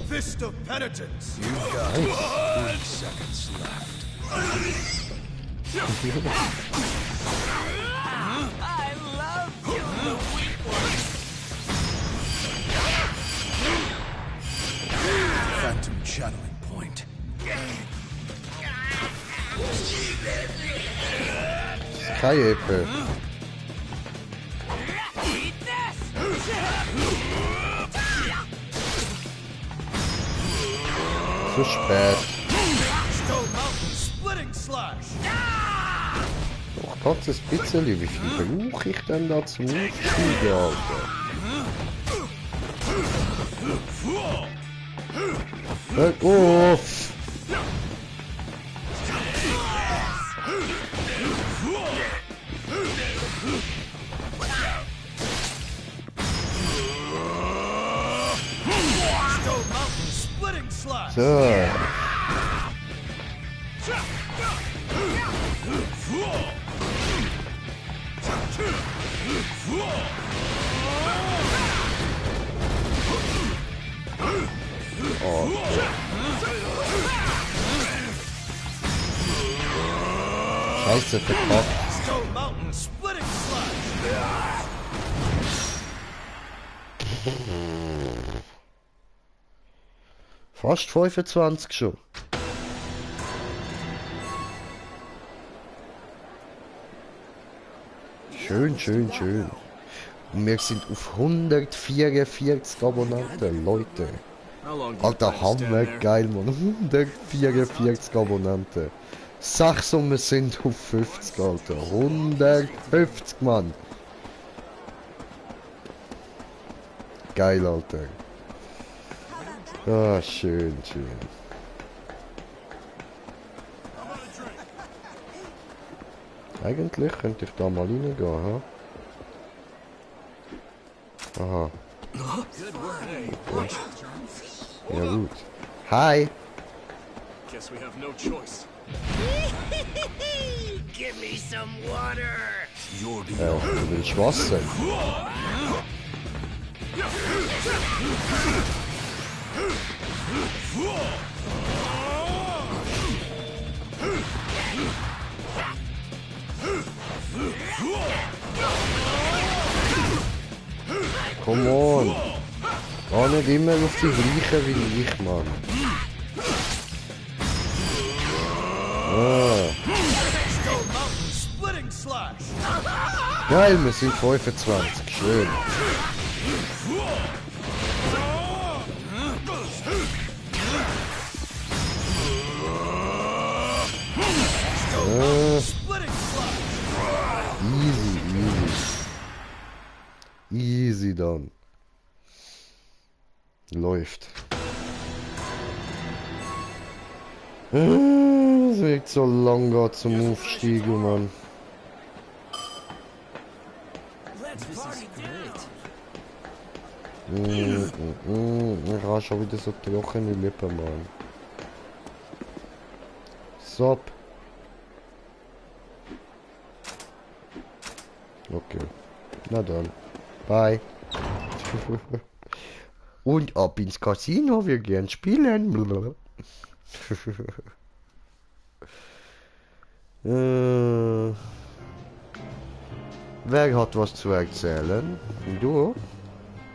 Fist of penitence. You've got 3 seconds left. I love killing the weak ones. Phantom channeling point. Keine Epe. Zu spät. Doch ganzes bisschen, wie viel brauche ich denn da zum Aufstiegen, Alter? Hör auf! So. Oh. Scheiße, verkauft. Fast 25 schon. Schön, schön, schön. Und wir sind auf 144 Abonnenten, Leute. Alter, hammergeil, Mann. 144 Abonnenten. 6 und wir sind auf 50, Alter. 150, Mann. Geil, Alter. Ah, schön, schön. Eigentlich könnte ich da mal reingehen, ha? Aha. Ja gut. Hi! Guess we have no choice. Give me some water. Ja, du willst Wasser. Come on. Geh nicht immer auf die gleiche wie ich, Mann. Ah. Geil, wir sind 25. Schön. Easy dann. Läuft. Es wird so lang gehen zum Aufsteigen, Mann. Ich habe schon wieder so trockene Lippen, Mann. Stop. Okay. Na dann. Bye. Und ab ins Casino, wir gehen spielen. Wer hat was zu erzählen? Du?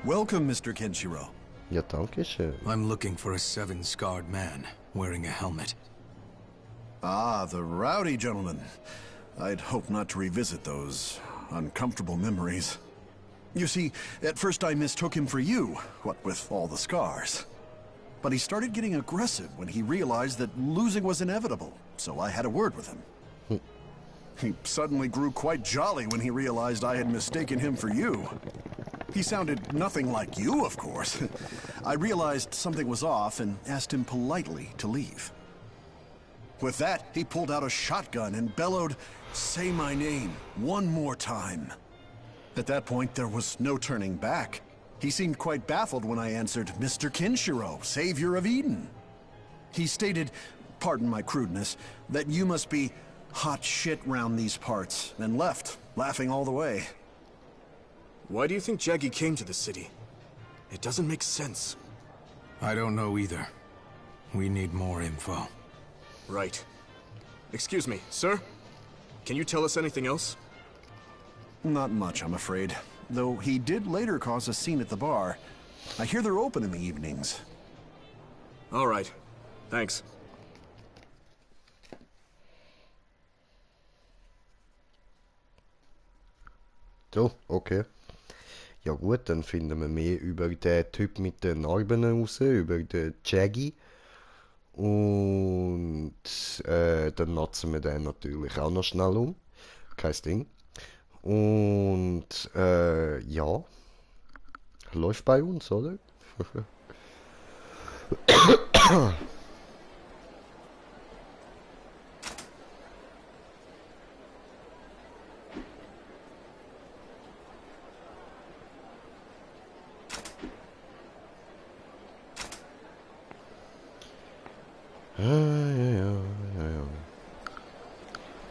Welcome, Mr. Kenshiro. Ja, danke schön. I'm looking for a 7-scarred man wearing a helmet. Ah, the rowdy gentleman. I'd hope not to revisit those uncomfortable memories. You see, at first I mistook him for you, what with all the scars. But he started getting aggressive when he realized that losing was inevitable, so I had a word with him. He suddenly grew quite jolly when he realized I had mistaken him for you. He sounded nothing like you, of course. I realized something was off and asked him politely to leave. With that, he pulled out a shotgun and bellowed, "Say my name one more time." At that point, there was no turning back. He seemed quite baffled when I answered, "Mr. Kenshiro, Savior of Eden." He stated, pardon my crudeness, that you must be hot shit round these parts, and left, laughing all the way. Why do you think Jaggy came to the city? It doesn't make sense. I don't know either. We need more info. Right. Excuse me, sir? Can you tell us anything else? Not much, I'm afraid. Though he did later cause a scene at the bar. I hear they're open in the evenings. All right. Thanks. So, okay. Ja gut, dann finden wir mehr über den Typ mit den Narben raus, über den Jaggy. Und dann nutzen wir den natürlich auch noch schnell um. Kein Ding. Und ja. Läuft bei uns, oder? Ja.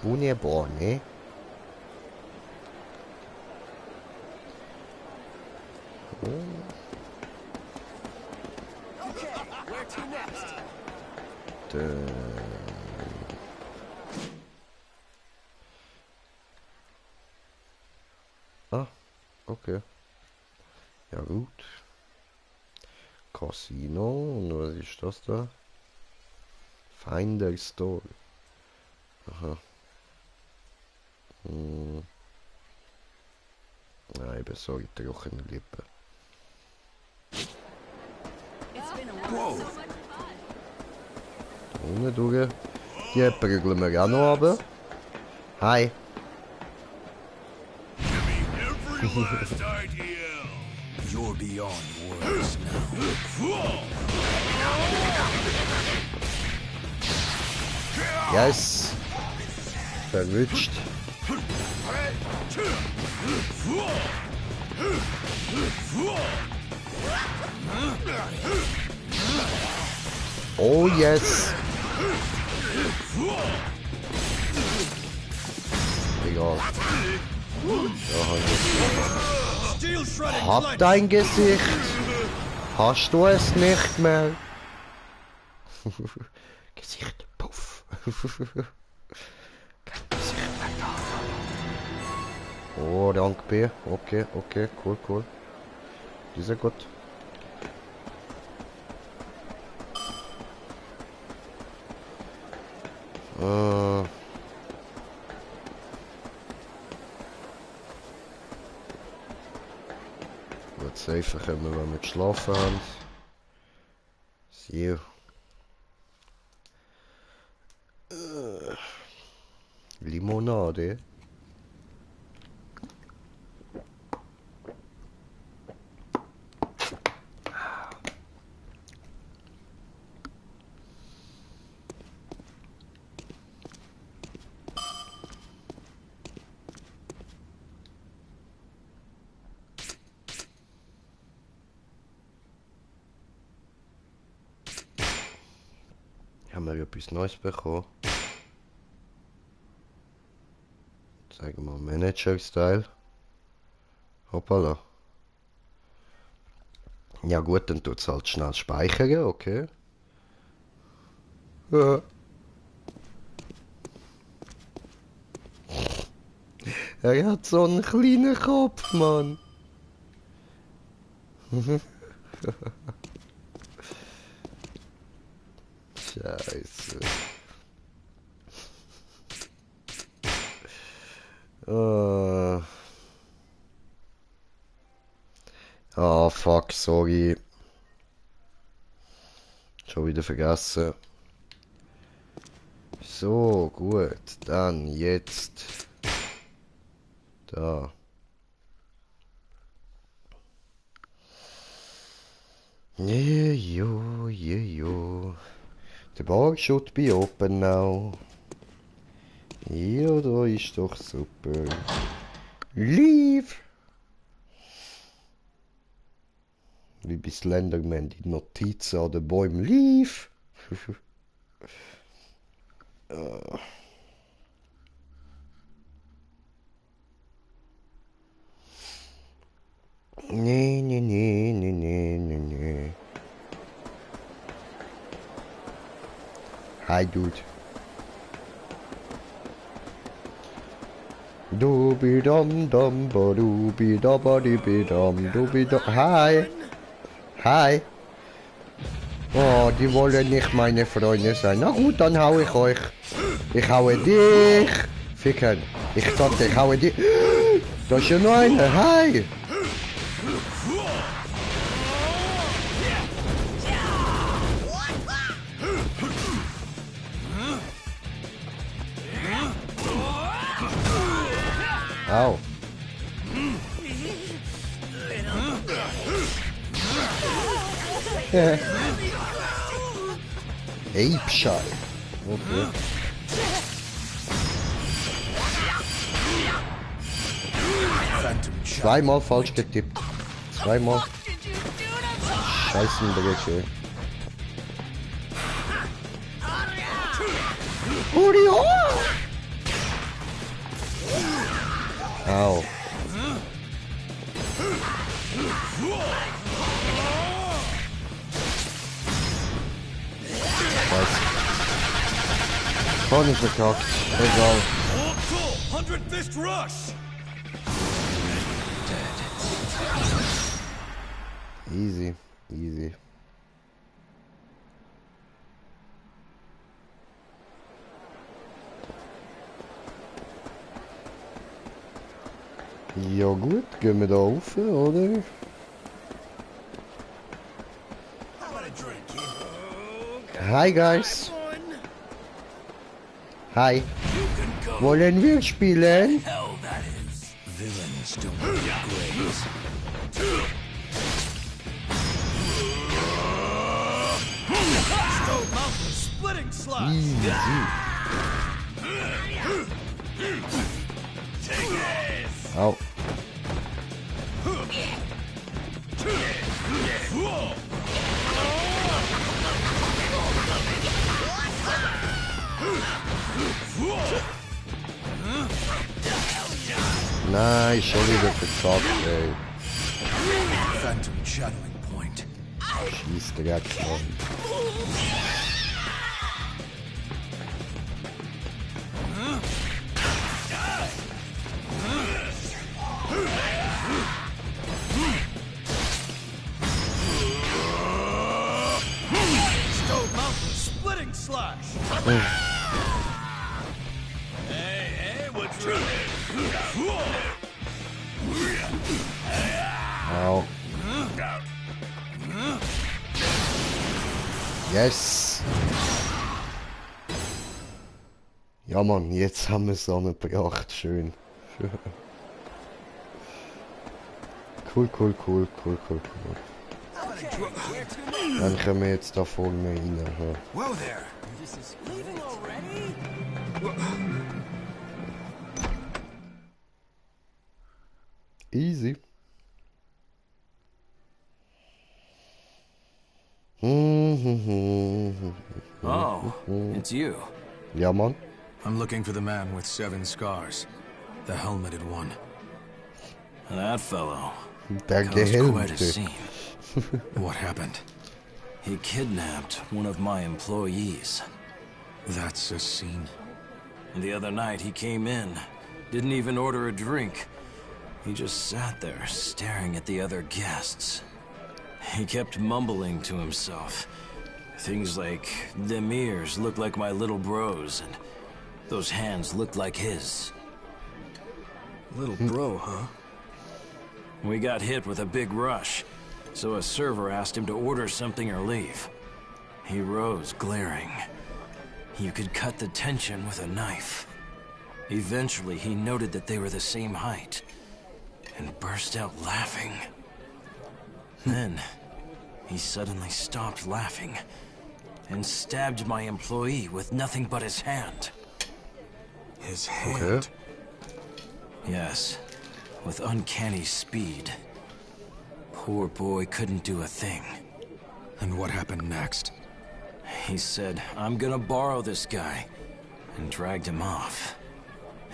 Wunderbar, ne? Ah, okay. Ja gut. Casino, und was ist das da? Finder Store. Aha. Ja, eben so trockene Lippen. Wow. Da unten durch. Die prügeln wir auch noch runter. Hi. You're beyond words now. Yes. Verwünscht. Oh yes. Egal. Hab dein Gesicht. Hast du es nicht mehr? Gesicht, puff. Oh, danke B. Okay, okay, cool, cool. Die sind gut. Gut, safe können wir, wenn wir geschlafen haben. See you. Limonade. Haben wir etwas Neues bekommen? Zeigen wir Manager-Style. Hoppala. Ja gut, dann tut es halt schnell speichern, okay. Ja. Er hat so einen kleinen Kopf, Mann. Scheiße. Ah, fuck, sorry. Schon wieder vergessen. So, gut. Dann jetzt. Da. Yeah. The bar should be open now. Ja, da ist doch super. Leave! Wie bei Slenderman, die Notizen an den Bäumen. Leave! Nee. Hi, Dude. Dum ba dubi da ba di dum dubi da. Hi. Hi. Oh, die wollen nicht meine Freunde sein. Na gut, dann hau ich euch. Ich haue dich. Ficken. Ich dachte, ich haue dich. Da ist ja noch einer. Hi. Au. Ape-Schall. Okay. Zweimal falsch getippt. Zweimal. Scheißendrecke. Au. Scheiße. Voll nicht verkauft. Egal. Easy. Ja gut, gehen wir da rauf, oder? Hi guys. Hi. Wollen wir spielen? Easy. Au. Nein, schon wieder verkackt, ey. Phantom channeling point. Scheiß direkt, Mann. Stone Mountain splitting slash. Hey, what's wrong? Au. Yes! Ja Mann, jetzt haben wir es angebracht. Schön. Cool. Dann können wir jetzt da vorne rein. Ja. Whoa there. Leaving already? Easy. Oh, it's you. Ja, Mann. I'm looking for the man with 7 scars. The helmeted one. That fellow Der caused quite a Gehilfte. scene. What happened? He kidnapped one of my employees. That's a scene. And the other night he came in, didn't even order a drink. He just sat there staring at the other guests. He kept mumbling to himself. Things like, them ears look like my little bro's, and those hands look like his. Little bro, huh? We got hit with a big rush, so a server asked him to order something or leave. He rose, glaring. You could cut the tension with a knife. Eventually, he noted that they were the same height, and burst out laughing. Then, he suddenly stopped laughing, and stabbed my employee with nothing but his hand. His hand? Okay. Yes, with uncanny speed. Poor boy couldn't do a thing. And what happened next? He said, I'm gonna borrow this guy, and dragged him off.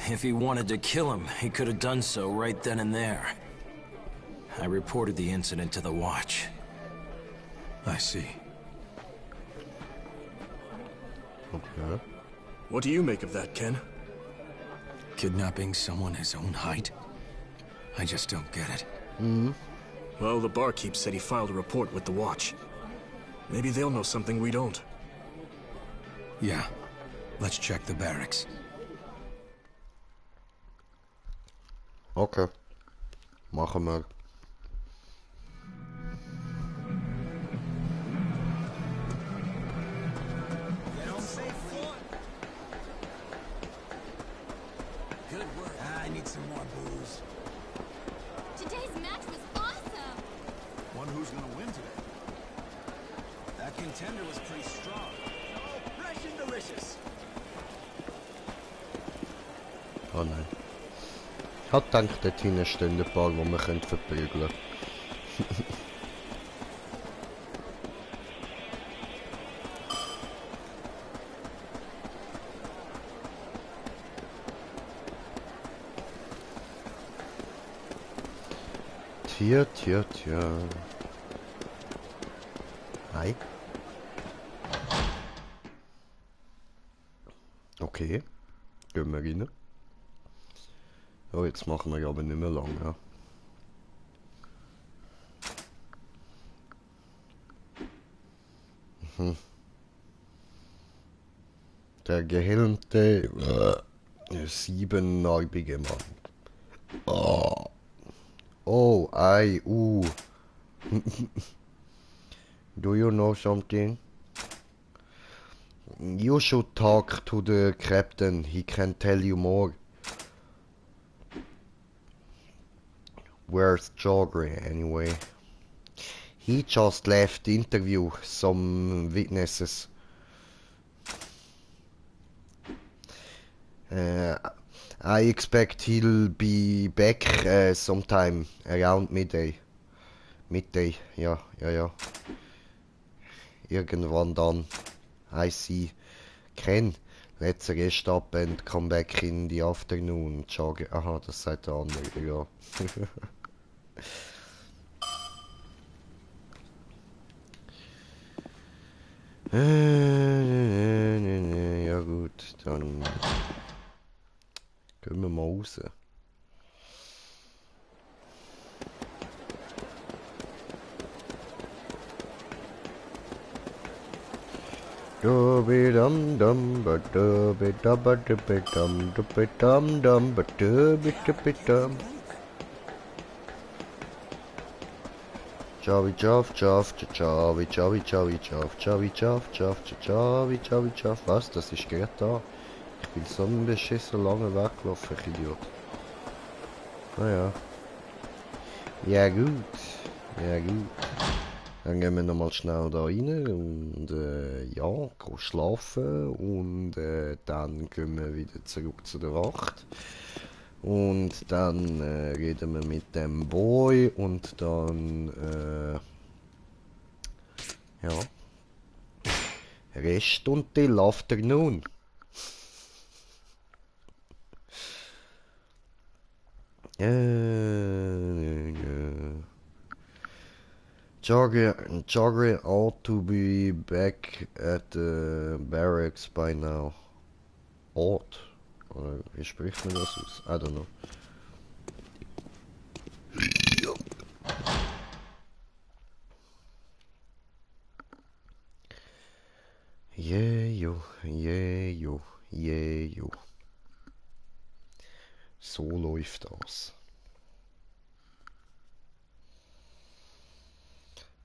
If he wanted to kill him, he could have done so right then and there. I reported the incident to the Watch. I see. Okay. What do you make of that, Ken? Kidnapping someone his own height? I just don't get it. Well, the barkeep said he filed a report with the Watch. Maybe they'll know something we don't. Yeah. Let's check the barracks. Okay. Machen wir. Get home safe, Ford. Good work. I need some more booze. Today's match was awesome. One who's gonna win today? That contender was pretty strong. Oh, fresh and delicious. Oh nein. Ich hab gedacht, dort hinten stehen ein paar, die man verprügeln könnte. Tja. Hi. Okay. Gehen wir rein. Oh, jetzt machen wir aber nicht mehr lang, ja. Der gehelmte, siebennarbige Mann. Oh, Do you know something? You should talk to the captain, he can tell you more. Where's Jogre anyway? He just left the interview some witnesses. I expect he'll be back sometime around midday. Ja. Irgendwann dann. I see. Ken, Let's rest up and come back in the afternoon. Jogge. Aha, das sagt der andere, ja. Ja gut, dann gehen wir mal raus. Dum dum ba dum dum ba dum dum dum ba dum. Chavi chav chav chavi chavi chavi chav chavi chav chav chavi chavi chav. Was? Das ist gerade da. Ich bin so ein beschissen lange weggelaufen, ich Idiot. Naja. Ja gut. Ja gut. Dann gehen wir nochmal schnell da rein und ja, gehen schlafen und dann gehen wir wieder zurück zu der Wacht. Und dann reden wir mit dem Boy und dann ja, Rest und till afternoon. Jogger ought to be back at the barracks by now. Ought? Oder wie spricht man das aus? I don't know. Yeah. So läuft das.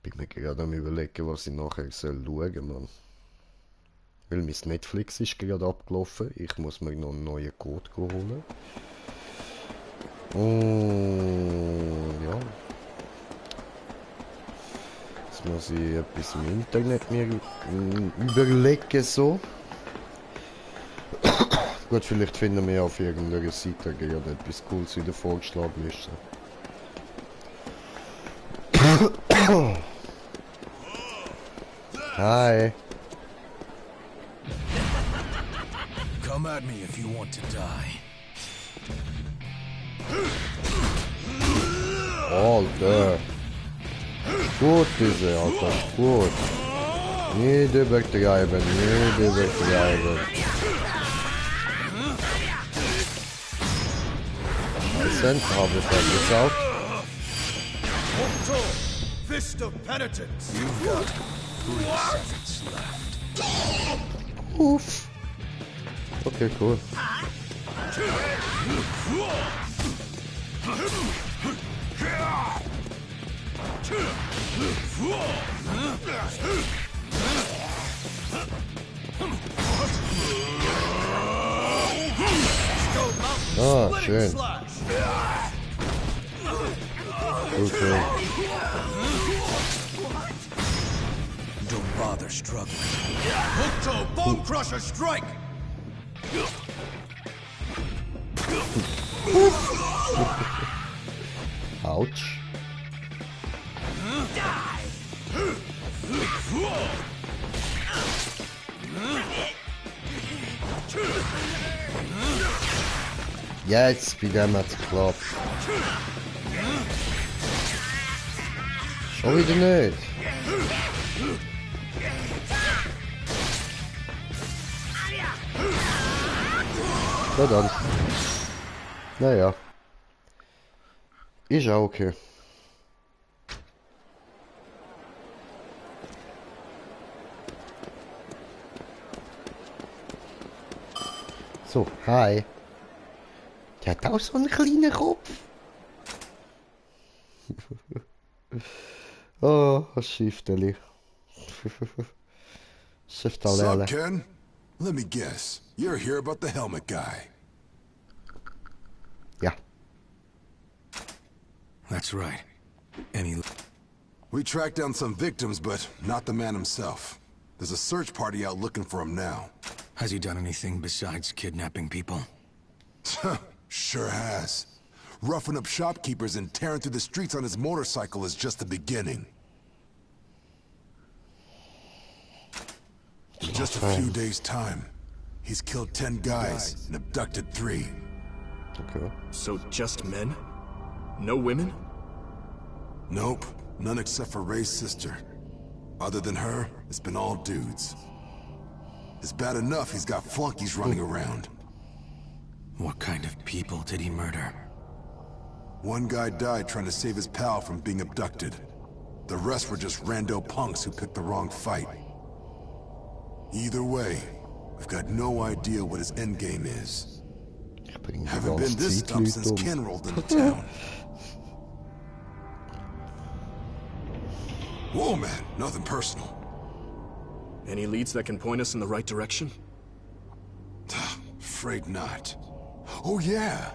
Bin mir gerade am überlegen, was ich nachher schauen soll, Mann. Weil mein Netflix ist gerade abgelaufen. Ich muss mir noch einen neuen Code holen. Und ja. Jetzt muss ich etwas im Internet mir überlegen, so. Gut, vielleicht finden wir auf irgendeiner Seite gerade etwas Cooles wieder vorgeschlagen ist. Hi. Come at me if you want to die. Alter. Gut ist er, Alter. Gut. Nicht übertreiben, nicht übertreiben. Cent habe ich da gesagt. Fist of penitence. You've got 3 seconds left. Uff. Okay, cool. Ah, schön. Okay. Don't bother struggling. Hookto, Bone Crusher, strike! Ouch. Jetzt bei dem hat's geklappt. Schon wieder nicht. Na dann. Naja. Ist auch okay. So, hi. Der hat auch so einen kleinen Kopf. Oh, Schifteli. Sup, Ken? Let me guess. You're here about the helmet guy. Yeah. That's right. We tracked down some victims, but not the man himself. There's a search party out looking for him now. Has he done anything besides kidnapping people? Sure has. Roughing up shopkeepers and tearing through the streets on his motorcycle is just the beginning. In just a few days' time, He's killed 10 guys and abducted 3. Okay. So just men? No women? Nope, none except for Ray's sister. Other than her, it's been all dudes. It's bad enough he's got flunkies running around. What kind of people did he murder? One guy died trying to save his pal from being abducted. The rest were just rando punks who picked the wrong fight. Either way, we've got no idea what his endgame is. Haven't been this stumped since Ken rolled into town. Whoa, man, nothing personal. Any leads that can point us in the right direction? Afraid not. Oh yeah.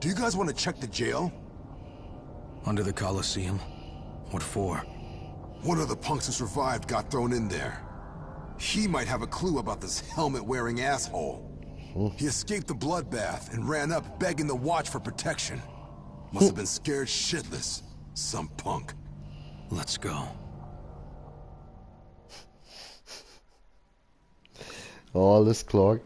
Do you guys want to check the jail? Under the Colosseum? What for? One of the punks who survived got thrown in there. He might have a clue about this helmet-wearing asshole. He escaped the bloodbath and ran up begging the Watch for protection. Must have been scared shitless. Some punk. Let's go. Alles klar.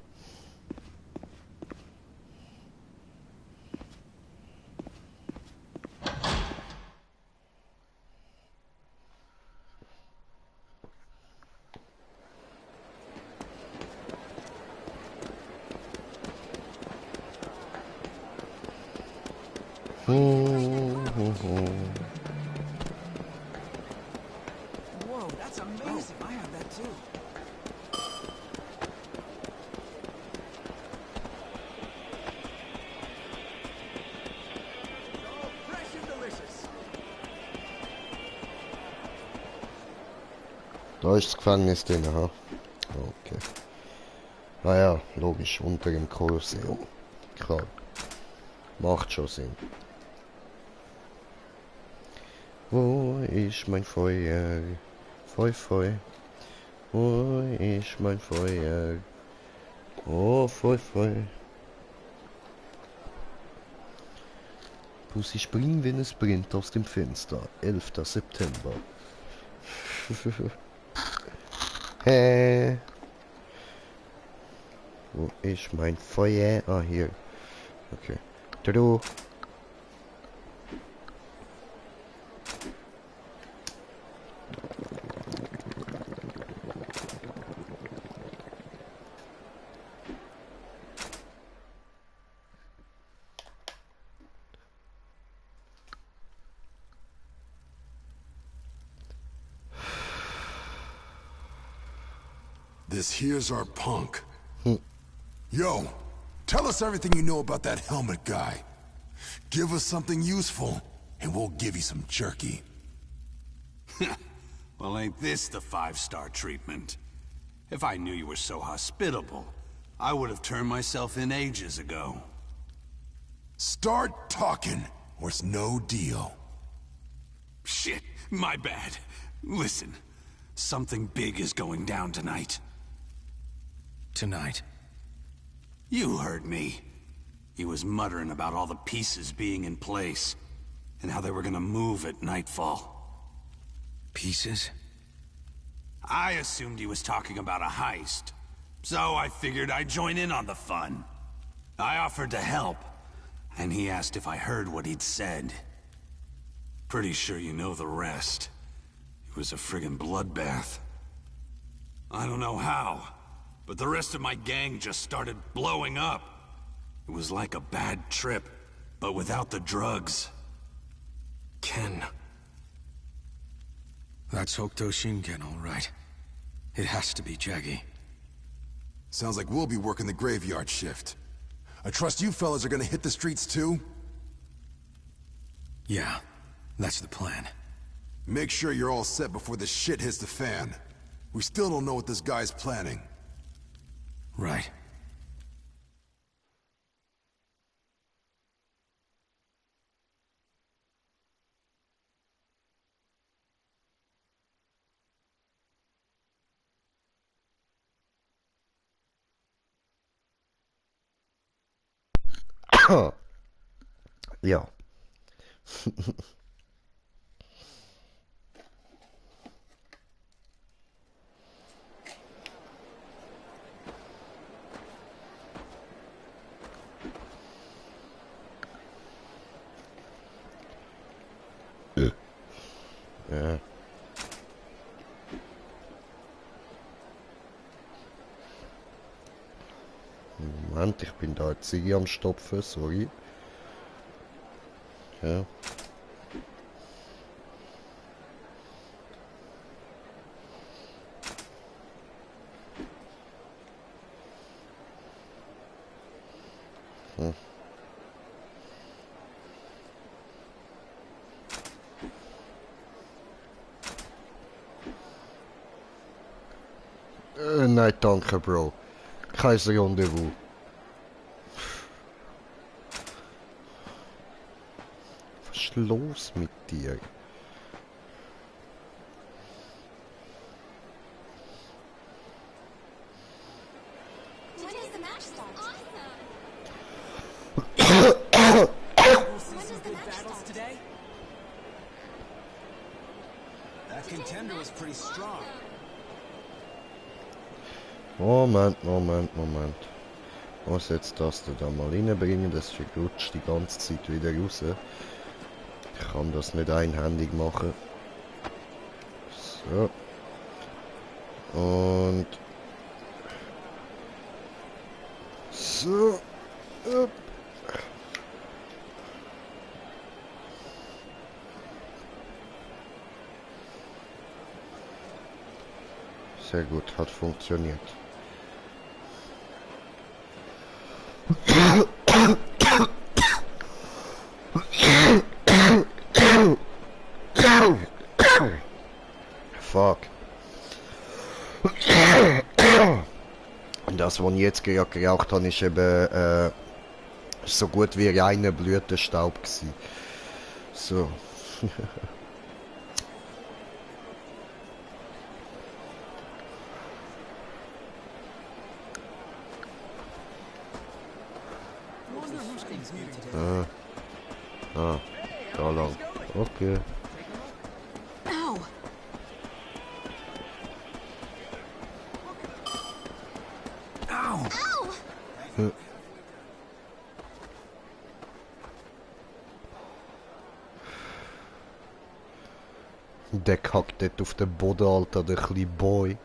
Whoa, that's amazing. I have that too. Oh, fresh and delicious. Da ist das Gefängnis drin, ha? Okay. Ah ja, logisch, unter dem Kolosseum. Klar. Macht schon Sinn. Wo ist mein Feuer? Feu, Feu. Wo ist mein Feuer? Oh, Feu, Feu. Pussy springt, wenn es brennt aus dem Fenster. 11. September. Hä? Wo ist mein Feuer? Ah, hier. Okay. Tudu. This here's our punk. Yo, tell us everything you know about that helmet guy. Give us something useful, and we'll give you some jerky. Well, ain't this the 5-star treatment? If I knew you were so hospitable, I would have turned myself in ages ago. Start talking, or it's no deal. Shit, my bad. Listen, something big is going down tonight. Tonight? You heard me. He was muttering about all the pieces being in place, and how they were gonna move at nightfall. Pieces? I assumed he was talking about a heist, so I figured I'd join in on the fun. I offered to help, and he asked if I heard what he'd said. Pretty sure you know the rest. It was a friggin' bloodbath. I don't know how, but the rest of my gang just started blowing up. It was like a bad trip, but without the drugs. Ken. That's Hokuto Shingen, all right. It has to be Jaggy. Sounds like we'll be working the graveyard shift. I trust you fellas are gonna hit the streets too? Yeah, that's the plan. Make sure you're all set before the shit hits the fan. We still don't know what this guy's planning. Right. Ja. Ja. Moment, ich bin da jetzt Ziggy am Stopfen, sorry. Ja. Nein, danke, Bro. Kein Rendezvous. Was ist los mit dir? Today the match starts. We'll see some good battles today. That contender was pretty strong. Moment. Ich muss jetzt das da mal reinbringen, das rutscht die ganze Zeit wieder raus. Ich kann das nicht einhändig machen. So. Und... So. Upp. Sehr gut, hat funktioniert. Fuck. Das, was ich jetzt gerade geraucht habe, ist eben so gut wie reiner Blütenstaub gewesen. So. Da lang. Okay. Ow! Ow! Ow! Der kackt dort auf den Boden, Alter, der kleine Boy.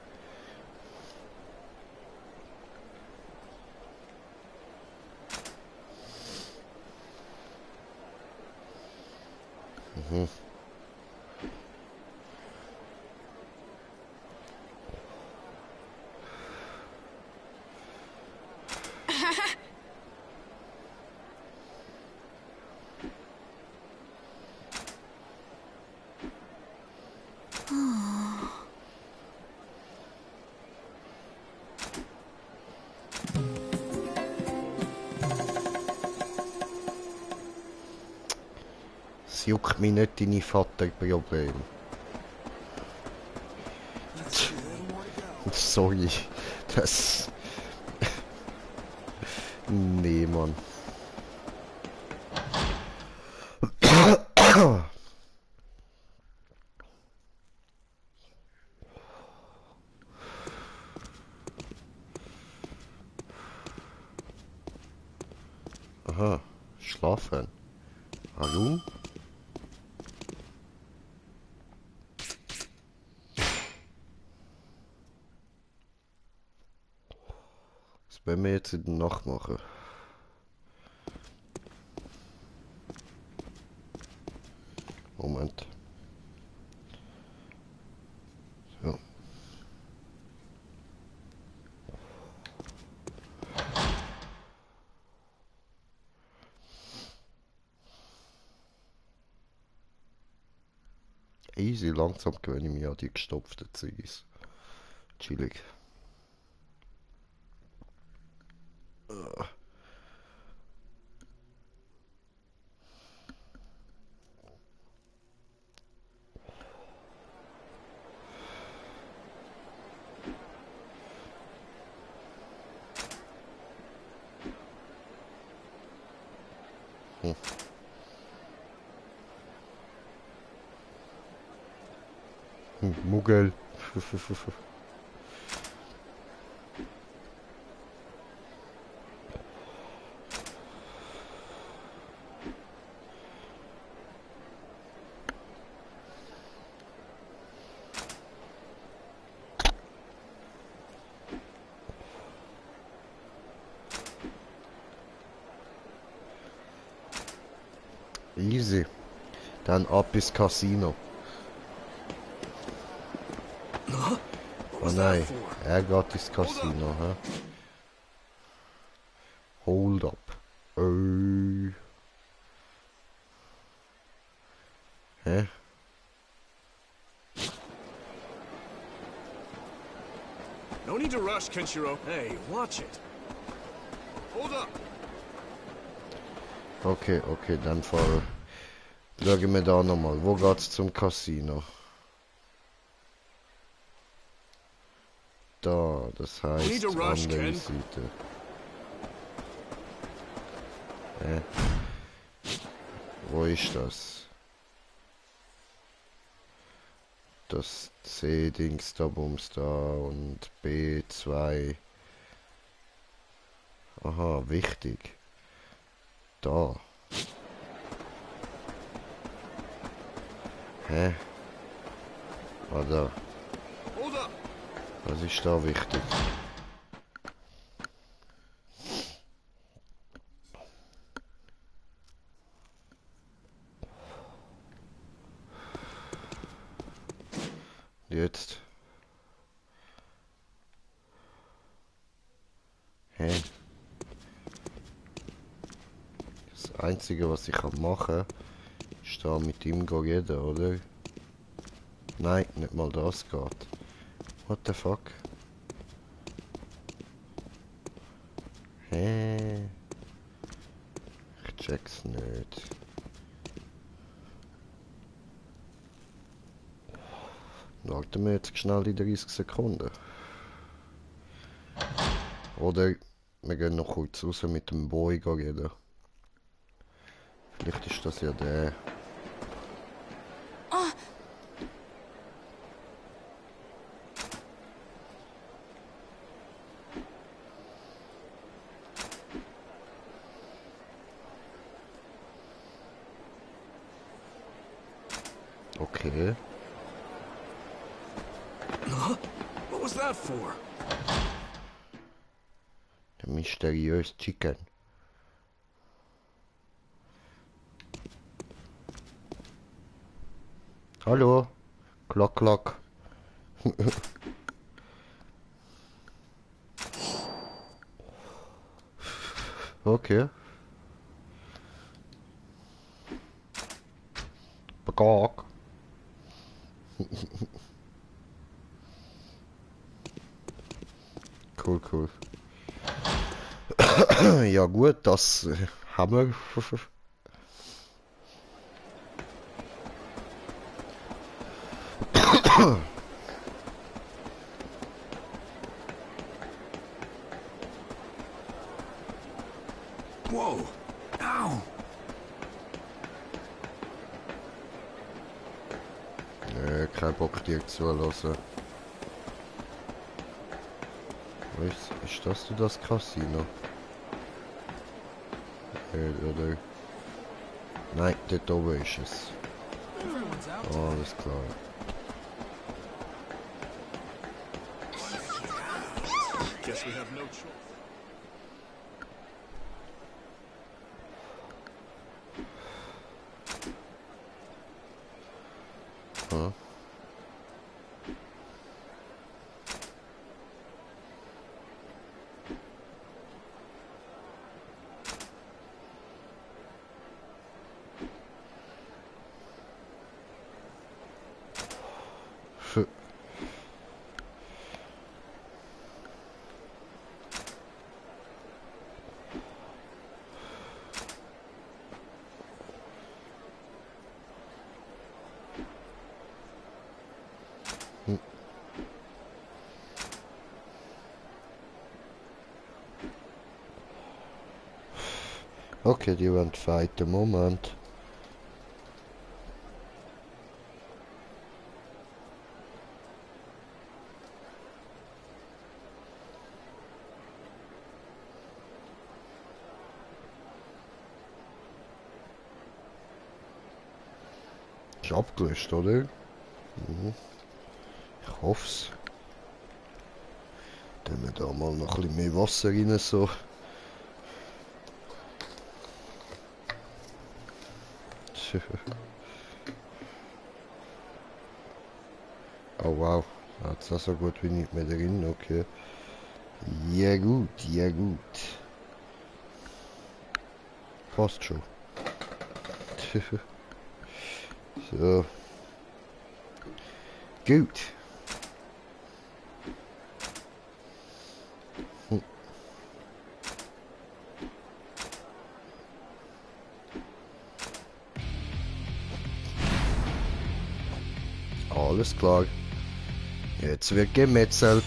Es juckt mich nicht deine Vaterprobleme. Sorry, das... Nee, Mann. Aha, schlafen. Hallo? Was werden wir jetzt in der Nacht machen? Moment. So. Easy, langsam gewöhne ich mich an die gestopften Ziggis. Chillig. Muggel. Easy. Dann ab ins Casino. Oh nein, er geht ins Casino, hä? Hold up. Hä? No need to rush, Kenshiro. Hey, watch it. Hold up. Okay, dann schauen wir da nochmal. Wo geht's zum Casino? Da, das heißt andere Seite. Wo ist das? Das C-Dings da, Bums da und B2. Aha, wichtig. Da. Hä? Ah, da. Was ist da wichtig? Jetzt. Hä? Das Einzige, was ich machen kann, ist da mit ihm reden, oder? Nein, nicht mal das geht. What the fuck? Hä? Ich check's nicht. Warten wir jetzt schnell die 30 Sekunden. Oder wir gehen noch kurz raus mit dem Boy reden. Vielleicht ist das ja der. Okay. What was that for? Der mysteriöse Chicken. Hallo? Klock, klock. Okay. Bagag. Cool. Ja gut, das haben wir. Whoa! Ow! Nee, kein Bock dir zuhören. Ist das das Casino? Oder? Nein, dort oben ist es. Oh, alles klar. Guess we have no choice. Huh? Okay, die wollen fighten, Moment. Ist abgelöscht, oder? Mhm. Ich hoff's. Dann wir da mal noch ein bisschen mehr Wasser rein, so. Oh wow, hat's auch so gut wie nicht mehr drin, okay. Ja gut, ja gut. Passt schon. So. Gut. Alles klar. Jetzt wird gemetzelt.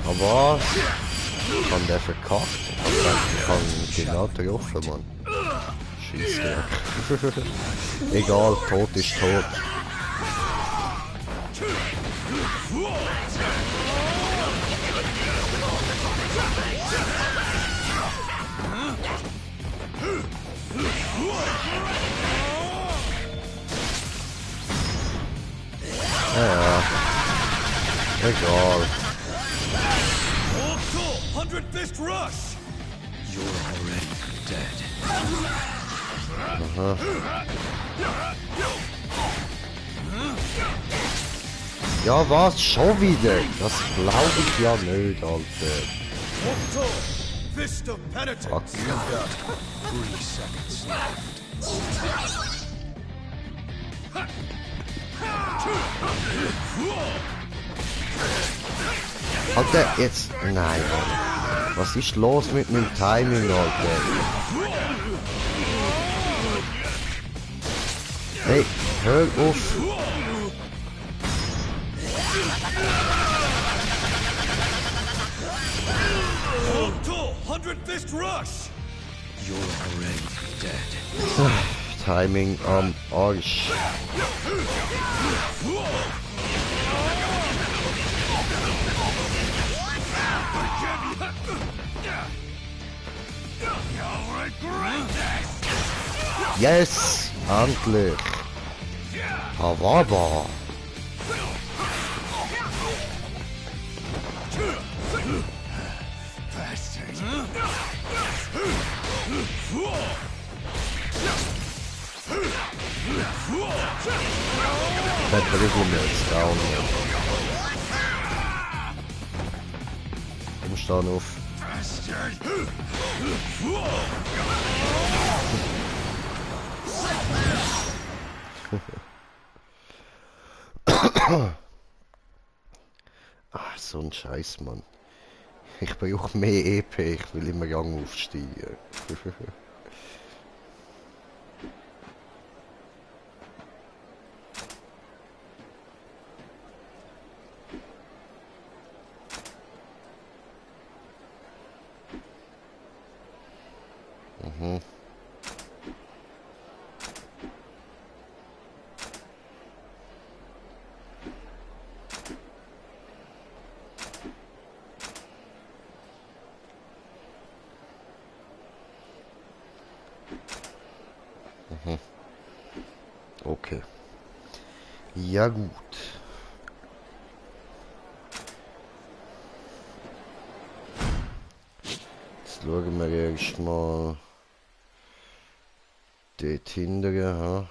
Aber kann der verkackt? Ich kann genau getroffen, Mann. Scheissdreck. Egal, tot ist tot. Ja, egal. 100 Fist Rush! You're already dead. Aha. Ja, was? Schon wieder? Das glaube ich ja nicht, Alter. Fist of Penitence! Fuck. You've got 3 seconds left. Alter, jetzt... Nein, Mann. Was ist los mit meinem Timing, Alter? Hey, hör auf! 100 Fist Rush! You're already dead. Timing am Arsch. Yes! Endlich! Awaba! That bringen wir jetzt down. Komm, stehen auf. Ah, so ein Scheiß, Mann. Ich brauche mehr EP, ich will immer Gang aufsteigen. Mhm. Mhm. Okay. Ja gut. Jetzt schauen wir erst mal dort hinten, ha?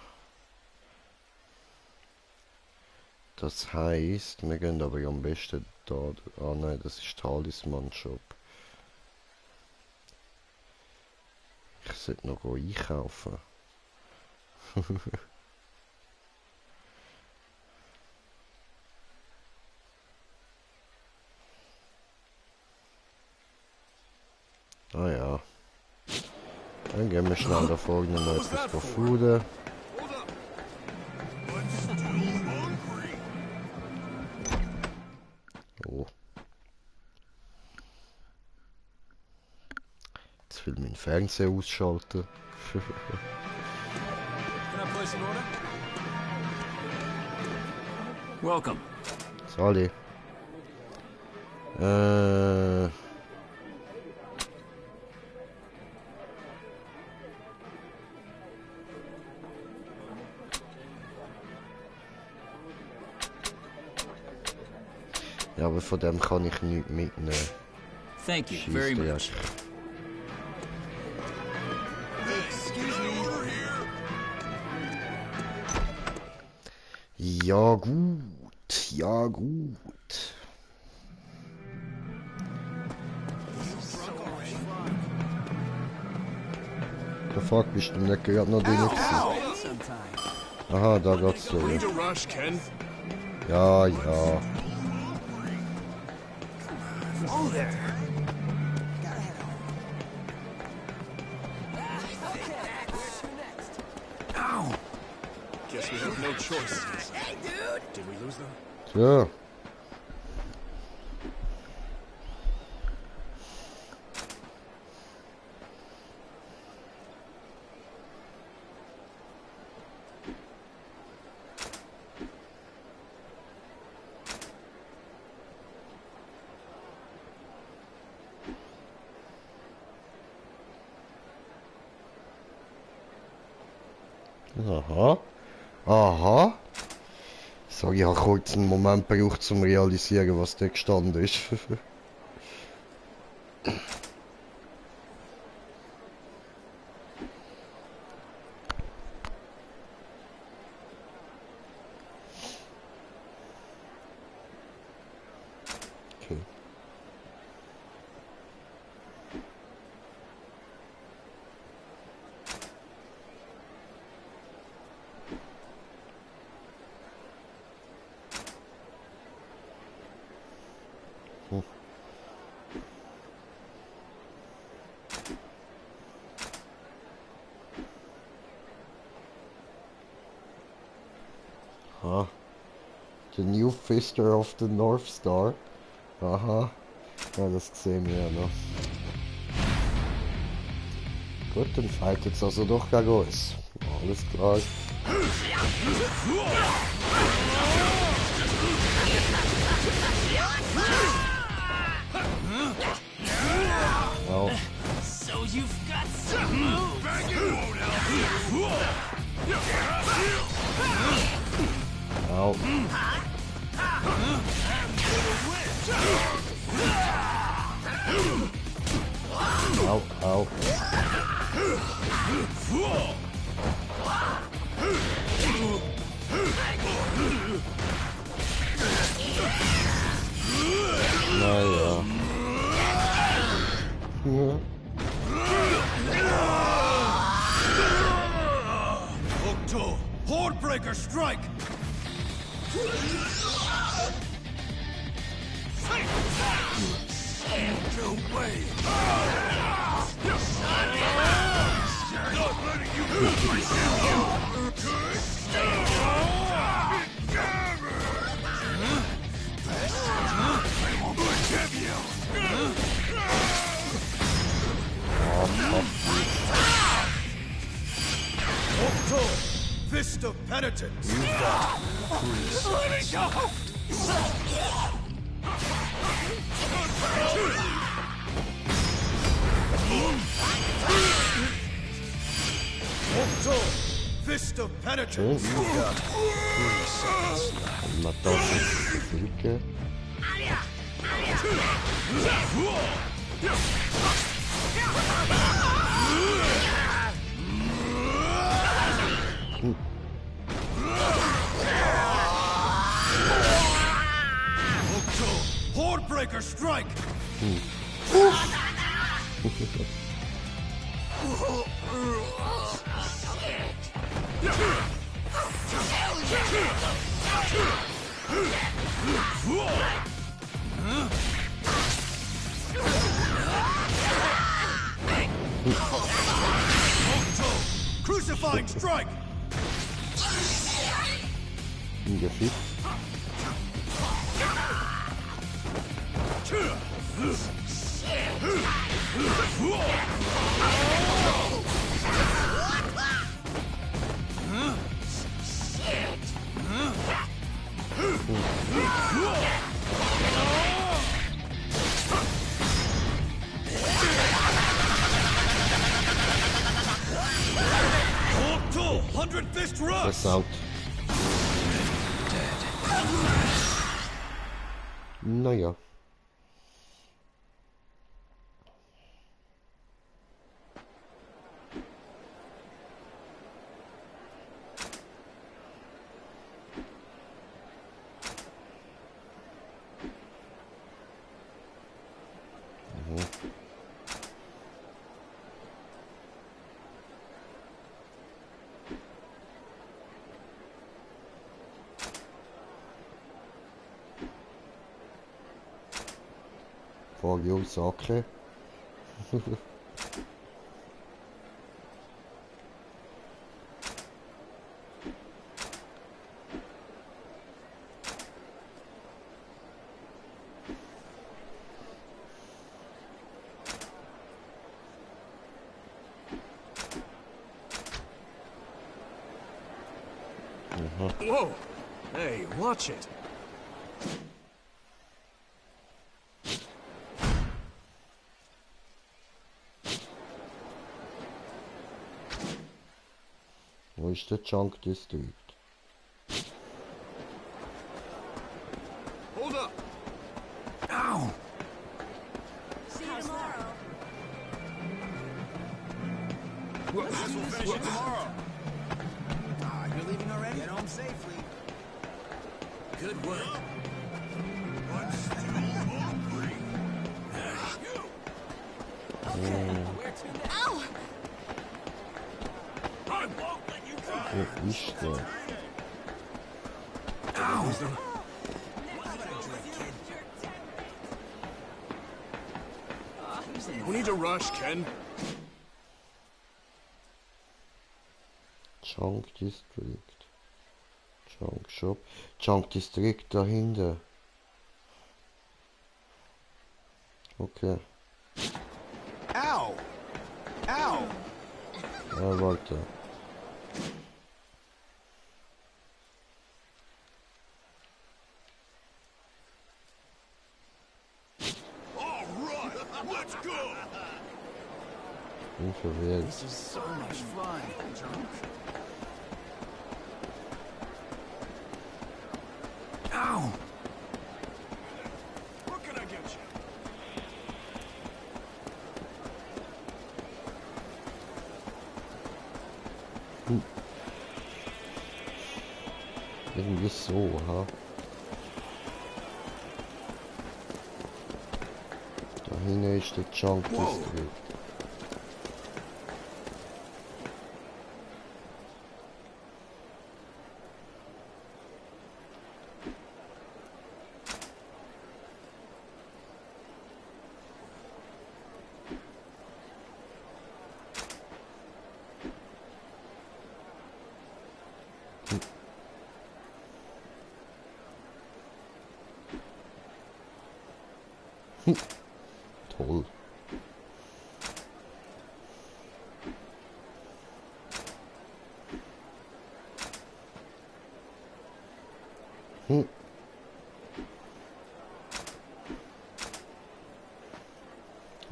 Das heisst, wir gehen aber am besten da... Ah nein, das ist Talisman-Shop. Ich sollte noch einkaufen. Ah ja. Dann gehen wir schnell da vorne noch etwas fooden. Oh. Jetzt will mein Fernseher ausschalten. Can I place an order? Welcome. Sali. Ja, aber von dem kann ich nichts mitnehmen. Thank you very much. Ja gut, ja gut. Der Fuck, bist du nicht gerade noch drin gewesen? Aha, da geht's so. Ja, ja. Guess we have no choice. Hey, dude! Did we lose them? Tja. Aha. Aha. So, ich habe kurz einen Moment gebraucht, um zu realisieren, was da gestanden ist. Okay. Aha. The new Fister of the Northstar. Aha. Ja, das sehen wir ja noch. Gut, dann fightet es also doch gegen uns. Alles klar. Au. So you've got some moves. Au. Au, au. Naja. Octo, Hordebreaker strike! Octo, fist of penitence! You've got 3 seconds. Octo, fist of penitence. You've got 3 seconds left. Maintenant, Octo, Hordebreaker strike! Octo, crucifying strike! Gefit. Octo, 100 fist rush! Das out. Naja. Frage aus Sache. Whoa! Hey, watch it. Wo ist der Junk District? Hold up! Ow! See you tomorrow. We'll finish it tomorrow. Ah, you're leaving already? Get home safely. Good work. I'm still hungry. Okay, where to next? Ow! I won't let you go. Wo ist der? We need to rush, Ken. Junk District. Junk Shop. Junk District dahinter. Okay. Ow! Ow! Ja, warte. All right, let's go. Bin verwirrt. This is so much fun, Junk. Ow! What can I get you? Irgendwie so, ha? Da hinten ist der Junk District. Toll.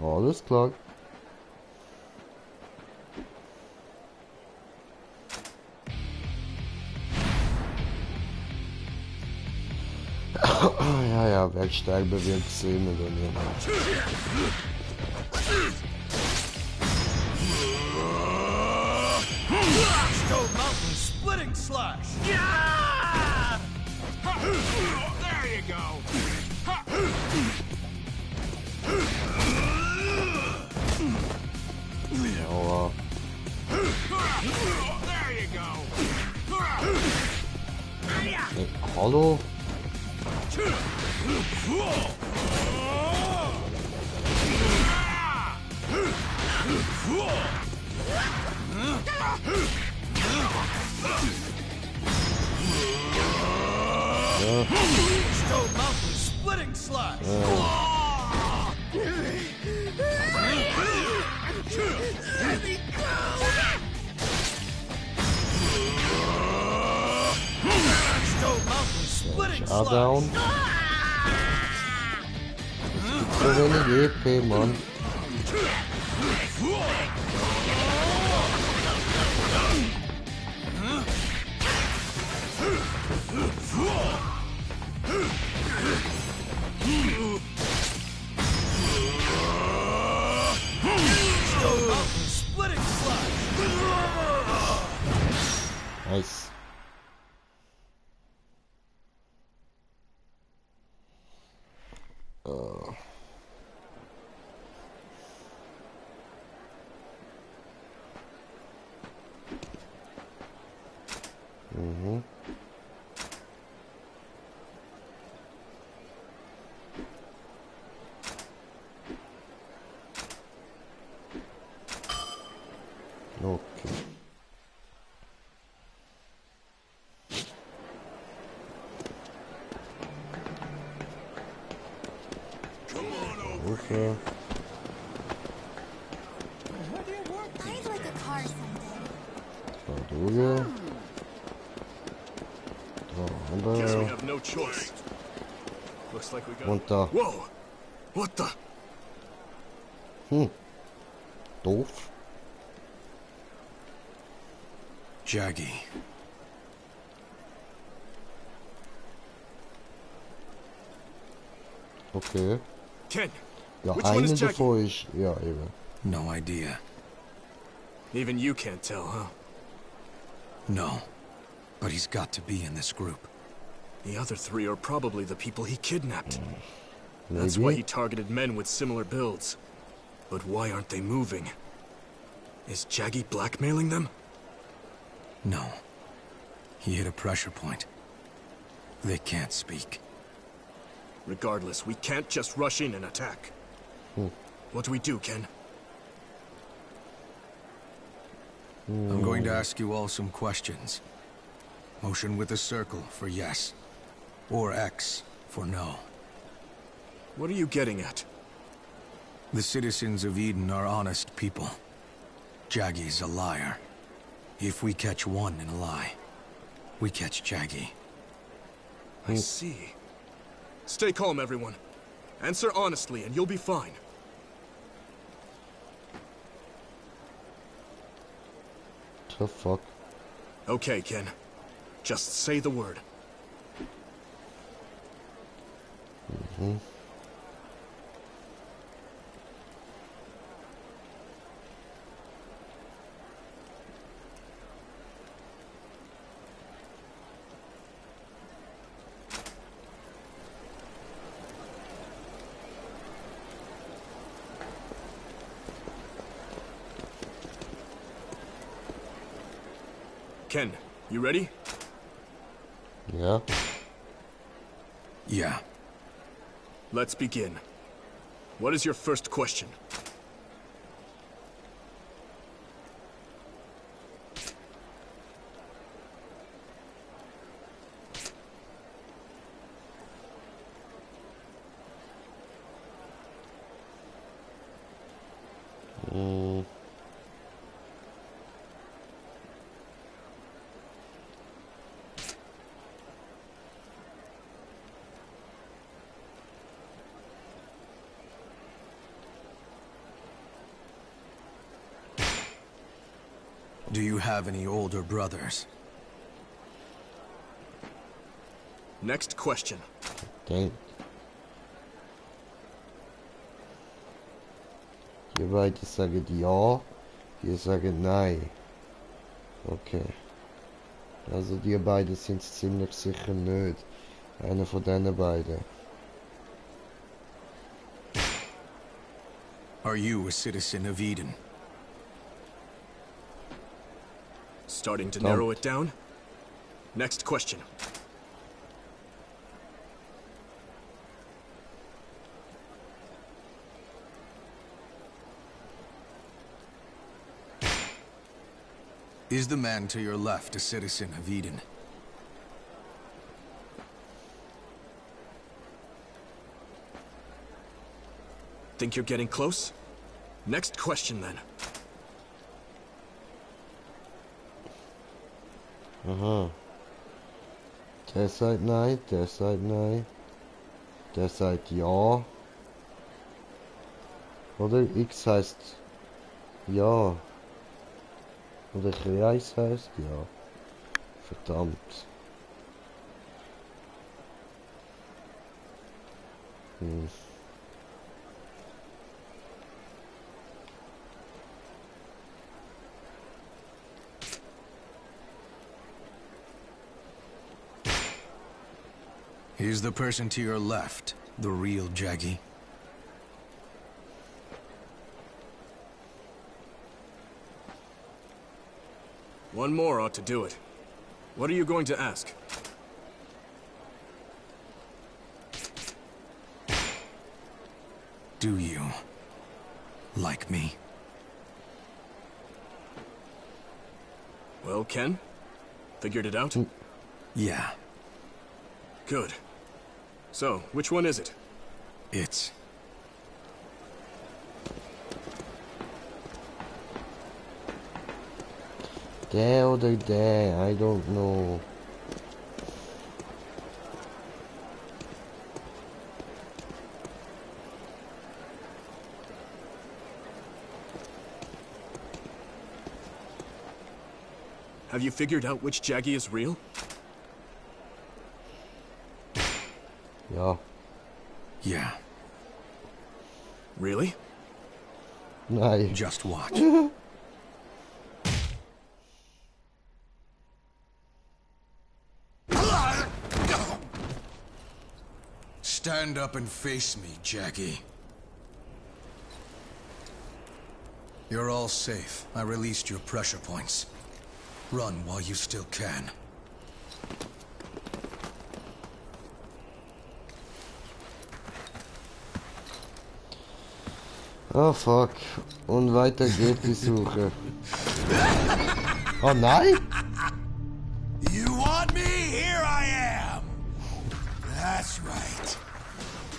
Alles klar. Ja, ja, wer sterben wird, sehen wir dann ja. Stone Mountain splitting slash! There you go. Aua. There you go. Hallo? Stone Mountain splitting slash! Let me go! Stone Mountain splitting Schau slash! down. So wenig EP, Mann. Okay. I'd like a car someday. Verduge. Guess we Andere. have no choice. Looks like we got. Und da. Whoa! What the? Doof. Jaggy. Okay. Ken, Ja, which one is eine Jackie? davon ist. Ja, eben. No idea. Even you can't tell, huh? No. But he's got to be in this group. The other three are probably the people he kidnapped. Maybe. That's why he targeted men with similar builds. But why aren't they moving? Is Jaggy blackmailing them? No. He hit a pressure point. They can't speak. Regardless, we can't just rush in and attack. What do we do, Ken? I'm going to ask you all some questions. Motion with a circle for yes. Or X for no. What are you getting at? The citizens of Eden are honest people. Jaggy's a liar. If we catch one in a lie, we catch Jaggy. I see. Stay calm, everyone. Answer honestly and you'll be fine. The fuck? Okay, Ken. Just say the word. Ken, you ready? Yeah. Yeah. Let's begin. What is your first question? Do you have any older brothers? Next question. Denkt. Ihr beide sagt ja, ihr sagt nein. Okay. Also die beiden sind es ziemlich sicher nicht. Einer von diesen beiden. Are you a citizen of Eden? Starting to narrow it down? Next question. Is the man to your left a citizen of Eden? Think you're getting close? Next question then. Aha. Der sagt nein, der sagt nein. Der sagt ja. Oder X heißt ja. Oder Kreis heißt ja. Verdammt. Is the person to your left the real Jaggy? One more ought to do it. What are you going to ask? Do you like me? Well, Ken? Figured it out? Yeah. Good. So, which one is it? It's Der oder der, I don't know. Have you figured out which Jaggy is real? Ja. Yeah. Really? Nein. Just watch. Stand up and face me, Jaggy. You're all safe. I released your pressure points. Run while you still can. Oh fuck. Und weiter geht die Suche. Oh nein! You want me? Here I am! That's right.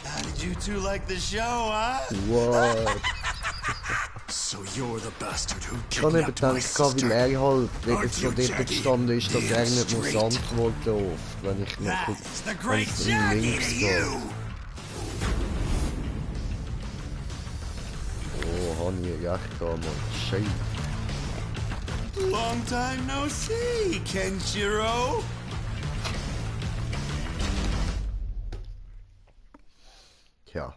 How did you two like the show, huh? What? So you're the bastard who Ich habe eben kidnapped my gedacht, weil sister. er halt jetzt so Aren't you, dort Jaggy? gestanden ist, dass er nicht muss Straight. antworten auf, wenn ich noch That's the wenn great ich in Jaggy links to gehe. you! Oh, habe ich recht gehabt, Mann. Scheiße. Long time no see, Kenshiro! Tja.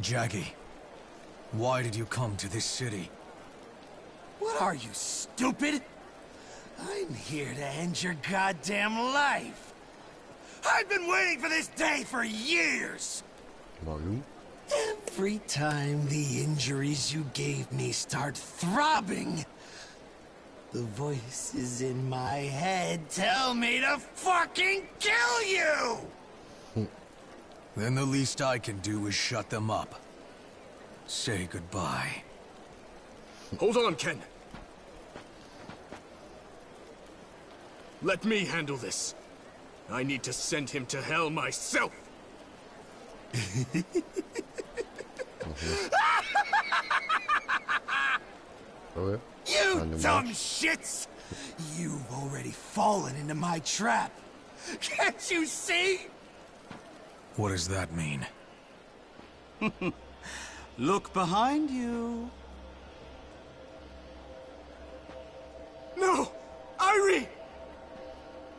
Jaggy, why did you come to this city? What are you, stupid? I'm here to end your goddamn life! I've been waiting for this day for years! Warum? Every time the injuries you gave me start throbbing, the voices in my head tell me to fucking kill you! Then the least I can do is shut them up. Say goodbye. Hold on, Ken. Let me handle this. I need to send him to hell myself. Okay. You Random dumb match. shits! You've already fallen into my trap. Can't you see? What does that mean? Look behind you. No! Irie!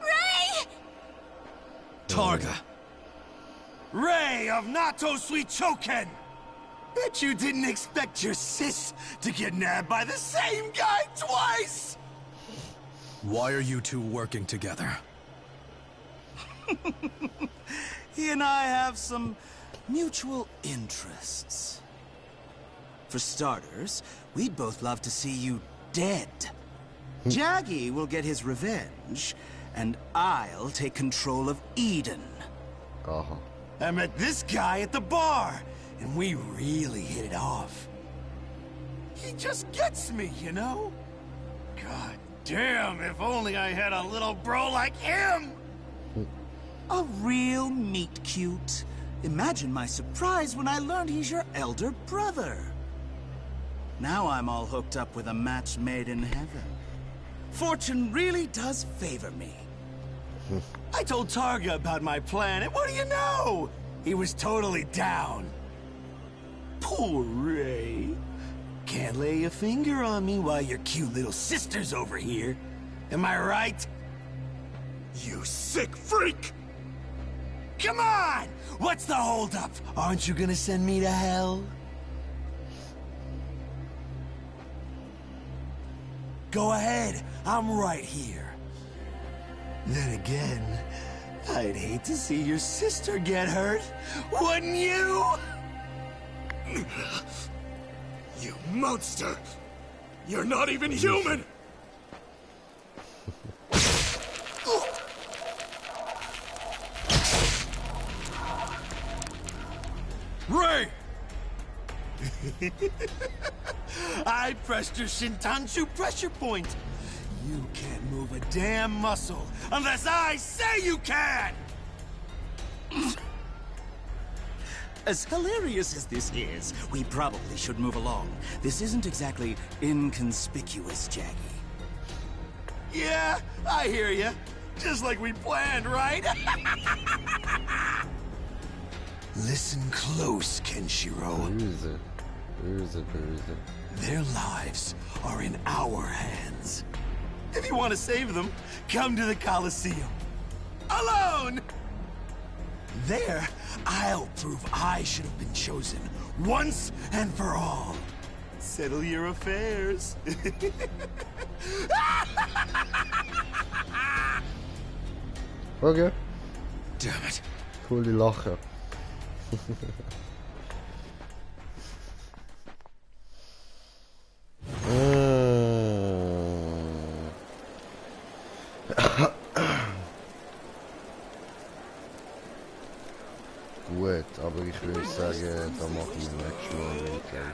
Ray! Targa. Ray of Nato Suichoken! Bet you didn't expect your sis to get nabbed by the same guy twice! Why are you two working together? He and I have some mutual interests. For starters, we'd both love to see you dead. Jaggy will get his revenge, and I'll take control of Eden. I met this guy at the bar, and we really hit it off. He just gets me, you know? God damn, if only I had a little bro like him! A real meet-cute. Imagine my surprise when I learned he's your elder brother. Now I'm all hooked up with a match made in heaven. Fortune really does favor me. I told Targa about my plan, and what do you know? He was totally down. Poor Ray. Can't lay a finger on me while your cute little sister's over here. Am I right? You sick freak! Come on! What's the holdup? Aren't you gonna send me to hell? Go ahead, I'm right here. Then again, I'd hate to see your sister get hurt, wouldn't you? You monster! You're not even human! Ray! I pressed your Shintanshu pressure point. You can't move a damn muscle unless I say you can! As hilarious as this is, we probably should move along. This isn't exactly inconspicuous, Jaggy. Yeah, I hear ya. Just like we planned, right? Listen close, Kenshiro. Where is it? Their lives are in our hands. If you want to save them, come to the Colosseum. Alone! There, I'll prove I should have been chosen once and for all. Settle your affairs. Okay. Damn it. Coole Lache. Gut, aber ich würde sagen, da machen wir nächstes Mal weiter.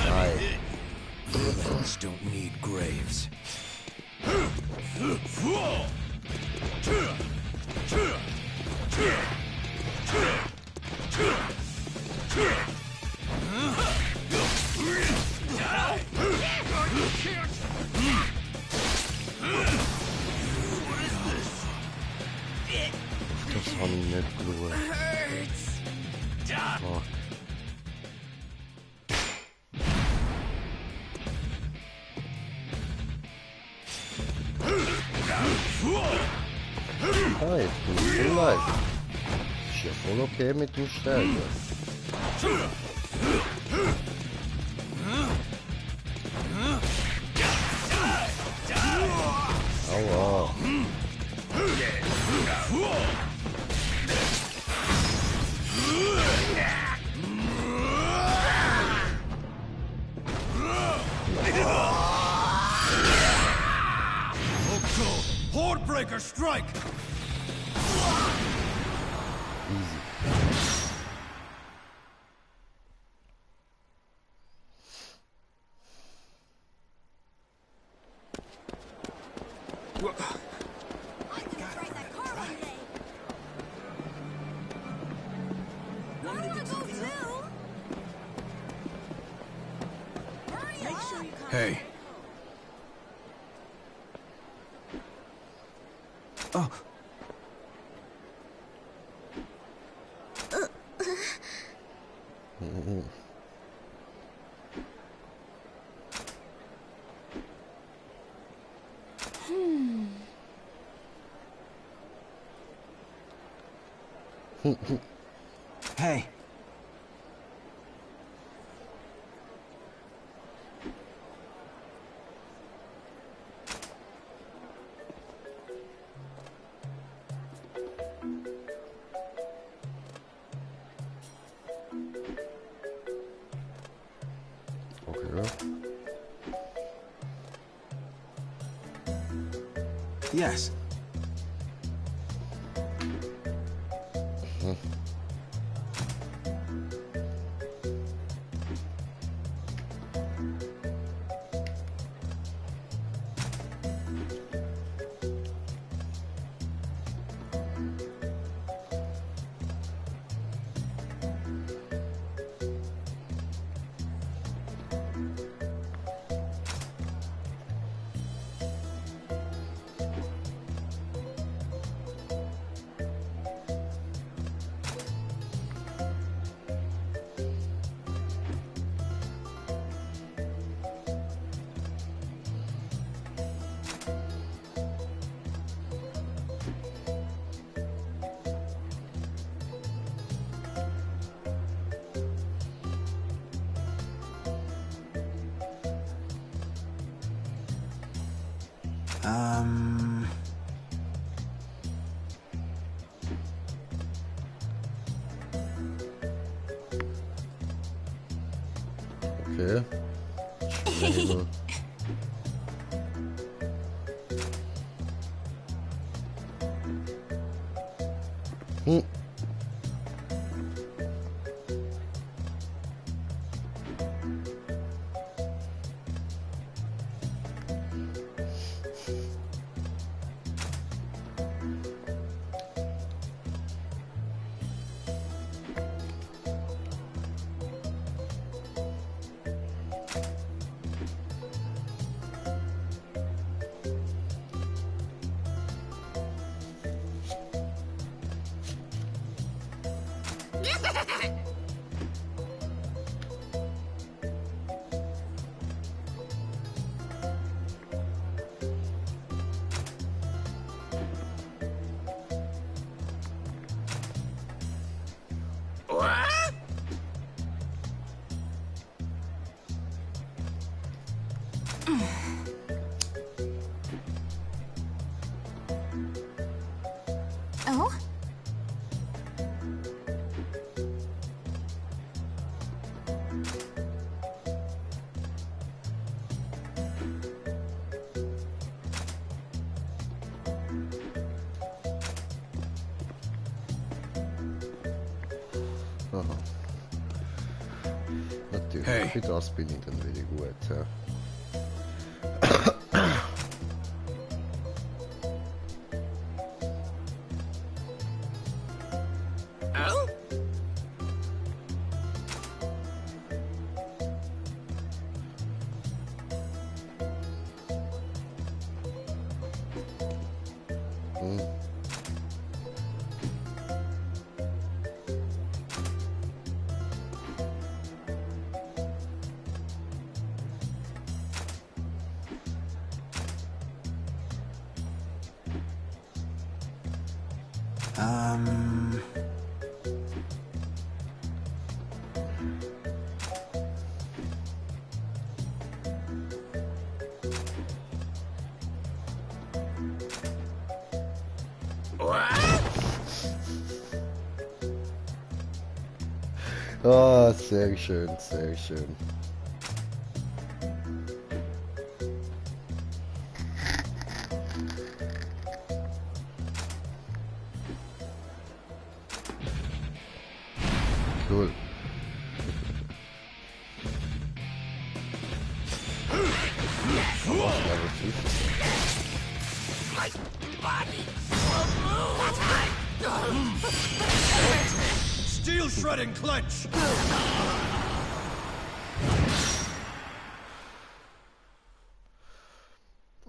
Nein. Villains don't need graves. Das habe ich nicht geschaut. Fuck. Hi, ich bin voll live. Ist ja voll okay mit dem Sterben. Aua. Hordebreaker, strike! Easy. Hey. Oh. Hey. Okay. Yes. Okay. Schnell. Oh? Aha. Natürlich, Hey. für das bin ich dann wieder gut. Ja. Hm. Ah, sehr schön, sehr schön. Cool. Level 50. Steel shredding clench!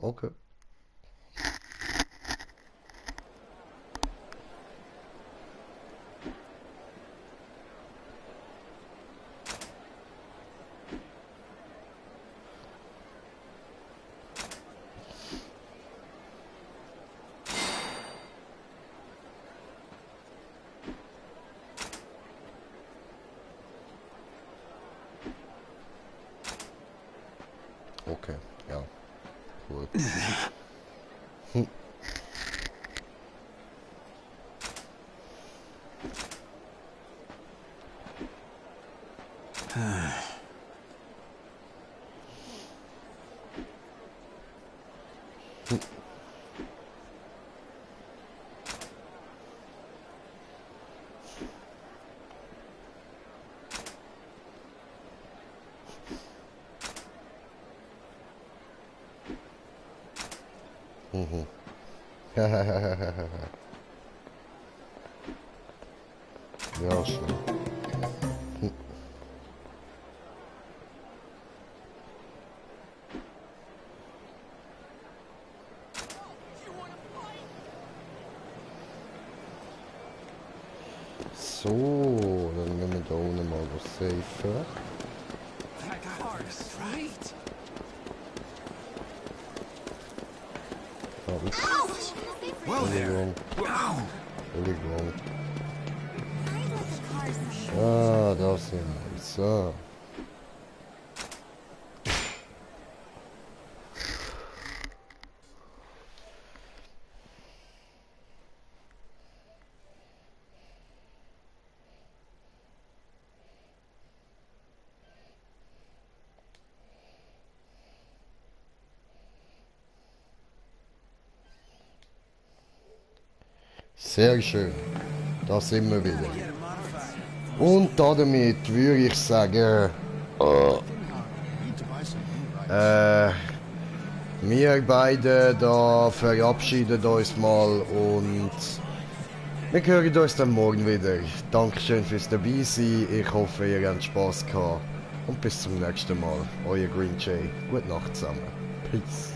Okay. Okay, ja. Cool. Hm. Mhm. Ja, schon. Hm. So, dann nehmen wir da unten mal was safer. Entschuldigung. Entschuldigung. Ah, da sind wir. So. Sehr schön. Da sind wir wieder. Und damit würde ich sagen, wir beide da verabschieden uns mal und wir hören uns dann morgen wieder. Dankeschön fürs dabei sein. Ich hoffe, ihr habt Spaß gehabt. Und bis zum nächsten Mal. Euer Green Jay. Gute Nacht zusammen. Peace.